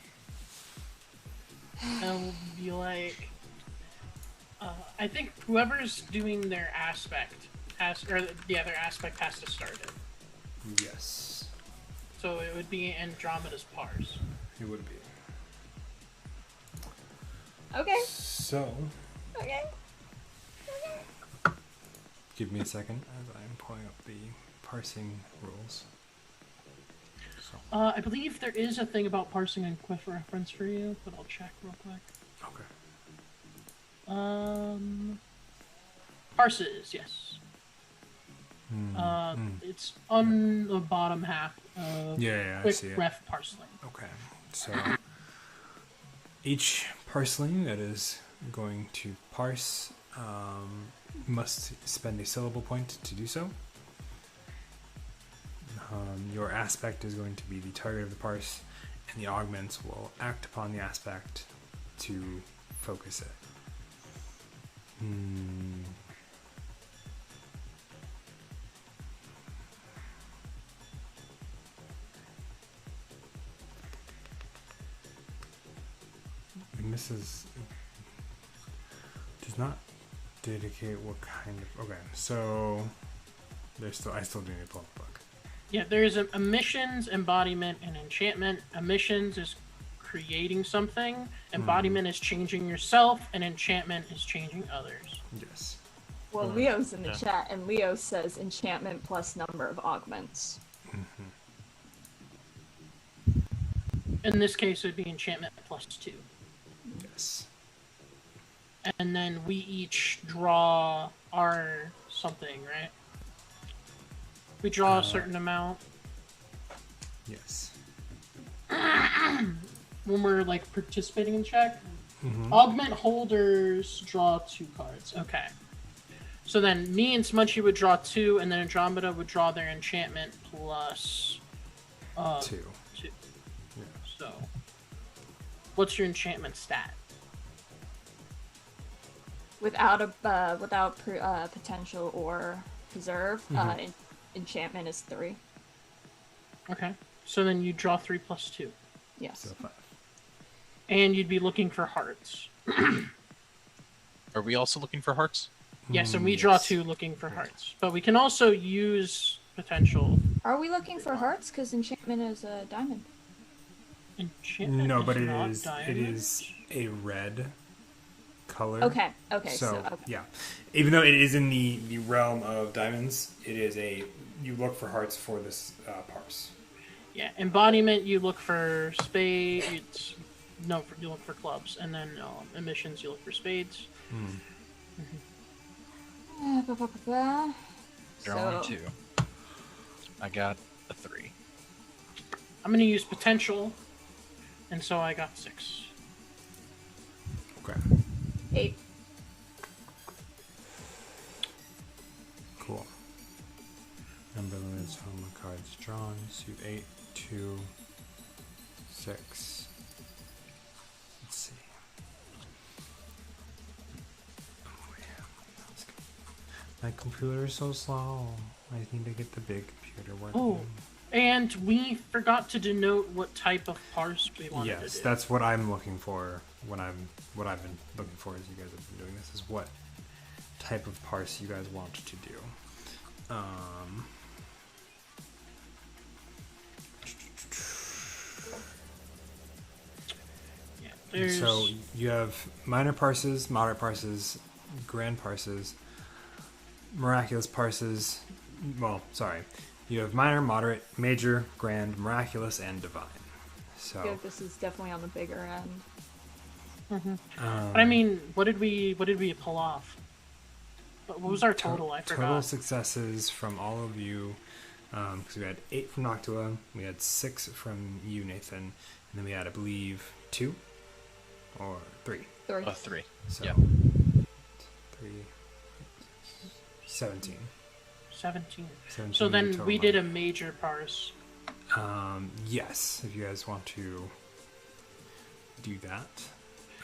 I'll be like, I think whoever's doing their aspect their aspect has to start it. Yes, So it would be Andromeda's parse. it would be. Okay. So, Okay. give me a second as I'm pulling up the parsing rules. So, I believe there is a thing about parsing and quick reference for you, but I'll check real quick. okay. Parses, yes. It's on the bottom half of Yeah, I quick see it. ref parseling. Okay, so each parseling that is going to parse must spend a syllable point to do so. Your aspect is going to be the target of the parse, and the augments will act upon the aspect to focus it. And this does not dedicate what kind of. Okay, so I still do need to pull up the book. Yeah, there's emissions, embodiment, and enchantment. Emissions is creating something. Embodiment is changing yourself, and enchantment is changing others. Yes. Well, Leo's in the chat, and Leo says enchantment plus number of augments. In this case, it would be enchantment plus 2. Yes. And then we each draw our something, right? We draw a certain amount. Yes. When we're like participating in check. Augment holders draw 2 cards. Okay. So then me and Smunchy would draw 2, and then Andromeda would draw their enchantment plus 2. 2. Yeah. So what's your enchantment stat? Without potential or preserve, enchantment is 3. Okay. So then you draw 3 plus 2. Yes. So 5. And you'd be looking for hearts. Are we also looking for hearts? Yes, and we draw 2 looking for hearts. But we can also use potential. Are we looking for hearts? Because enchantment is a diamond. Enchantment No, is but not it is diamonds. a red color. Okay. So okay. yeah, even though it is in the realm of diamonds, it is you look for hearts for this parse. Yeah, embodiment, you look for spades. No, you look for clubs. And then emissions, you look for spades. Drawing 2. I got a 3. I'm going to use potential. And so I got 6. Okay. 8. Cool. Number limits, home cards drawn. Suit 8, 2, 6. Let's see. Oh, yeah. My computer is so slow. I need to get the big computer working. Oh, and we forgot to denote what type of parse we wanted to Yes, do. that's what I'm looking for what I've been looking for as you guys have been doing this is what type of parse you guys want to do. Yeah, there's... So you have minor parses, moderate parses, grand parses, miraculous parses. Well, sorry. You have minor, moderate, major, grand, miraculous, and divine. So Yeah, this is definitely on the bigger end. But I mean, what did we pull off? What was our total? I forgot. Total successes from all of you, because we had 8 from Noctua, we had 6 from you, Nathan, then we had, I believe, 2 or 3. 3. 3. So Yeah. 3, 17. 17. 17 So then total we did money. a major parse. Yes, if you guys want to do that.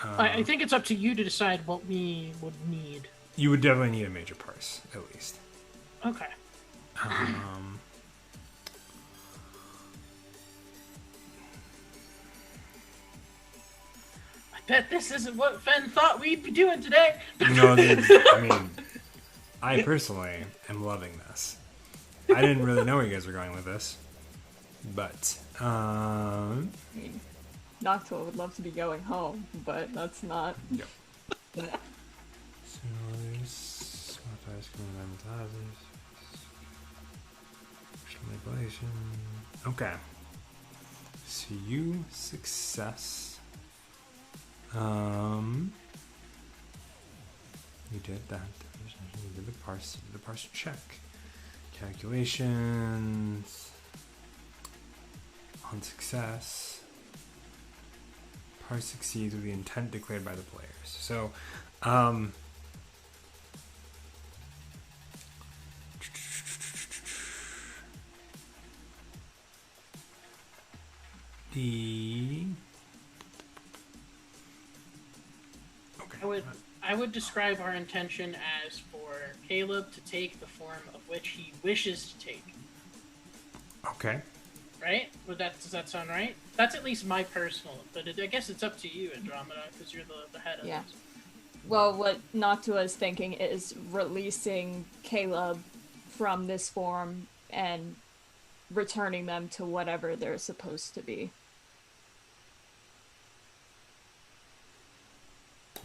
I think it's up to you to decide what we would need. You would definitely need a major parse, at least. Okay. I bet this isn't what Fen thought we'd be doing today. No, I mean, I personally am loving this. I didn't really know where you guys were going with this, but I mean, Noctua would love to be going home, but that's not. yep. Okay. So you success. You did that. You did the parse check. Calculations. On success. Parse succeeds with the intent declared by the players. So, the okay. I would describe our intention as for Caleb to take the form of which he wishes to take. Okay. Right? Does that sound right? That's at least my personal, but I guess it's up to you, Andromeda, because you're the head of Yeah. this. Well, what Noctua is thinking is releasing Caleb from this form and returning them to whatever they're supposed to be.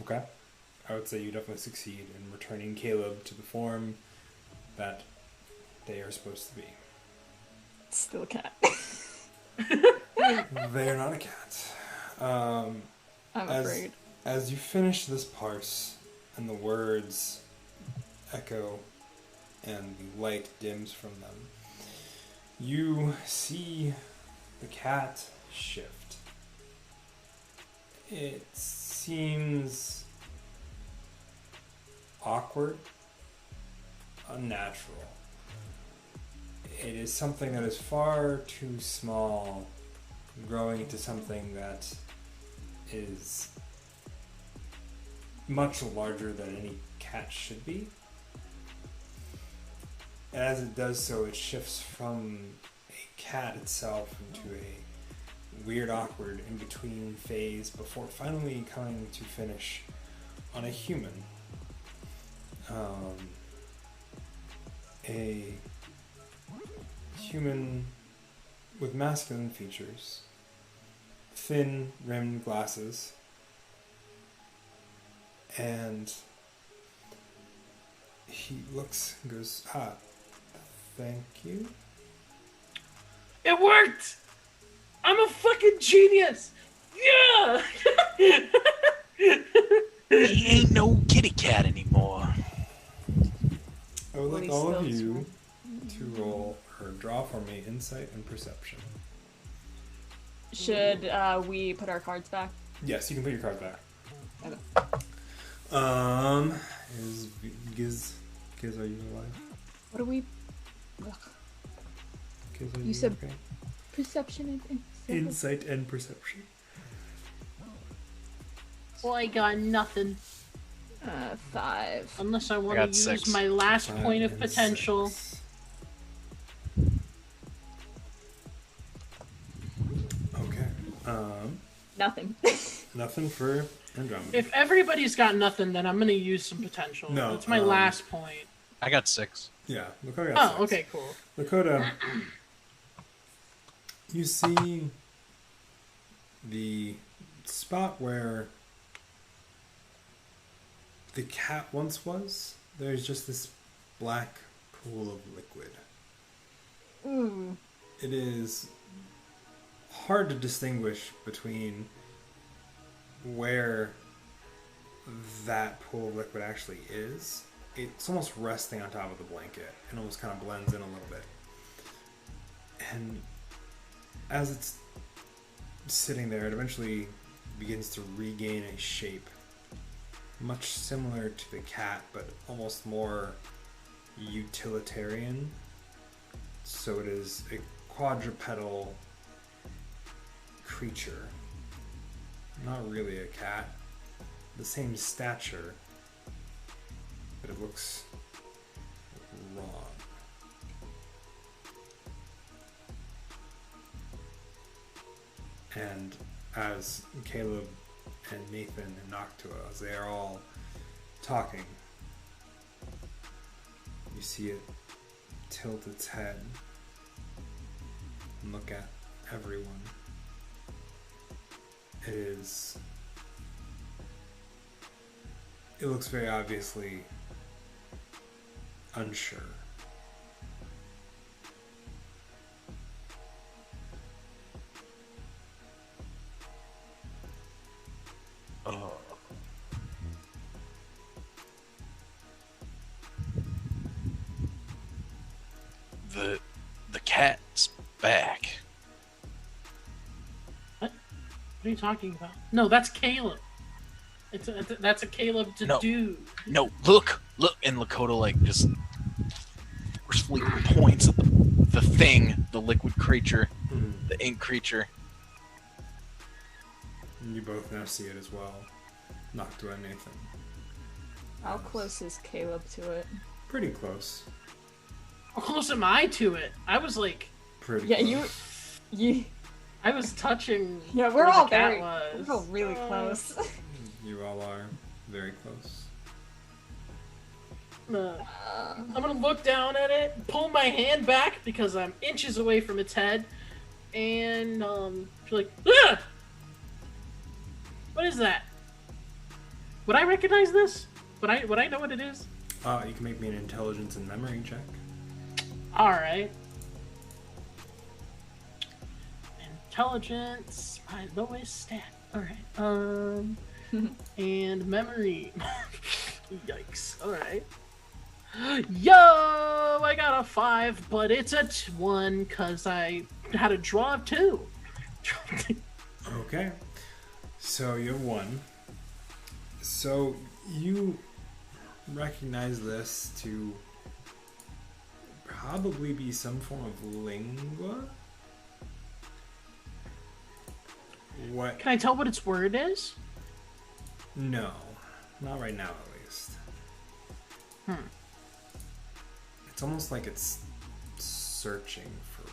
Okay. I would say you definitely succeed in returning Caleb to the form that they are supposed to be. Still a cat. They are not a cat. I'm afraid. As you finish this parse and the words echo and the light dims from them, you see the cat shift. It seems awkward, unnatural. It is something that is far too small, growing into something that is much larger than any cat should be. And as it does so, it shifts from a cat itself into a weird, awkward, in-between phase before finally coming to finish on a human. A human with masculine features, thin rimmed glasses, and he looks and goes, thank you. It worked! I'm a fucking genius! Yeah! He ain't no kitty cat anymore. I would Well, like he all of still you to roll or draw for me insight and perception. Should we put our cards back? Yes, you can put your card back. Okay. Is Giz, are you alive? What are we? Ugh. Giz, are You said- okay? Perception and Insight and perception. Well, I got nothing. 5. Unless I want got to use 6. my last 5 point of and potential. 6. Okay. Nothing. Nothing for Andromeda. If everybody's got nothing, then I'm going to use some potential. No, That's my last point. I got 6. Yeah, Lakota got 6. Okay, cool. Lakota, you see the spot where the cat once was. There's just this black pool of liquid. Ooh. It is hard to distinguish between where that pool of liquid actually is. It's almost resting on top of the blanket and almost kind of blends in a little bit. And as it's sitting there, it eventually begins to regain a shape, much similar to the cat, but almost more utilitarian. So it is a quadrupedal creature. Not really a cat. The same stature, but it looks wrong. And as Caleb and Nathan and Noctua, as they are all talking, you see it tilt its head and look at everyone. It looks very obviously unsure. Oh. The cat's back. What are you talking about? No, that's Caleb. That's a Caleb to No. do. No, look, and Lakota like just forcefully points at the thing, the liquid creature, the ink creature. And you both now see it as well. Noctua and Nathan. How close is Caleb to it? Pretty close. How close am I to it? I was like, Pretty Yeah, close. you. I was touching. Yeah, where we're all the cat very, was. we're all really close. You all are very close. I'm gonna look down at it, pull my hand back because I'm inches away from its head, and be like, "Ugh! What is that? Would I recognize this? Would I know what it is? You can make me an intelligence and memory check. All right. Intelligence, my lowest stat. All right. And memory. Yikes. All right. Yo, I got a 5, but it's a 1 because I had a draw of 2. Okay. So you have 1. So you recognize this to probably be some form of lingua? What? Can I tell what its word is? No. Not right now, at least. It's almost like it's searching for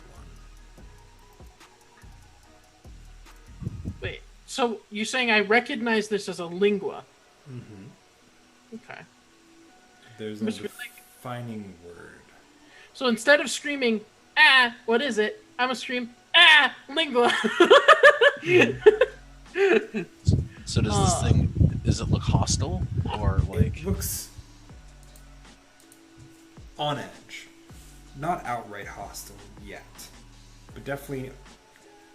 one. Wait, so you're saying I recognize this as a lingua? Mm-hmm. Okay. There's a Must be like- defining word. So instead of screaming, ah, what is it? I'm gonna scream, ah, lingua. So does this thing, does it look hostile or like? It looks on edge. Not outright hostile yet, but definitely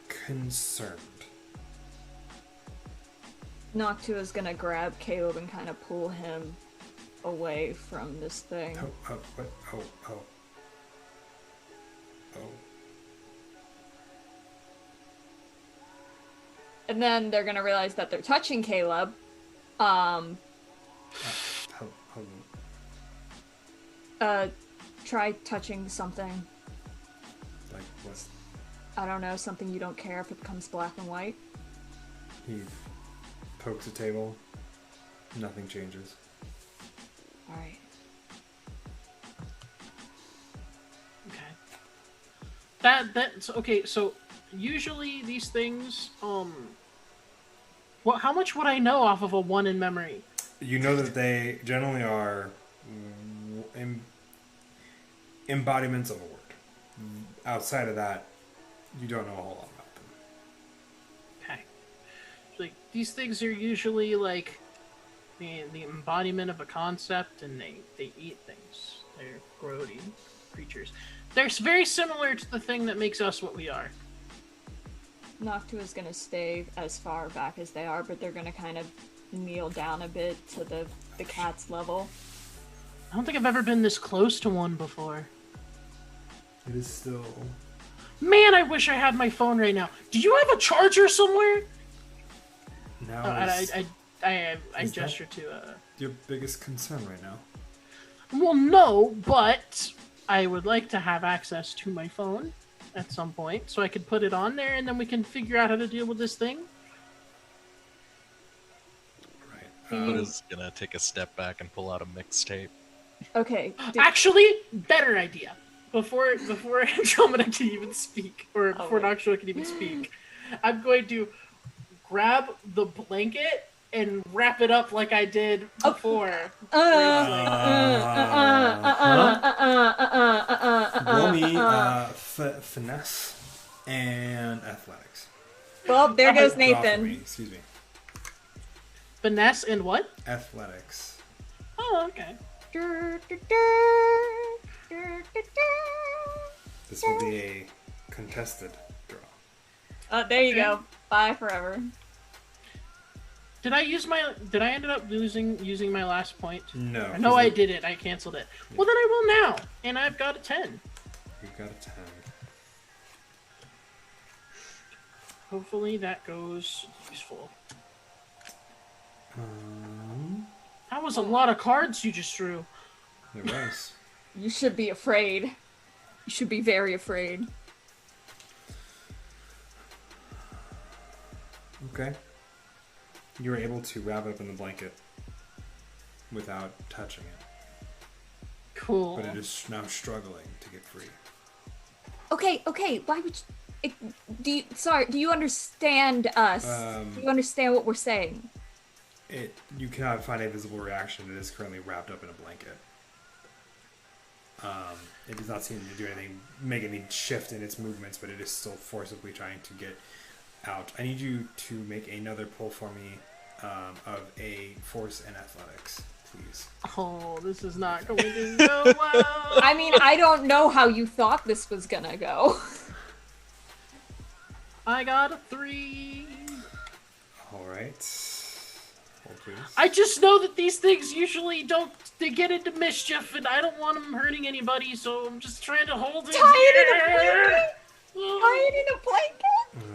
concerned. Noctua is gonna grab Caleb and kind of pull him away from this thing. Oh, what? Oh. And then they're gonna realize that they're touching Caleb. Hold on. Try touching something. Like what? I don't know, something you don't care if it becomes black and white. He pokes a table. Nothing changes. Alright. Okay. That's okay. So usually these things, well, how much would I know off of a 1 in memory? You know that they generally are embodiments of a word. Outside of that, you don't know a whole lot about them. Okay. Like these things are usually like the embodiment of a concept, and they eat things. They're grody creatures. They're very similar to the thing that makes us what we are. Noctua's gonna stay as far back as they are, but they're gonna kind of kneel down a bit to the cat's level. I don't think I've ever been this close to one before. It is still Man, I wish I had my phone right now. Do you have a charger somewhere? Now I is gesture to your biggest concern right now. Well, no, but I would like to have access to my phone at some point so I could put it on there and then we can figure out how to deal with this thing. Right. But is gonna take a step back and pull out a mixtape. Okay. Actually, better idea. Before Andromeda can even speak, or before wait. Noxua can even speak, I'm going to grab the blanket and wrap it up like I did before. Roll me finesse and athletics. Well, there goes Draw for Nathan. me, excuse me. Finesse and what? Athletics. Oh, okay. This will be a contested draw. Oh, there you go. Bye forever. Did I ended up using my last point? No. No, I didn't. I canceled it. Well, then I will now, and I've got a 10. You've got a 10. Hopefully that goes useful. That was a lot of cards you just drew. It was. You should be afraid. You should be very afraid. Okay. You were able to wrap it up in the blanket without touching it, Cool. but it is now struggling to get free. Okay. Why would you... Do you understand us? Do you understand what we're saying? You cannot find a visible reaction. It is currently wrapped up in a blanket. It does not seem to do anything, make any shift in its movements, but it is still forcibly trying to get out. I need you to make another pull for me of a force and athletics, please. Oh, this is not going to go well. I mean, I don't know how you thought this was gonna go. I got a 3. All right. Hold, please. I just know that these things usually they get into mischief, and I don't want them hurting anybody, so I'm just trying to hold it. Tie it in a blanket? Tie it in a blanket?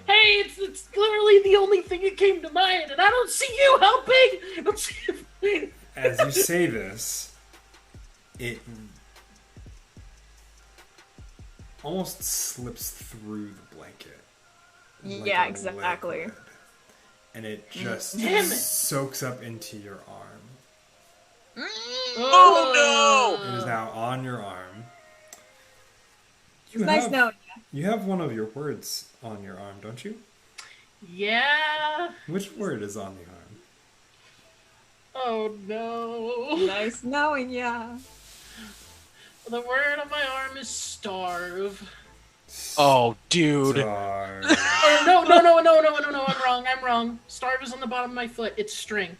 Hey, it's literally the only thing that came to mind, and I don't see you helping! As you say this, it almost slips through the blanket. like Yeah, a exactly. liquid, and it just Damn it. soaks up into your arm. Oh It is now on your arm. It's nice knowing you. You have one of your words on your arm, don't you? Yeah. Which word is on the arm? Oh no. Nice knowing ya. The word on my arm is starve. Oh, dude. Star. Or no, I'm wrong. Starve is on the bottom of my foot. It's string.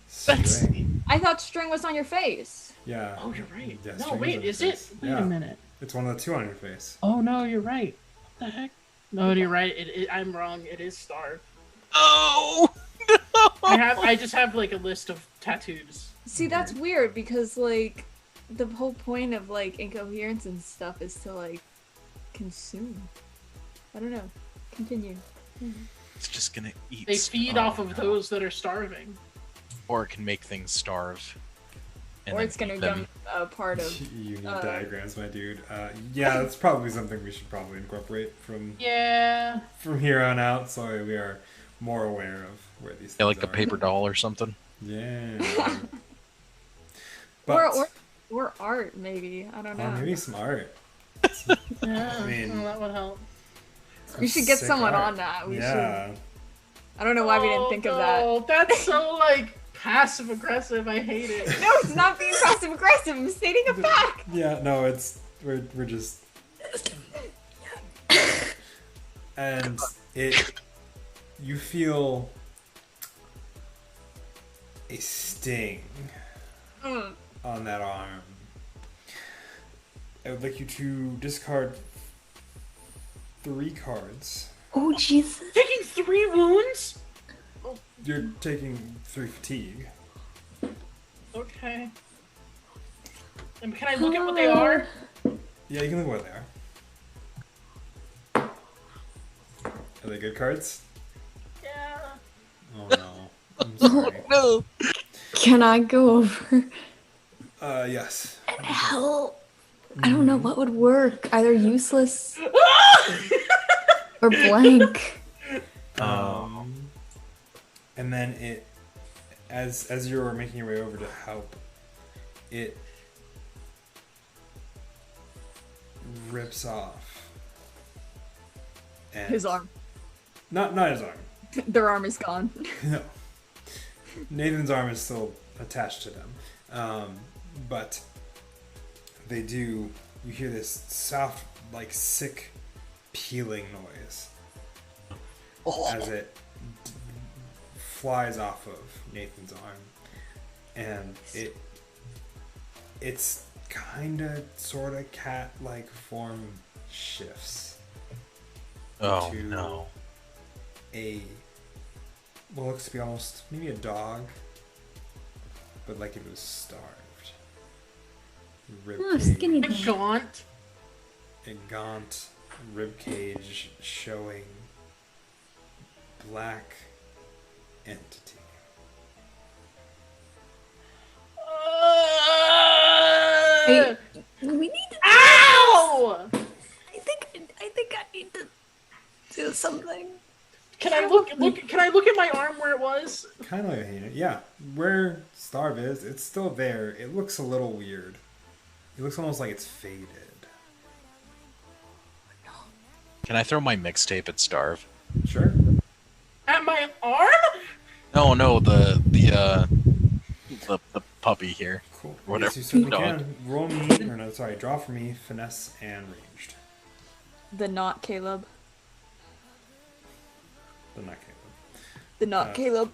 String. I thought string was on your face. Yeah. Oh, you're right. Yeah, No, string wait, on your is it? face. Wait Yeah. a minute. It's one of the two on your face. Oh no, you're right. What the heck? No, you're right. I'm wrong. It is starve. Oh, no. I just have like a list of tattoos. See, that's weird because like the whole point of like incoherence and stuff is to like consume. I don't know. Continue. It's just gonna eat. They feed off of those that are starving. Or it can make things starve. and Or then it's gonna eat become them. a part of. You need diagrams, my dude. Yeah, that's probably something we should probably incorporate from Yeah. here on out, so we are more aware of where these things Yeah, like are. a paper doll or something. Yeah. But, or art maybe. I don't know. maybe some art. Yeah. I mean- well, that would help. We should get Sick someone art. on that. We Yeah. should. I don't know why we didn't think of that. Oh, that's so like passive aggressive. I hate it. No, it's not being passive aggressive. I'm stating a fact. Yeah, no, we're just and you feel a sting on that arm. I would like you to discard 3 cards. Oh, Jesus. Taking 3 wounds? You're taking 3 fatigue. Okay. And can I look at what they are? Yeah, you can look what they are. Are they good cards? Yeah. Oh no. I'm sorry. No. Can I go over Yes. hell? I don't know what would work. Either useless or blank. And then it, as you're making your way over to help, it rips off. And His arm. Not his arm. Their arm is gone. No. Nathan's arm is still attached to them. But they do, you hear this soft, like sick peeling noise as it flies off of Nathan's arm. And it's kind of, sort of cat-like form shifts. Oh to no. What looks to be almost maybe a dog, but like it was starved. Oh, skinny Ribcage, thing. Gaunt. a gaunt ribcage showing black entity. Hey, we need to. Ow! I think I need to do something. Can I look? Can I look at my arm where it was? Kind of like a hyena. Yeah, where Starve is, it's still there. It looks a little weird. It looks almost like it's faded. Can I throw my mixtape at Starve? Sure. At my arm? No, the puppy here. Cool. Whatever. Yes, you certainly Dog. can. Roll me, or no, sorry, draw for me, finesse and ranged. The not Caleb. But not Caleb. The not Caleb.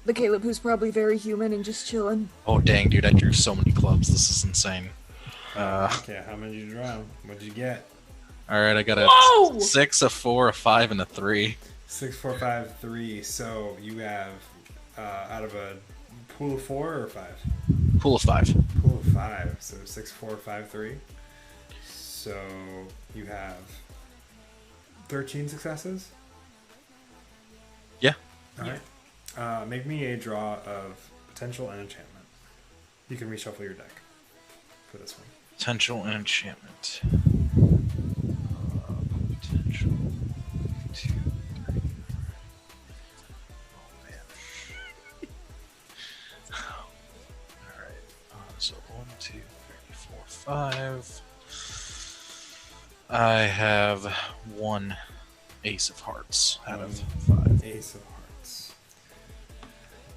The Caleb who's probably very human and just chilling. Oh dang, dude! I drew so many clubs. This is insane. Okay, how many did you draw? What did you get? All right, I got a Whoa! 6, a 4, a 5, and a 3. 6, 4, 5, 3. So you have out of a pool of 4 or 5? Pool of 5. Pool of 5. So 6, 4, 5, 3. So you have 13 successes. Yeah. All right. Make me a draw of potential and enchantment. You can reshuffle your deck for this one. Potential and enchantment. Potential. 2, 3. Oh man. Alright. So 1, 2, 3, 4, 5. I have 1 ace of hearts out of 5. Ace of hearts.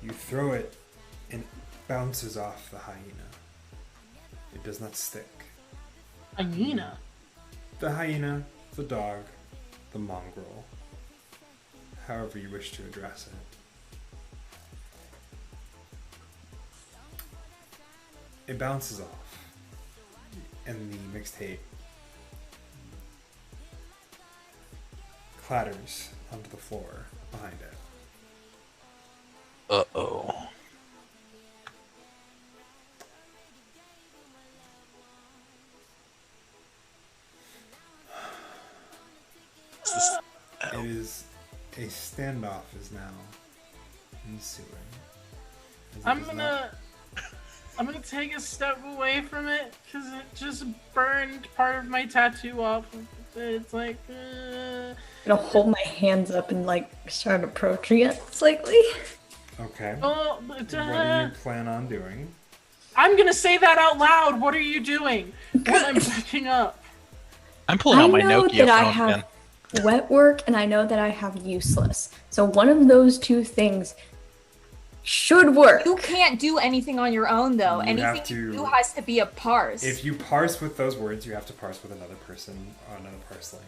You throw it and it bounces off the hyena. It does not stick. Hyena. The hyena, the dog, the mongrel, however you wish to address it. It bounces off, and the mixtape clatters onto the floor behind it. Uh-oh. Is this... It is a standoff is now ensuing. As it I'm does gonna take a step away from it because it just burned part of my tattoo off. It's like. I'm gonna hold my hands up and like start approaching it slightly. Okay. Oh, What do you plan on doing? I'm gonna say that out loud. What are you doing? What I'm backing up. I'm pulling out my know Nokia that I phone have again. wet work and I know that I have useless. So one of those two things should work. You can't do anything on your own, though. You have Anything you to- do has to be a parse. If you parse with those words, you have to parse with another person or another parseling.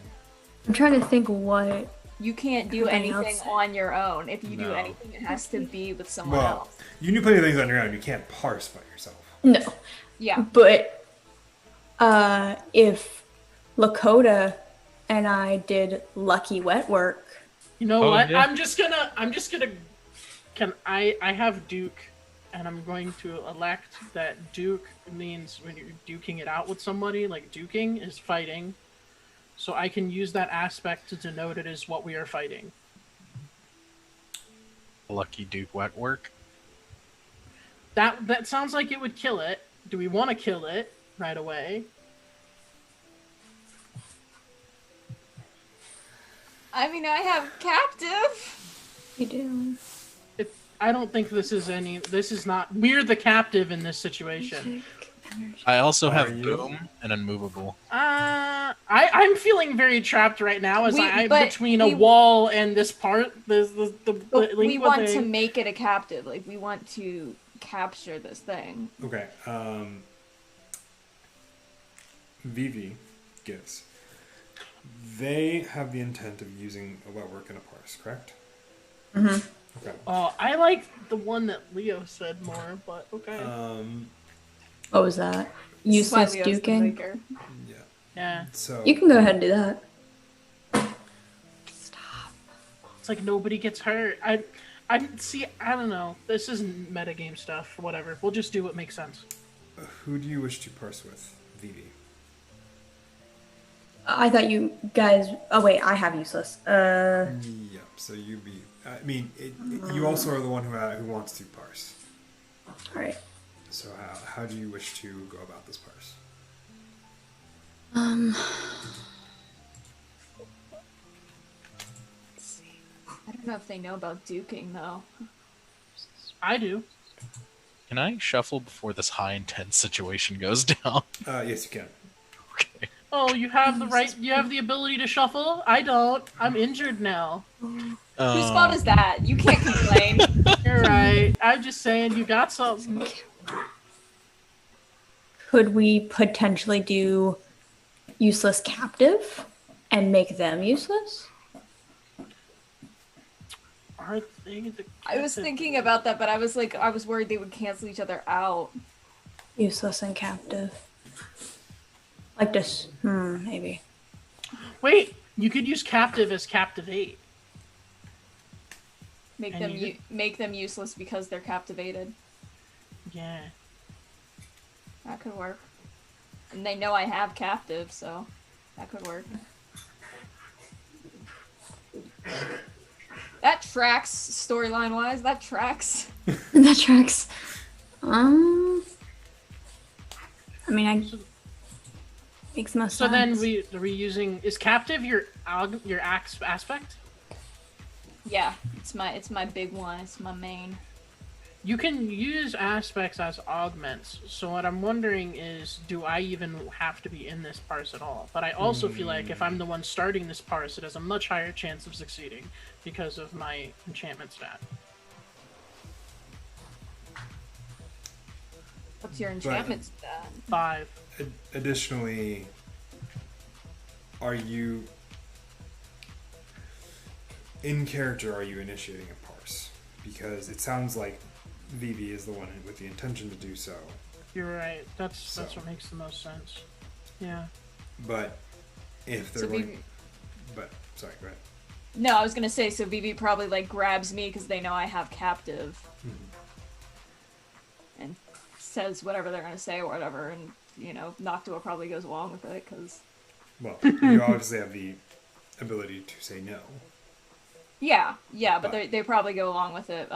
I'm trying to think what. You can't do Everything anything else. on your own. If you do No. anything, it has to be with someone Well, else. you do plenty of things on your own. You can't parse by yourself. No. Yeah. But if Lakota and I did lucky wet work, You know Oh, what? yeah. I'm just gonna. Can I have Duke, and I'm going to elect that Duke means when you're duking it out with somebody, like duking is fighting. so I can use that aspect to denote it as what we are fighting. Lucky Duke work. That sounds like it would kill it. Do we want to kill it right away? I mean, I have captive. You do. I don't think this is not. We're the captive in this situation. I also Are have you? Boom and Unmovable. I'm feeling very trapped right now as I'm but between a we- wall and this part. The But we lingua want to thing. make it a captive. Like, we want to capture this thing. Okay. Vivi gives. They have the intent of using a wetwork and a parse, correct? Mm-hmm. Okay. I like the one that Leo said more, but okay. What was that? Useless Slightly as the duking? maker. Yeah. Yeah, So You can go ahead and do that. it's like nobody gets hurt. I don't know. This isn't metagame stuff. Whatever. We'll just do what makes sense. who do you wish to parse with, Vivi? I thought you guys. Oh wait, I have useless. Yeah. So you be. I mean, you also are the one who wants to parse. All right. So how do you wish to go about this parse? I don't know if they know about duking, though. I do. Can I shuffle before this high intense situation goes down? Yes, you can. Okay. Oh, you have the right. You have the ability to shuffle. I don't. I'm injured now. Whose fault is that? You can't complain. You're right. I'm just saying you got something. Could we potentially do useless captive and make them useless? Are they the I was thinking about that, but I was worried they would cancel each other out. Useless and captive. Like this. Maybe. Wait, you could use captive as captivate. Make And them you make them useless because they're captivated. Yeah. That could work. And they know I have captive, so that could work. That tracks storyline wise. That tracks. That tracks. I mean, makes most So sense. then are we using is captive your aspect? Yeah, it's my big one. It's my main. You can use aspects as augments. So what I'm wondering is, do I even have to be in this parse at all? But I also feel like if I'm the one starting this parse, it has a much higher chance of succeeding because of my enchantment stat. What's your enchantment stat? 5. Additionally, are you in character? Are you initiating a parse? Because it sounds like Vivi is the one with the intention to do so. You're right. That's So. what makes the most sense. Yeah. But if they're So going, Vivi- but sorry, go ahead. No, I was gonna say, so Vivi probably like grabs me because they know I have captive, and says whatever they're gonna say or whatever, and Noctua probably goes along with it because Well, you obviously have the ability to say no. yeah, but But- they probably go along with it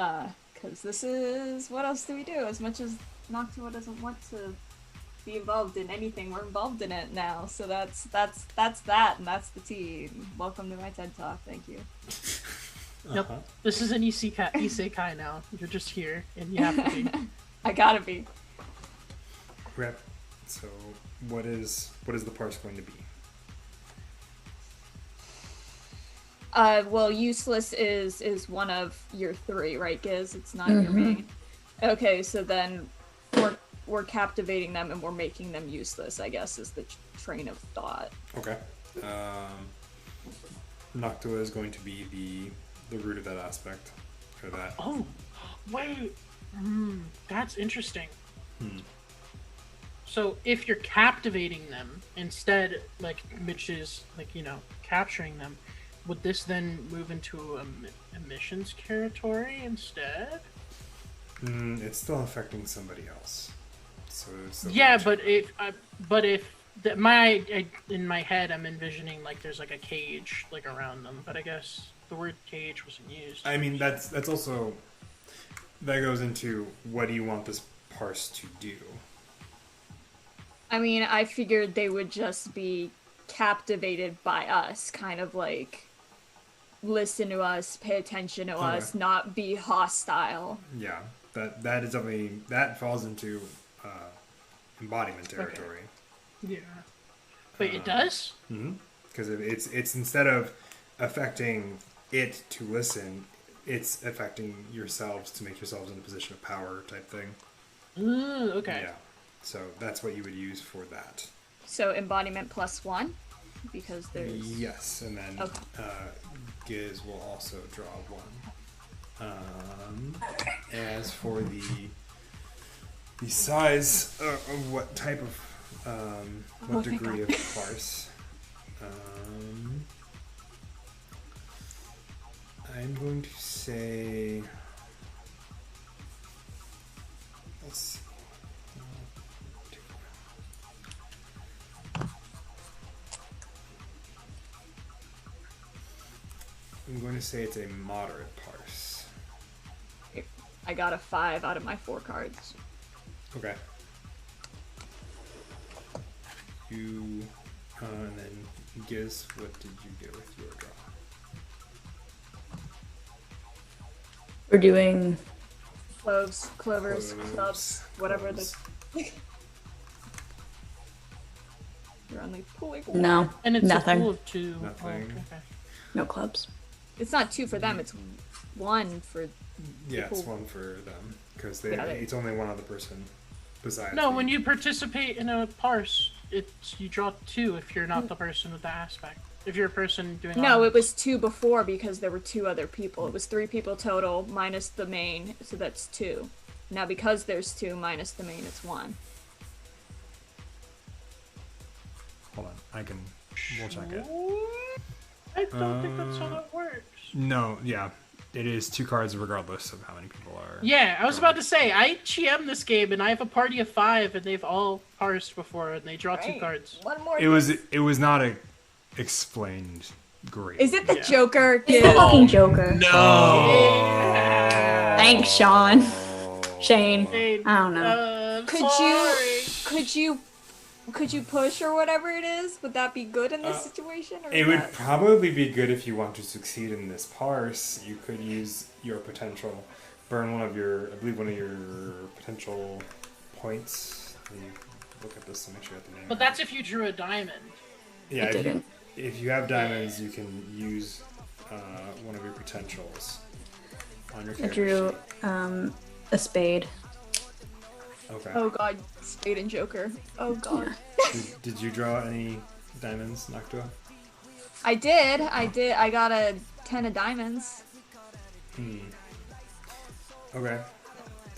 because this is what else do we do? As much as Noctua doesn't want to be involved in anything, we're involved in it now. So that's that, and that's the tea. Welcome to my TED Talk. Thank you. Yep. This is an isekai now. You're just here, and you have to be. I gotta be. Okay. So what is the parse going to be? Well, useless is one of your three, right, Giz? It's not your main. Okay, so then we're captivating them and we're making them useless, I guess, is the train of thought. Okay. Noctua is going to be the root of that aspect, or that. Oh, wait. That's interesting. So if you're captivating them instead, which is capturing them, would this then move into a missions territory instead? It's still affecting somebody else. So Yeah, but if in my head, I'm envisioning like there's like a cage like around them, but I guess the word cage wasn't used. I mean, that's also that goes into what do you want this parse to do? I mean, I figured they would just be captivated by us, kind of like listen to us, pay attention to us, not be hostile. Yeah, that is something that falls into embodiment territory. Yeah. Wait, it does? Because it's instead of affecting it to listen, it's affecting yourselves to make yourselves in a position of power type thing. Okay. Yeah. So that's what you would use for that. So embodiment +1, because there's... Yes, and then Giz will also draw one. As for the size of what type of what degree of parse, I'm going to say, let's see. I'm going to say it's a moderate parse. I got a 5 out of my 4 cards. Okay. You, and then Giz, what did you get with your draw? We're doing Cloves, clovers, Cloves, clubs, whatever cloves. You're only pulling no, And it's nothing. a pool of 2. Nothing. Oh, okay. No clubs. It's not 2 for them, it's 1 for... Yeah, it's People- one for them because Yeah, they- it's only one other person besides. No, me. when you participate in a parse, you draw 2 if you're not the person with the aspect. If you're a person doing No, all it was 2 before because there were 2 other people. It was 3 people total minus the main, so that's 2. Now because there's 2 minus the main, it's 1. Hold on, we'll check it. I don't think that's how that works. No, yeah, it is 2 cards regardless of how many people are. Yeah, I was about to say, I GM this game and I have a party of 5 and they've all parsed before and they draw 2 cards. One more. It was not explained great. Is it the Yeah. Joker? It's the fucking Joker. No. Thanks, Sean. Shane. Hey, I don't know. Could you push or whatever it is? Would that be good in this situation? Or It would would probably be good if you want to succeed in this parse. You could use your potential, burn one of your potential points. Let me look at this to make sure I have the name. But that's if you drew a diamond. yeah. I If you, didn't. if you have diamonds, you can use one of your potentials on your I character drew sheet. a spade. Okay. Oh god, Spade and Joker. Oh god. Did you draw any diamonds, Noctua? I did. I got a 10 of diamonds. Okay.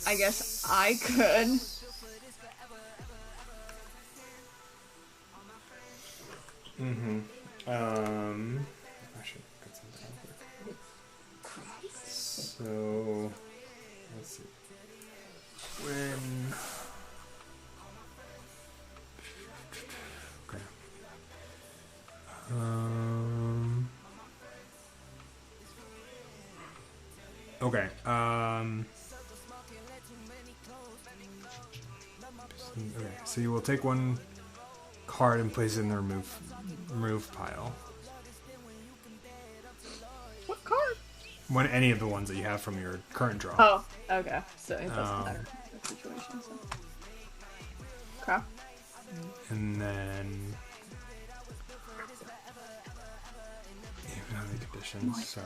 I guess I could. I should get something real quick. So, let's see. When. Okay. Okay. Okay. So you will take one card and place it in the remove pile. What card? Any of the ones that you have from your current draw. Oh, okay. So it doesn't matter the situation. So. Crap. And then even on the conditions, so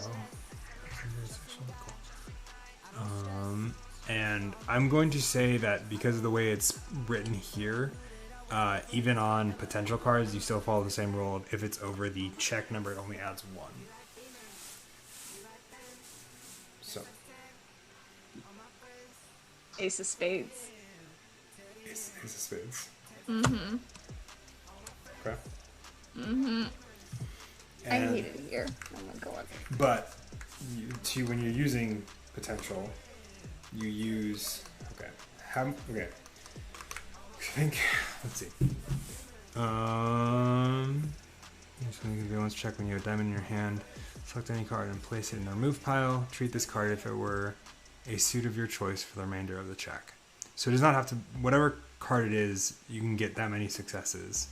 and I'm going to say that because of the way it's written here, even on potential cards, you still follow the same rule. If it's over the check number, it only adds 1. So Ace of Spades. Ace of Spades. Mm-hmm. Okay. Mm-hmm. I And- hate it here. Oh my god. But when you're using potential, you use okay. Okay. I think let's see. Just going to give you one check when you have a diamond in your hand. Select any card and place it in the remove pile. Treat this card if it were a suit of your choice for the remainder of the check. So it does not have to, whatever card it is, you can get that many successes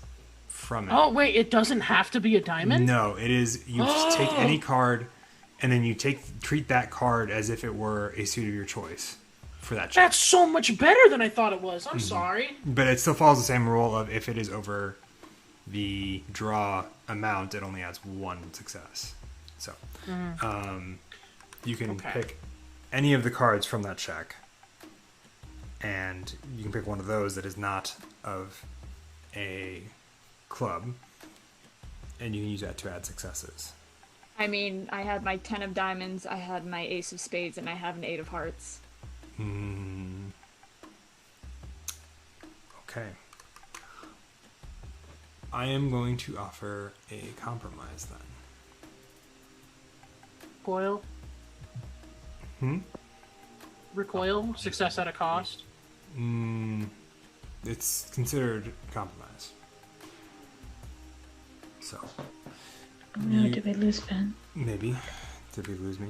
from it. Oh wait, it doesn't have to be a diamond? No, it is, you just take any card and then you treat that card as if it were a suit of your choice for that check. That's so much better than I thought it was. I'm sorry. But it still follows the same rule of if it is over the draw amount, it only adds one success. So, you can pick any of the cards from that check, and you can pick one of those that is not of a club, and you can use that to add successes. I mean, I had my 10 of diamonds, I had my ace of spades, and I have an 8 of hearts. Okay. I am going to offer a compromise then. Recoil? Hmm? Recoil? Success at a cost? It's considered compromise. So. Oh no, did we lose Ben? Maybe. Did we lose me?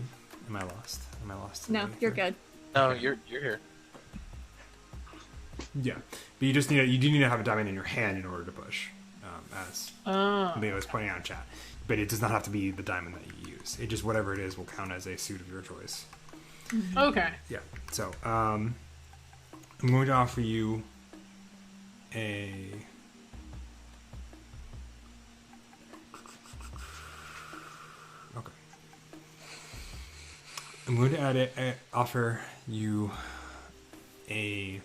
Am I lost? Am I lost? No, you're good. No, you're here. Yeah, but you just need you do need to have a diamond in your hand in order to push, as Leo was pointing out in chat. But it does not have to be the diamond that you use. It just whatever it is will count as a suit of your choice. Okay. Yeah. So I'm going to offer you a. Okay. I'm going to offer you a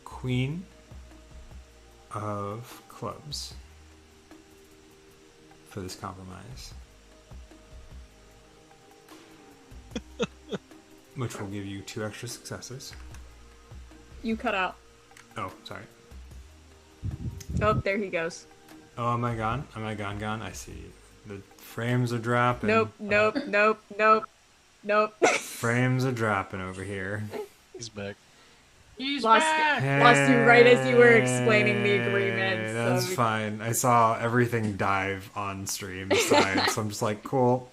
queen of clubs for this compromise. Which will give you 2 extra successes. You cut out. Oh, sorry. Oh, there he goes. Oh, am I gone? Am I gone? I see. The frames are dropping. Nope. Frames are dropping over here. He's back. He's Lost back! Lost you right as you were explaining the agreement. That's so fine. I saw everything dive on stream side, so I'm just like, cool.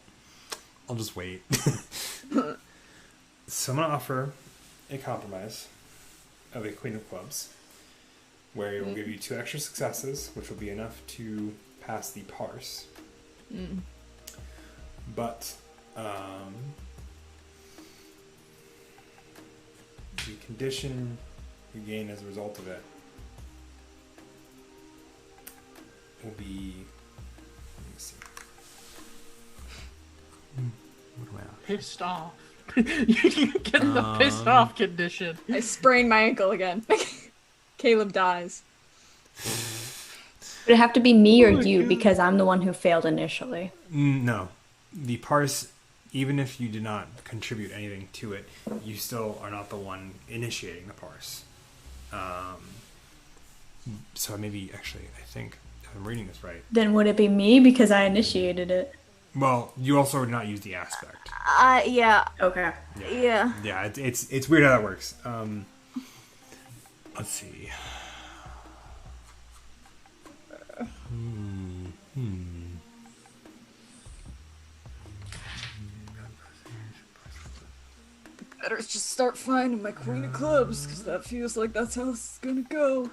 I'll just wait. So I'm going to offer a compromise of a queen of clubs, where it will give you 2 extra successes, which will be enough to pass the parse. But the condition you gain as a result of it will be. Let me see. What am I on? Pissed off. You get the pissed off condition. I sprained my ankle again. Caleb dies. Would it have to be me or you because I'm the one who failed initially? No. The parse, even if you did not contribute anything to it, you still are not the one initiating the parse. So maybe, actually, I think, if I'm reading this right. Then would it be me because I initiated it? Well, you also would not use the aspect. Yeah. Okay. Yeah. Yeah, it's weird how that works. Let's see. Better just start finding my queen of clubs, because that feels like that's how it's gonna go.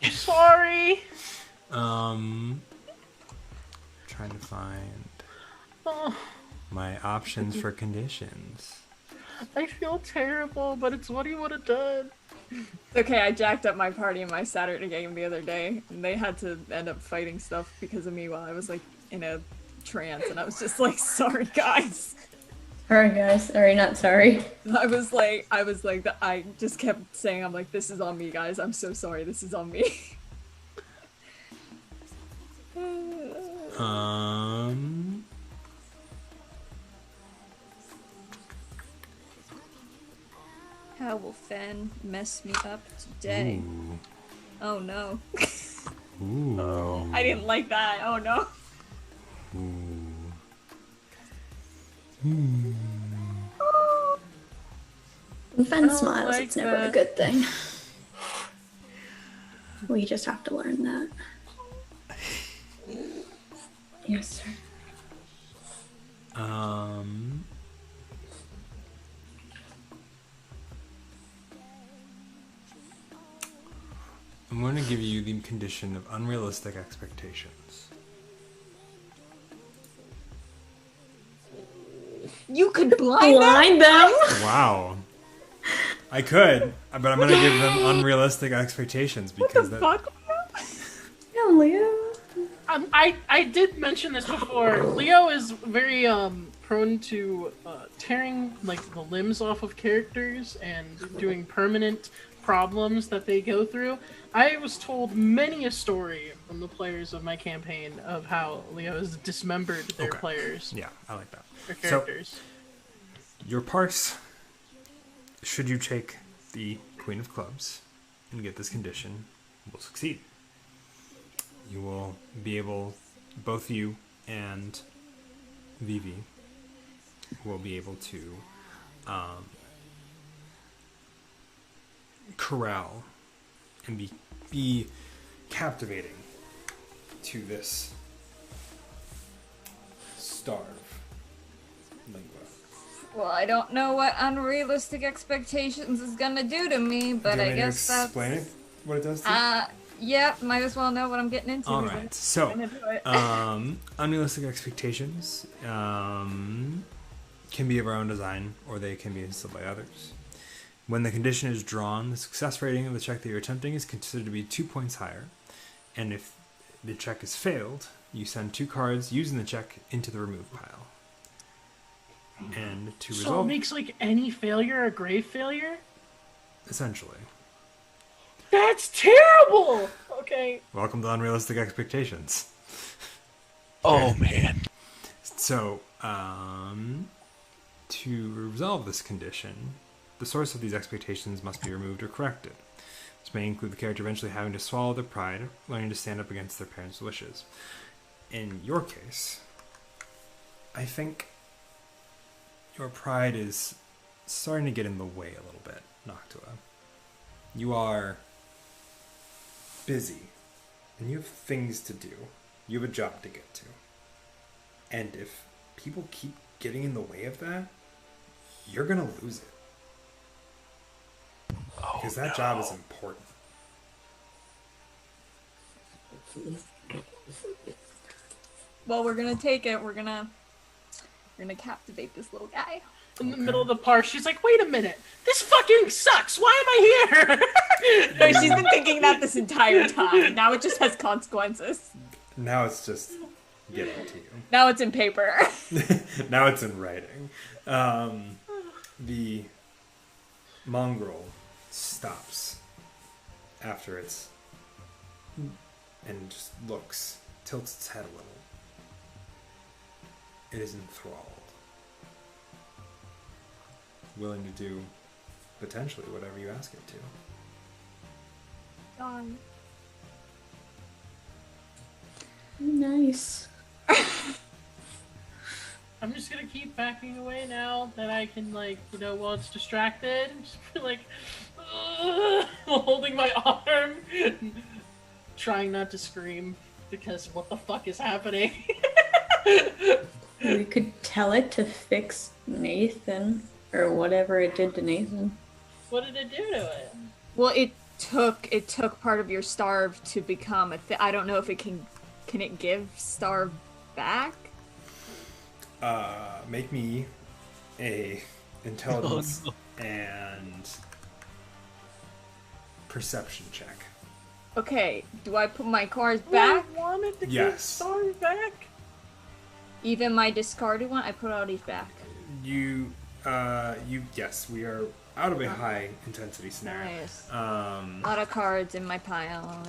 Sorry. Trying to find my options for conditions. I feel terrible, but it's what he would have done. It's okay, I jacked up my party in my Saturday game the other day, and they had to end up fighting stuff because of me while I was like in a trance, and I was just like, sorry guys. Alright guys, sorry, not sorry. I just kept saying, I'm like, this is on me guys, I'm so sorry, this is on me. How will Fen mess me up today? Ooh. Oh no. Ooh. I didn't like that, oh no. When Fen I don't smiles, like it's never a that. good thing. We just have to learn that. Yes, sir. I'm going to give you the condition of unrealistic expectations. You could blind them? Blind them? Wow. I could, but I'm going to give them unrealistic expectations because that. Fuck? Yeah, Leo. I did mention this before. Leo is very prone to tearing like the limbs off of characters and doing permanent problems that they go through. I was told many a story from the players of my campaign of how Leo has dismembered their Okay. players, Yeah, I like that. their characters. So, your parse, should you take the Queen of Clubs and get this condition, will succeed. You will be able, both you and Vivi will be able to corral and be captivating to this starve lingua. Well, I don't know what unrealistic expectations is gonna do to me, but Do you I want me to guess that's... explain it, what it does to you? Yeah, might as well know what I'm getting into. All because right, so I'm into it. unrealistic expectations can be of our own design, or they can be instilled by others. When the condition is drawn, the success rating of the check that you're attempting is considered to be 2 points higher, and if the check is failed, you send 2 cards using the check into the remove pile. And to So it resolve, makes like any failure a grave failure? essentially. That's terrible! Okay. Welcome to unrealistic expectations. Oh man. So, to resolve this condition, the source of these expectations must be removed or corrected. This may include the character eventually having to swallow their pride, learning to stand up against their parents' wishes. In your case, I think your pride is starting to get in the way a little bit, Noctua. You are busy, and you have things to do. You have a job to get to. And if people keep getting in the way of that, you're going to lose it. Because that job is important. Well, we're gonna take it. We're gonna captivate this little guy. In the middle of the park, she's like, wait a minute, this fucking sucks, why am I here? No, she's been thinking that this entire time. Now it just has consequences. Now it's just getting to you. Now it's in paper. Now it's in writing. The mongrel stops after it's and just looks, tilts its head a little. It is enthralled, willing to do potentially whatever you ask it to. Darn. Nice. I'm just gonna keep backing away now that I can, like, you know, while it's distracted, just be like, holding my arm, trying not to scream, because what the fuck is happening? We could tell it to fix Nathan, or whatever it did to Nathan. What did it do to it? Well, it took part of your starve to become a I don't know if it can it give starve back? Make me a intelligence and perception check. Okay, do I put my cards back? I wanted to Yes. get Star back. Even my discarded one, I put all these back. Yes, we are out of a high intensity scenario. Nice. Um, A lot of cards in my pile.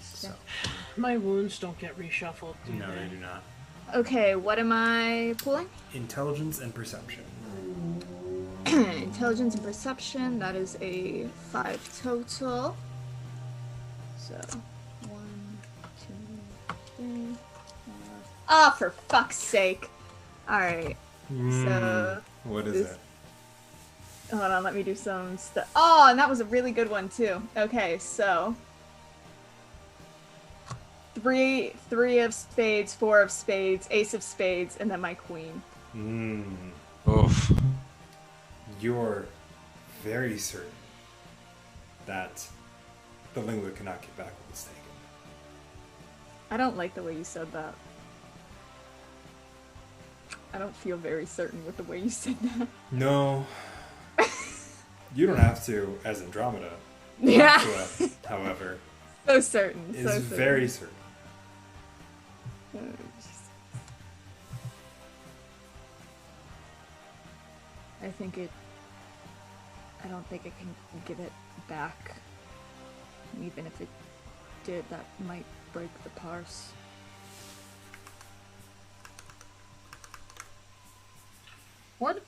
so, My wounds don't get reshuffled, do no, they? they do not. Okay, what am I pulling? Intelligence and perception. Intelligence and perception, that is a 5 total. So, 1, 2, 3, 4. Ah, for fuck's sake. Alright, so. What is this- it? Hold on, let me do some stuff. Oh, and that was a really good one, too. Okay, so. three of spades, 4 of spades, ace of spades, and then my queen. Oof. You're very certain that the lingua cannot get back what it's taken. I don't like the way you said that. I don't feel very certain with the way you said that. No. You don't have to, as Andromeda. Yeah. Noctua, however, So certain. is So certain. very certain. Oh, jeez. I don't think it can give it back. Even if it did, that might break the parse. What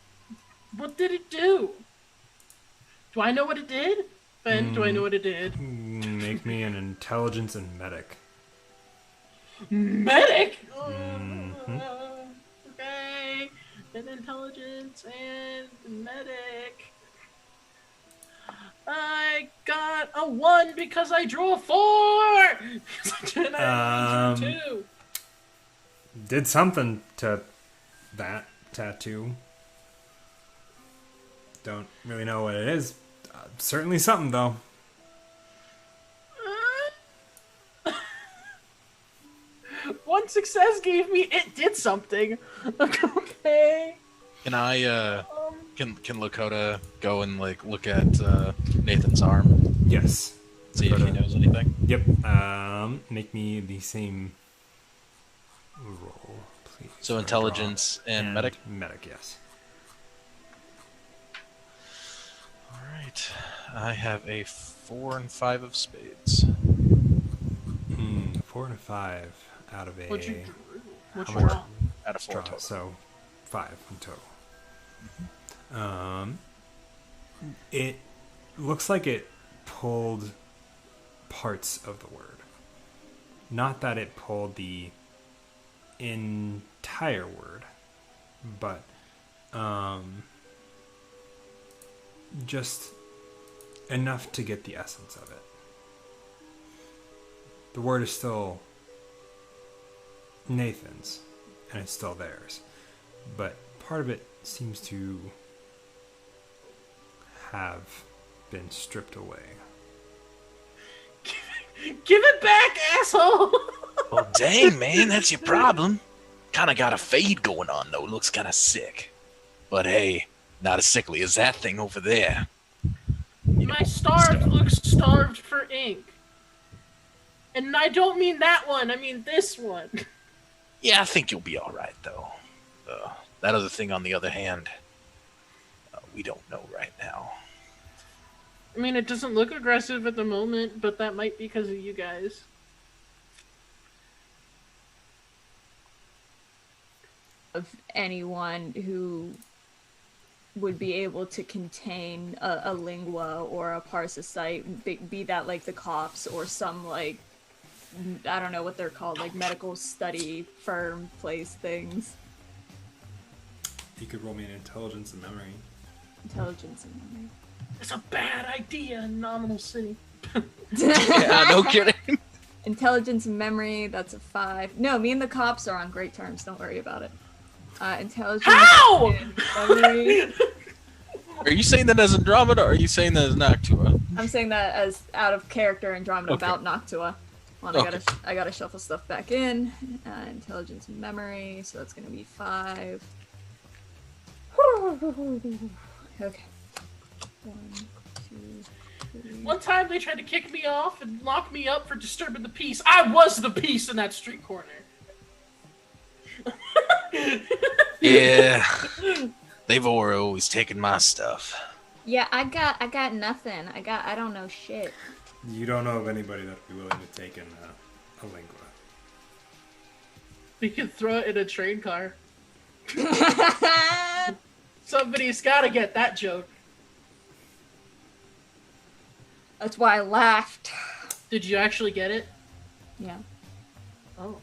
did it do? Do I know what it did? Ben, do I know what it did? Make me an intelligence and medic. Medic? Mhm. Okay. An intelligence and medic. I got a 1 because I drew a 4! And I drew 2. Did something to that tattoo. Don't really know what it is. Certainly something, though. One success gave me it did something. Okay. Can I can Lakota go and like look at Nathan's arm, Yes. see if he Lakota. knows anything? Yep. Make me the same roll, please. So intelligence and medic? Medic, yes. All right. I have a 4 and 5 of spades. 4 and a 5 out of a What'd you do? What'd How you much? draw? Out of 4 draw, total. so 5 in total. It looks like it pulled parts of the word. Not that it pulled the entire word, but just enough to get the essence of it. The word is still Nathan's, and it's still theirs, but part of it seems to have been stripped away. Give it back, asshole! Well, dang, man, that's your problem. Kind of got a fade going on, though. Looks kind of sick. But hey, not as sickly as that thing over there. My starved looks starved for ink. And I don't mean that one, I mean this one. Yeah, I think you'll be alright, though. That other thing, on the other hand, we don't know right now. I mean, it doesn't look aggressive at the moment, but that might be because of you guys. Of anyone who would be able to contain a lingua or a parasite, be that like the cops or some like, I don't know what they're called, like medical study firm place things. You could roll me an intelligence and memory. Intelligence and memory. It's a bad idea in Nominal City. Yeah, no kidding. Intelligence and memory, that's a 5. No, me and the cops are on great terms, don't worry about it. Intelligence How? and memory. Are you saying that as Andromeda, or are you saying that as Noctua? I'm saying that as out of character Andromeda Okay. about Noctua. Well, Okay. I gotta shuffle stuff back in. Intelligence and memory, so that's gonna be 5. Okay. 1, 2, 3. One time they tried to kick me off and lock me up for disturbing the peace. I was the peace in that street corner. Yeah. They've always taken my stuff. Yeah, I got nothing. I don't know shit. You don't know of anybody that'd be willing to take in a lingua. We could throw it in a train car. Somebody's gotta get that joke. That's why I laughed. Did you actually get it? Yeah. Oh.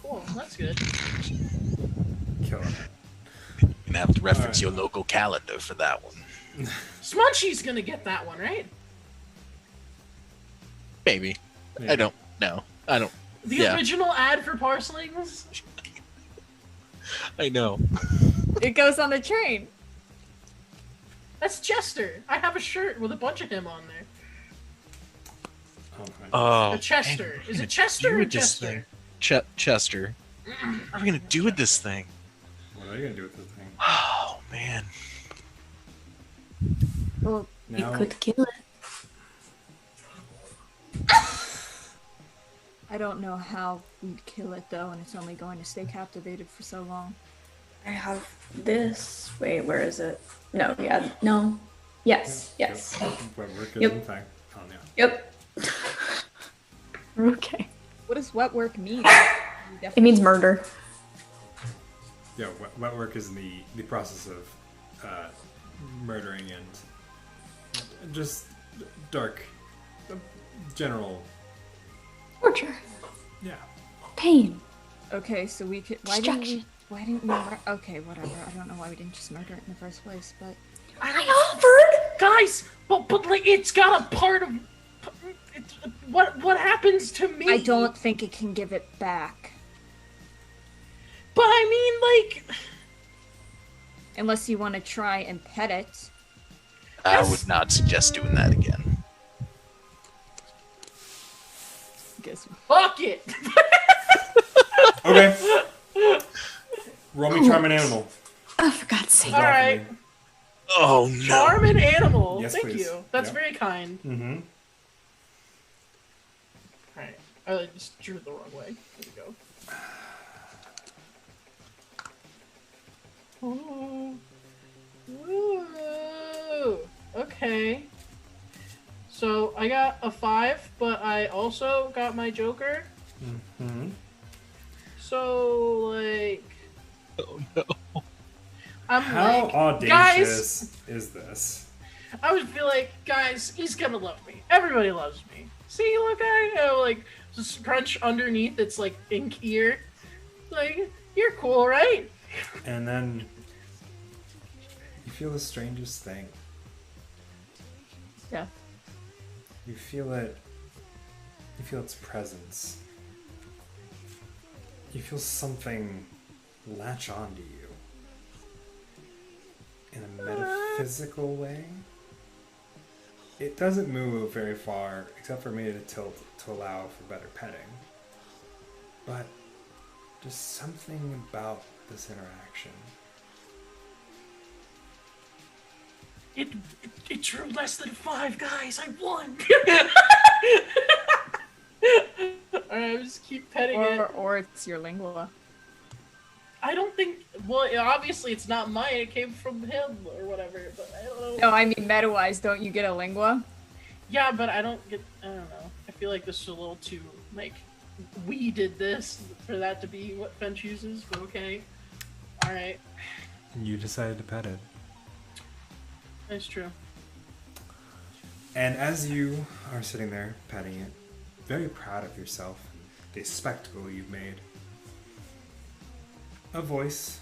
Cool, that's good. Kill him. You're gonna have to reference your local calendar for that one. Smunchy's gonna get that one, right? Maybe. Yeah. I don't know. I don't. Yeah. original ad for Parselings? I know. It goes on the train. That's Chester. I have a shirt with a bunch of him on there. Oh, my Oh, A Chester. man, what Is are we it Chester gonna or do with this Chester? thing? Chester. What are we gonna do with this thing? What are you gonna do with this thing? Oh man. Well, Now, You could kill it. I don't know how we'd kill it though, and it's only going to stay captivated for so long. I have this. Wait, where is it? No, yeah, no. Yes, yes. Web work is Yep. in fact on you. Yep. Okay. What does wet work mean? It means murder. Yeah, wet work is the process of murdering and just dark, general. Torture. Yeah. Pain. Okay, so we could. Destruction. Why didn't we? Okay, whatever. I don't know why we didn't just murder it in the first place, but I offered. Guys, but like it's got a part of. What happens to me? I don't think it can give it back But I mean, like, unless you want to try and pet it. I would not suggest doing that again. Guess. fuck it. Okay. Roll me charm an animal. Oh, for God's sake. All right. Oh no. Charm an animal. Yes, Thank please. you. That's Yep. very kind. Mm-hmm. Alright. I just drew it the wrong way. There we go. Oh. Woo. Okay. So I got a 5, but I also got my Joker. Mm-hmm. So like Oh no. I'm How like, audacious is this? I would feel like, guys, he's gonna love me. Everybody loves me. See, look, I have like just crunch underneath. It's like ink ear. Like, you're cool, right? And then you feel the strangest thing. Yeah. You feel it. You feel its presence. You feel something latch onto you in a metaphysical way. It doesn't move very far, except for maybe to tilt to allow for better petting. But just something about this interaction. It drew less than 5, guys. I won. Alright, just keep petting it. Or it's your lingua. I don't think. Well, obviously it's not mine. It came from him or whatever. But I don't know. No, I mean meta-wise, don't you get a lingua? Yeah, but I don't get. I don't know. I feel like this is a little too like. We did this for that to be what Fench uses. But okay. All right. You decided to pet it. That's true. And as you are sitting there petting it, very proud of yourself, the spectacle you've made, a voice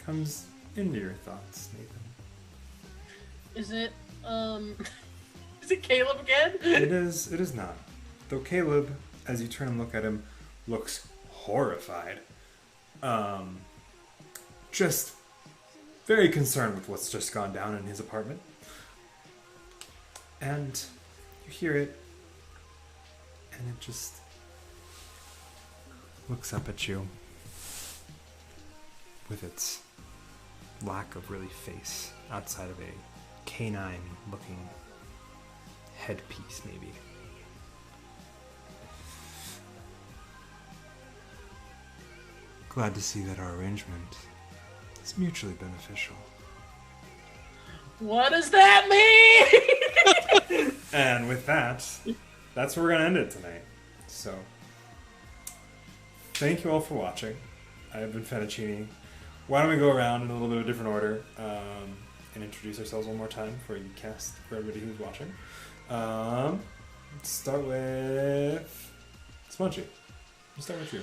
comes into your thoughts, Nathan. Is it is it Caleb again? It is not. Though Caleb, as you turn and look at him, looks horrified. Just very concerned with what's just gone down in his apartment. And you hear it, and it just looks up at you with its lack of really face outside of a canine looking headpiece, maybe. Glad to see that our arrangement is mutually beneficial. What does that mean? And with that, that's where we're gonna end it tonight. So, thank you all for watching. I have been Fettuccine. Why don't we go around in a little bit of a different order and introduce ourselves one more time for you cast for everybody who's watching. Let's start with Smunchy. Let's start with you.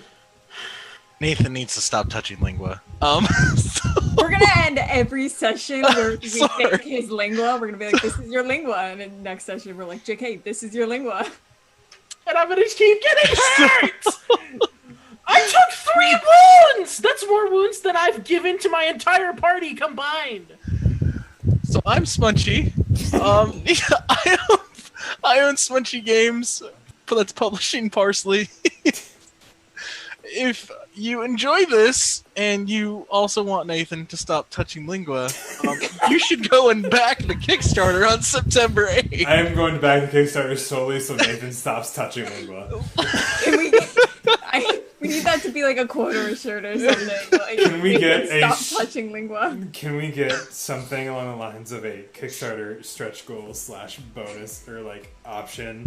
Nathan needs to stop touching lingua. We're gonna end every session where we Sorry. take his lingua. We're gonna be like, "This is your lingua," and then next session we're like, "JK, this is your lingua." and I'm gonna keep getting hurt. I took 3 wounds. That's more wounds than I've given to my entire party combined. So I'm Smunchy. I own Smunchy Games, that's publishing Parsley. If you enjoy this and you also want Nathan to stop touching Lingua, you should go and back the Kickstarter on September 8th. I am going to back the Kickstarter solely so Nathan stops touching Lingua. Can we need that to be like a quote or a shirt or something. Like, Can we get a stop touching Lingua? Can we get something along the lines of a Kickstarter stretch goal / bonus or like option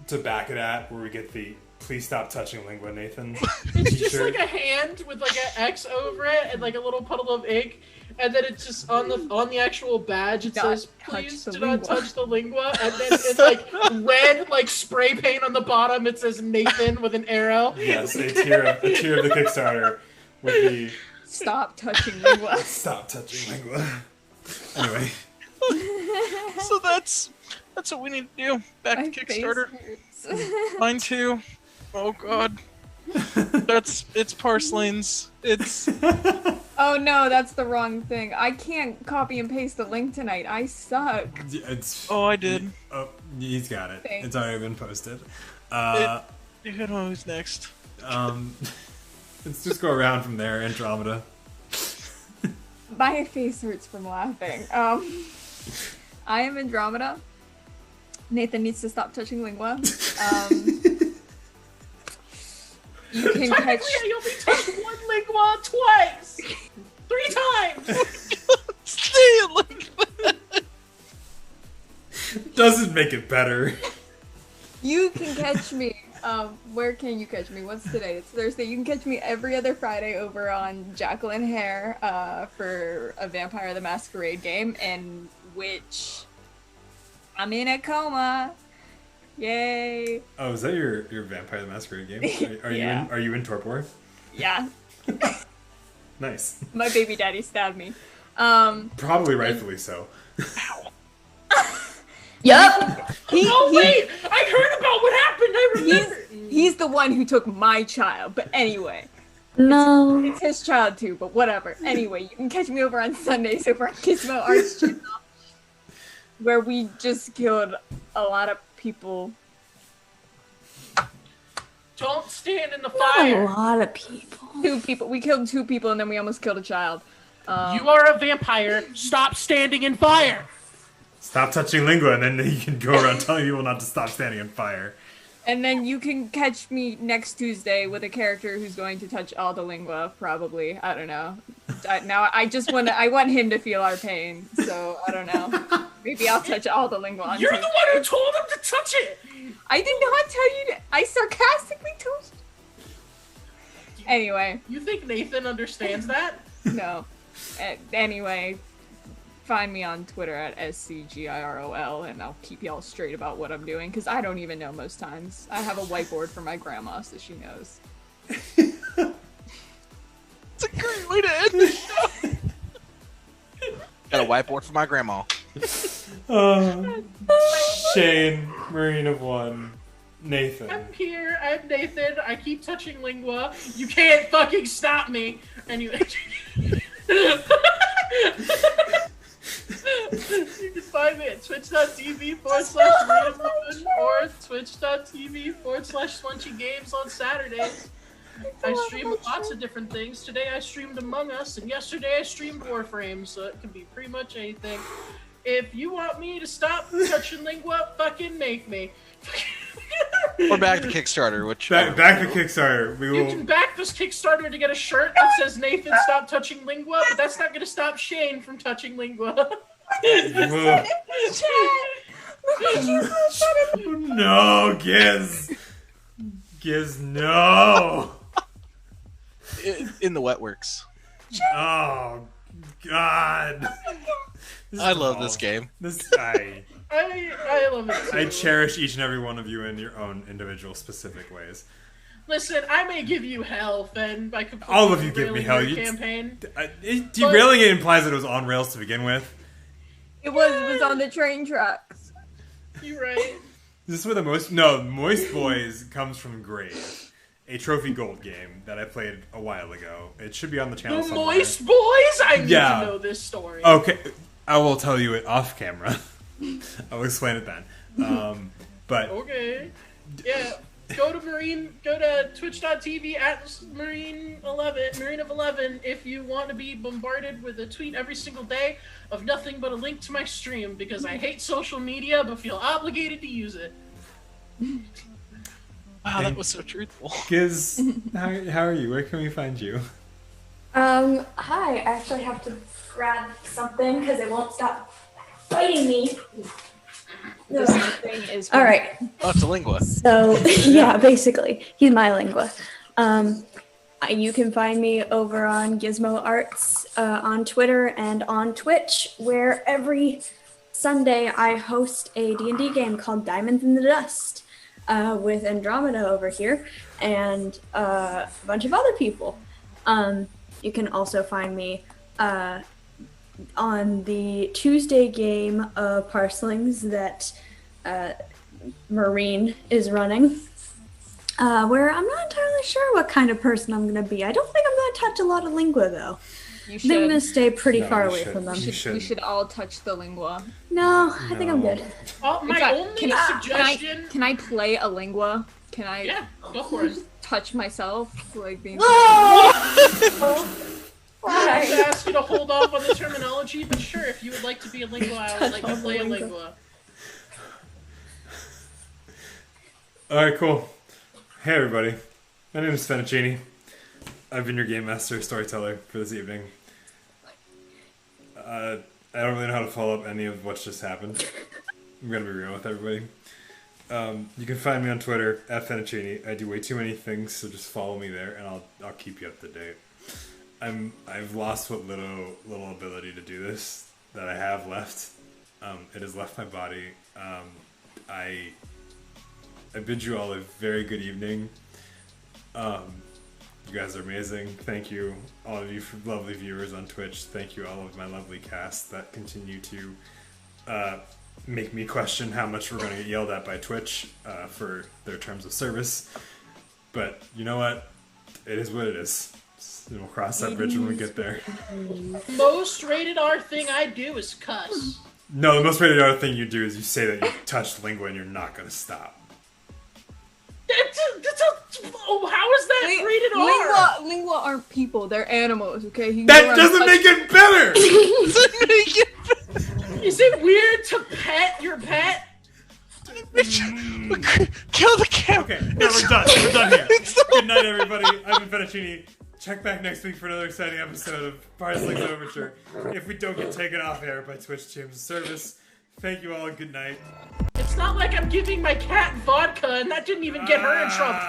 to back it at, where we get the "Please stop touching Lingua, Nathan"? It's just like a hand with like an X over it and like a little puddle of ink, and then it's just on the actual badge. It says, "Please do not touch the Lingua," and then it's like red like spray paint on the bottom. It says Nathan with an arrow. Yes, a tier of the Kickstarter with the Stop touching Lingua. "Stop touching Lingua." Anyway, So that's what we need to do. Back to Kickstarter. Mine too. Oh god. It's Parselings. It's Oh no, that's the wrong thing. I can't copy and paste the link tonight. I suck. Oh, I did. Oh, he's got it. Thanks. It's already been posted. Who's next? Let's just go around from there. Andromeda. My face hurts from laughing. I am Andromeda. Nathan needs to stop touching Lingua. You can catch. Technically, I only touched one Lingua twice, 3 times. Say it like that. Doesn't make it better. You can catch me. Where can you catch me? What's today? It's Thursday. You can catch me every other Friday over on Jacqueline Hare for a Vampire the Masquerade game, in which I'm in a coma. Yay! Oh, is that your Vampire the Masquerade game? Are Yeah. you in Torpor? Yeah, Nice. my baby daddy stabbed me. Probably rightfully so. Yup. Wait! I heard about what happened. I remember. He's the one who took my child. But anyway, No. it's his child too. But whatever. Anyway, you can catch me over on Sundays over on Gizmo Arts channel, where we just killed a lot of people. Don't stand in the A fire. lot of people. 2 people. We killed 2 people, and then we almost killed a child. You are a vampire. Stop standing in fire. Stop touching Lingua, and then you can go around telling people not to stop standing on fire. And then you can catch me next Tuesday with a character who's going to touch all the Lingua, probably. I don't know. I want him to feel our pain, so I don't know. Maybe I'll touch all the Lingua on You're the Tuesday. one who told him to touch it. I did not tell you to. I sarcastically told you. Anyway, You think Nathan understands that? no. Anyway, find me on Twitter at SCGIROL, and I'll keep y'all straight about what I'm doing, because I don't even know most times. I have a whiteboard for my grandma, so she knows. It's a great way to end the show. Got a whiteboard for my grandma. Shane, Marine of One, Nathan. I'm here. I'm Nathan. I keep touching Lingua. You can't fucking stop me. Anyway. You can find me at twitch.tv/Readable or twitch.tv/SmunchyGames on Saturdays. I stream lots of different things. Today I streamed Among Us, and yesterday I streamed Warframe, so it can be pretty much anything. If you want me to stop touching Lingua, fucking make me. Or back to Kickstarter, which Back to Kickstarter. We You will. can back this Kickstarter to get a shirt that says Nathan stop touching Lingua, but that's not going to stop Shane from touching Lingua. No, Giz. Giz, no. in the Wetworks. Oh, God. I love this game. I love it too. I cherish each and every one of you in your own individual specific ways. Listen, I may give you hell, Finn, by completely All of you give me derailing hell. your campaign. Derailing it implies that it was on rails to begin with. It was on the train tracks. You're right. Is this where the Moist Boys comes from Grave, a trophy gold game that I played a while ago. It should be on the channel The somewhere. Moist Boys? I need to know this story. Okay, I will tell you it off camera. I'll explain it then. But Okay. Yeah. Go to twitch.tv at Marine of 11 if you want to be bombarded with a tweet every single day of nothing but a link to my stream, because I hate social media but feel obligated to use it. Wow, that was so truthful. Giz, how are you? Where can we find you? Hi, I actually have to grab something because it won't stop biting me. This thing is All right. Oh, it's a lingua. So, yeah, basically, he's my lingua. You can find me over on Gizmo Arts on Twitter and on Twitch, where every Sunday I host a D&D game called Diamonds in the Dust with Andromeda over here and a bunch of other people. You can also find me on the Tuesday game of Parselings that Marine is running, where I'm not entirely sure what kind of person I'm going to be. I don't think I'm going to touch a lot of lingua, though. You I think I'm going to should. stay pretty No, far you away should. from them. We should all touch the lingua. No, I think I'm good. My In fact, only suggestion... Can I play a lingua? Can I Yeah, go for it. touch myself? Like being. I would ask you to hold off on the terminology, but sure, if you would like to be a lingua, I would like to play a lingua. Alright, cool. Hey everybody. My name is Fettuccini. I've been your game master storyteller for this evening. I don't really know how to follow up any of what's just happened. I'm gonna be real with everybody. You can find me on Twitter at Fettuccini. I do way too many things, so just follow me there, and I'll keep you up to date. I've lost what little ability to do this that I have left. It has left my body. I bid you all a very good evening. You guys are amazing. Thank you, all of you lovely viewers on Twitch. Thank you, all of my lovely cast that continue to make me question how much we're going to get yelled at by Twitch for their terms of service. But you know what? It is what it is. And we'll cross that bridge when we get there. Most rated R thing I do is cuss. No, the most rated R thing you do is you say that you touched lingua and you're not going to stop. How is that rated R? Lingua aren't people; they're animals. Okay. That doesn't make it better. Is it weird to pet your pet? Kill the cat. Okay, no, we're done. We're done here. Good night, everybody. I've been Fettuccini. Check back next week for another exciting episode of Parselings Overture. If we don't get taken off air by Twitch Terms of Service, thank you all and good night. It's not like I'm giving my cat vodka and that didn't even get her in trouble.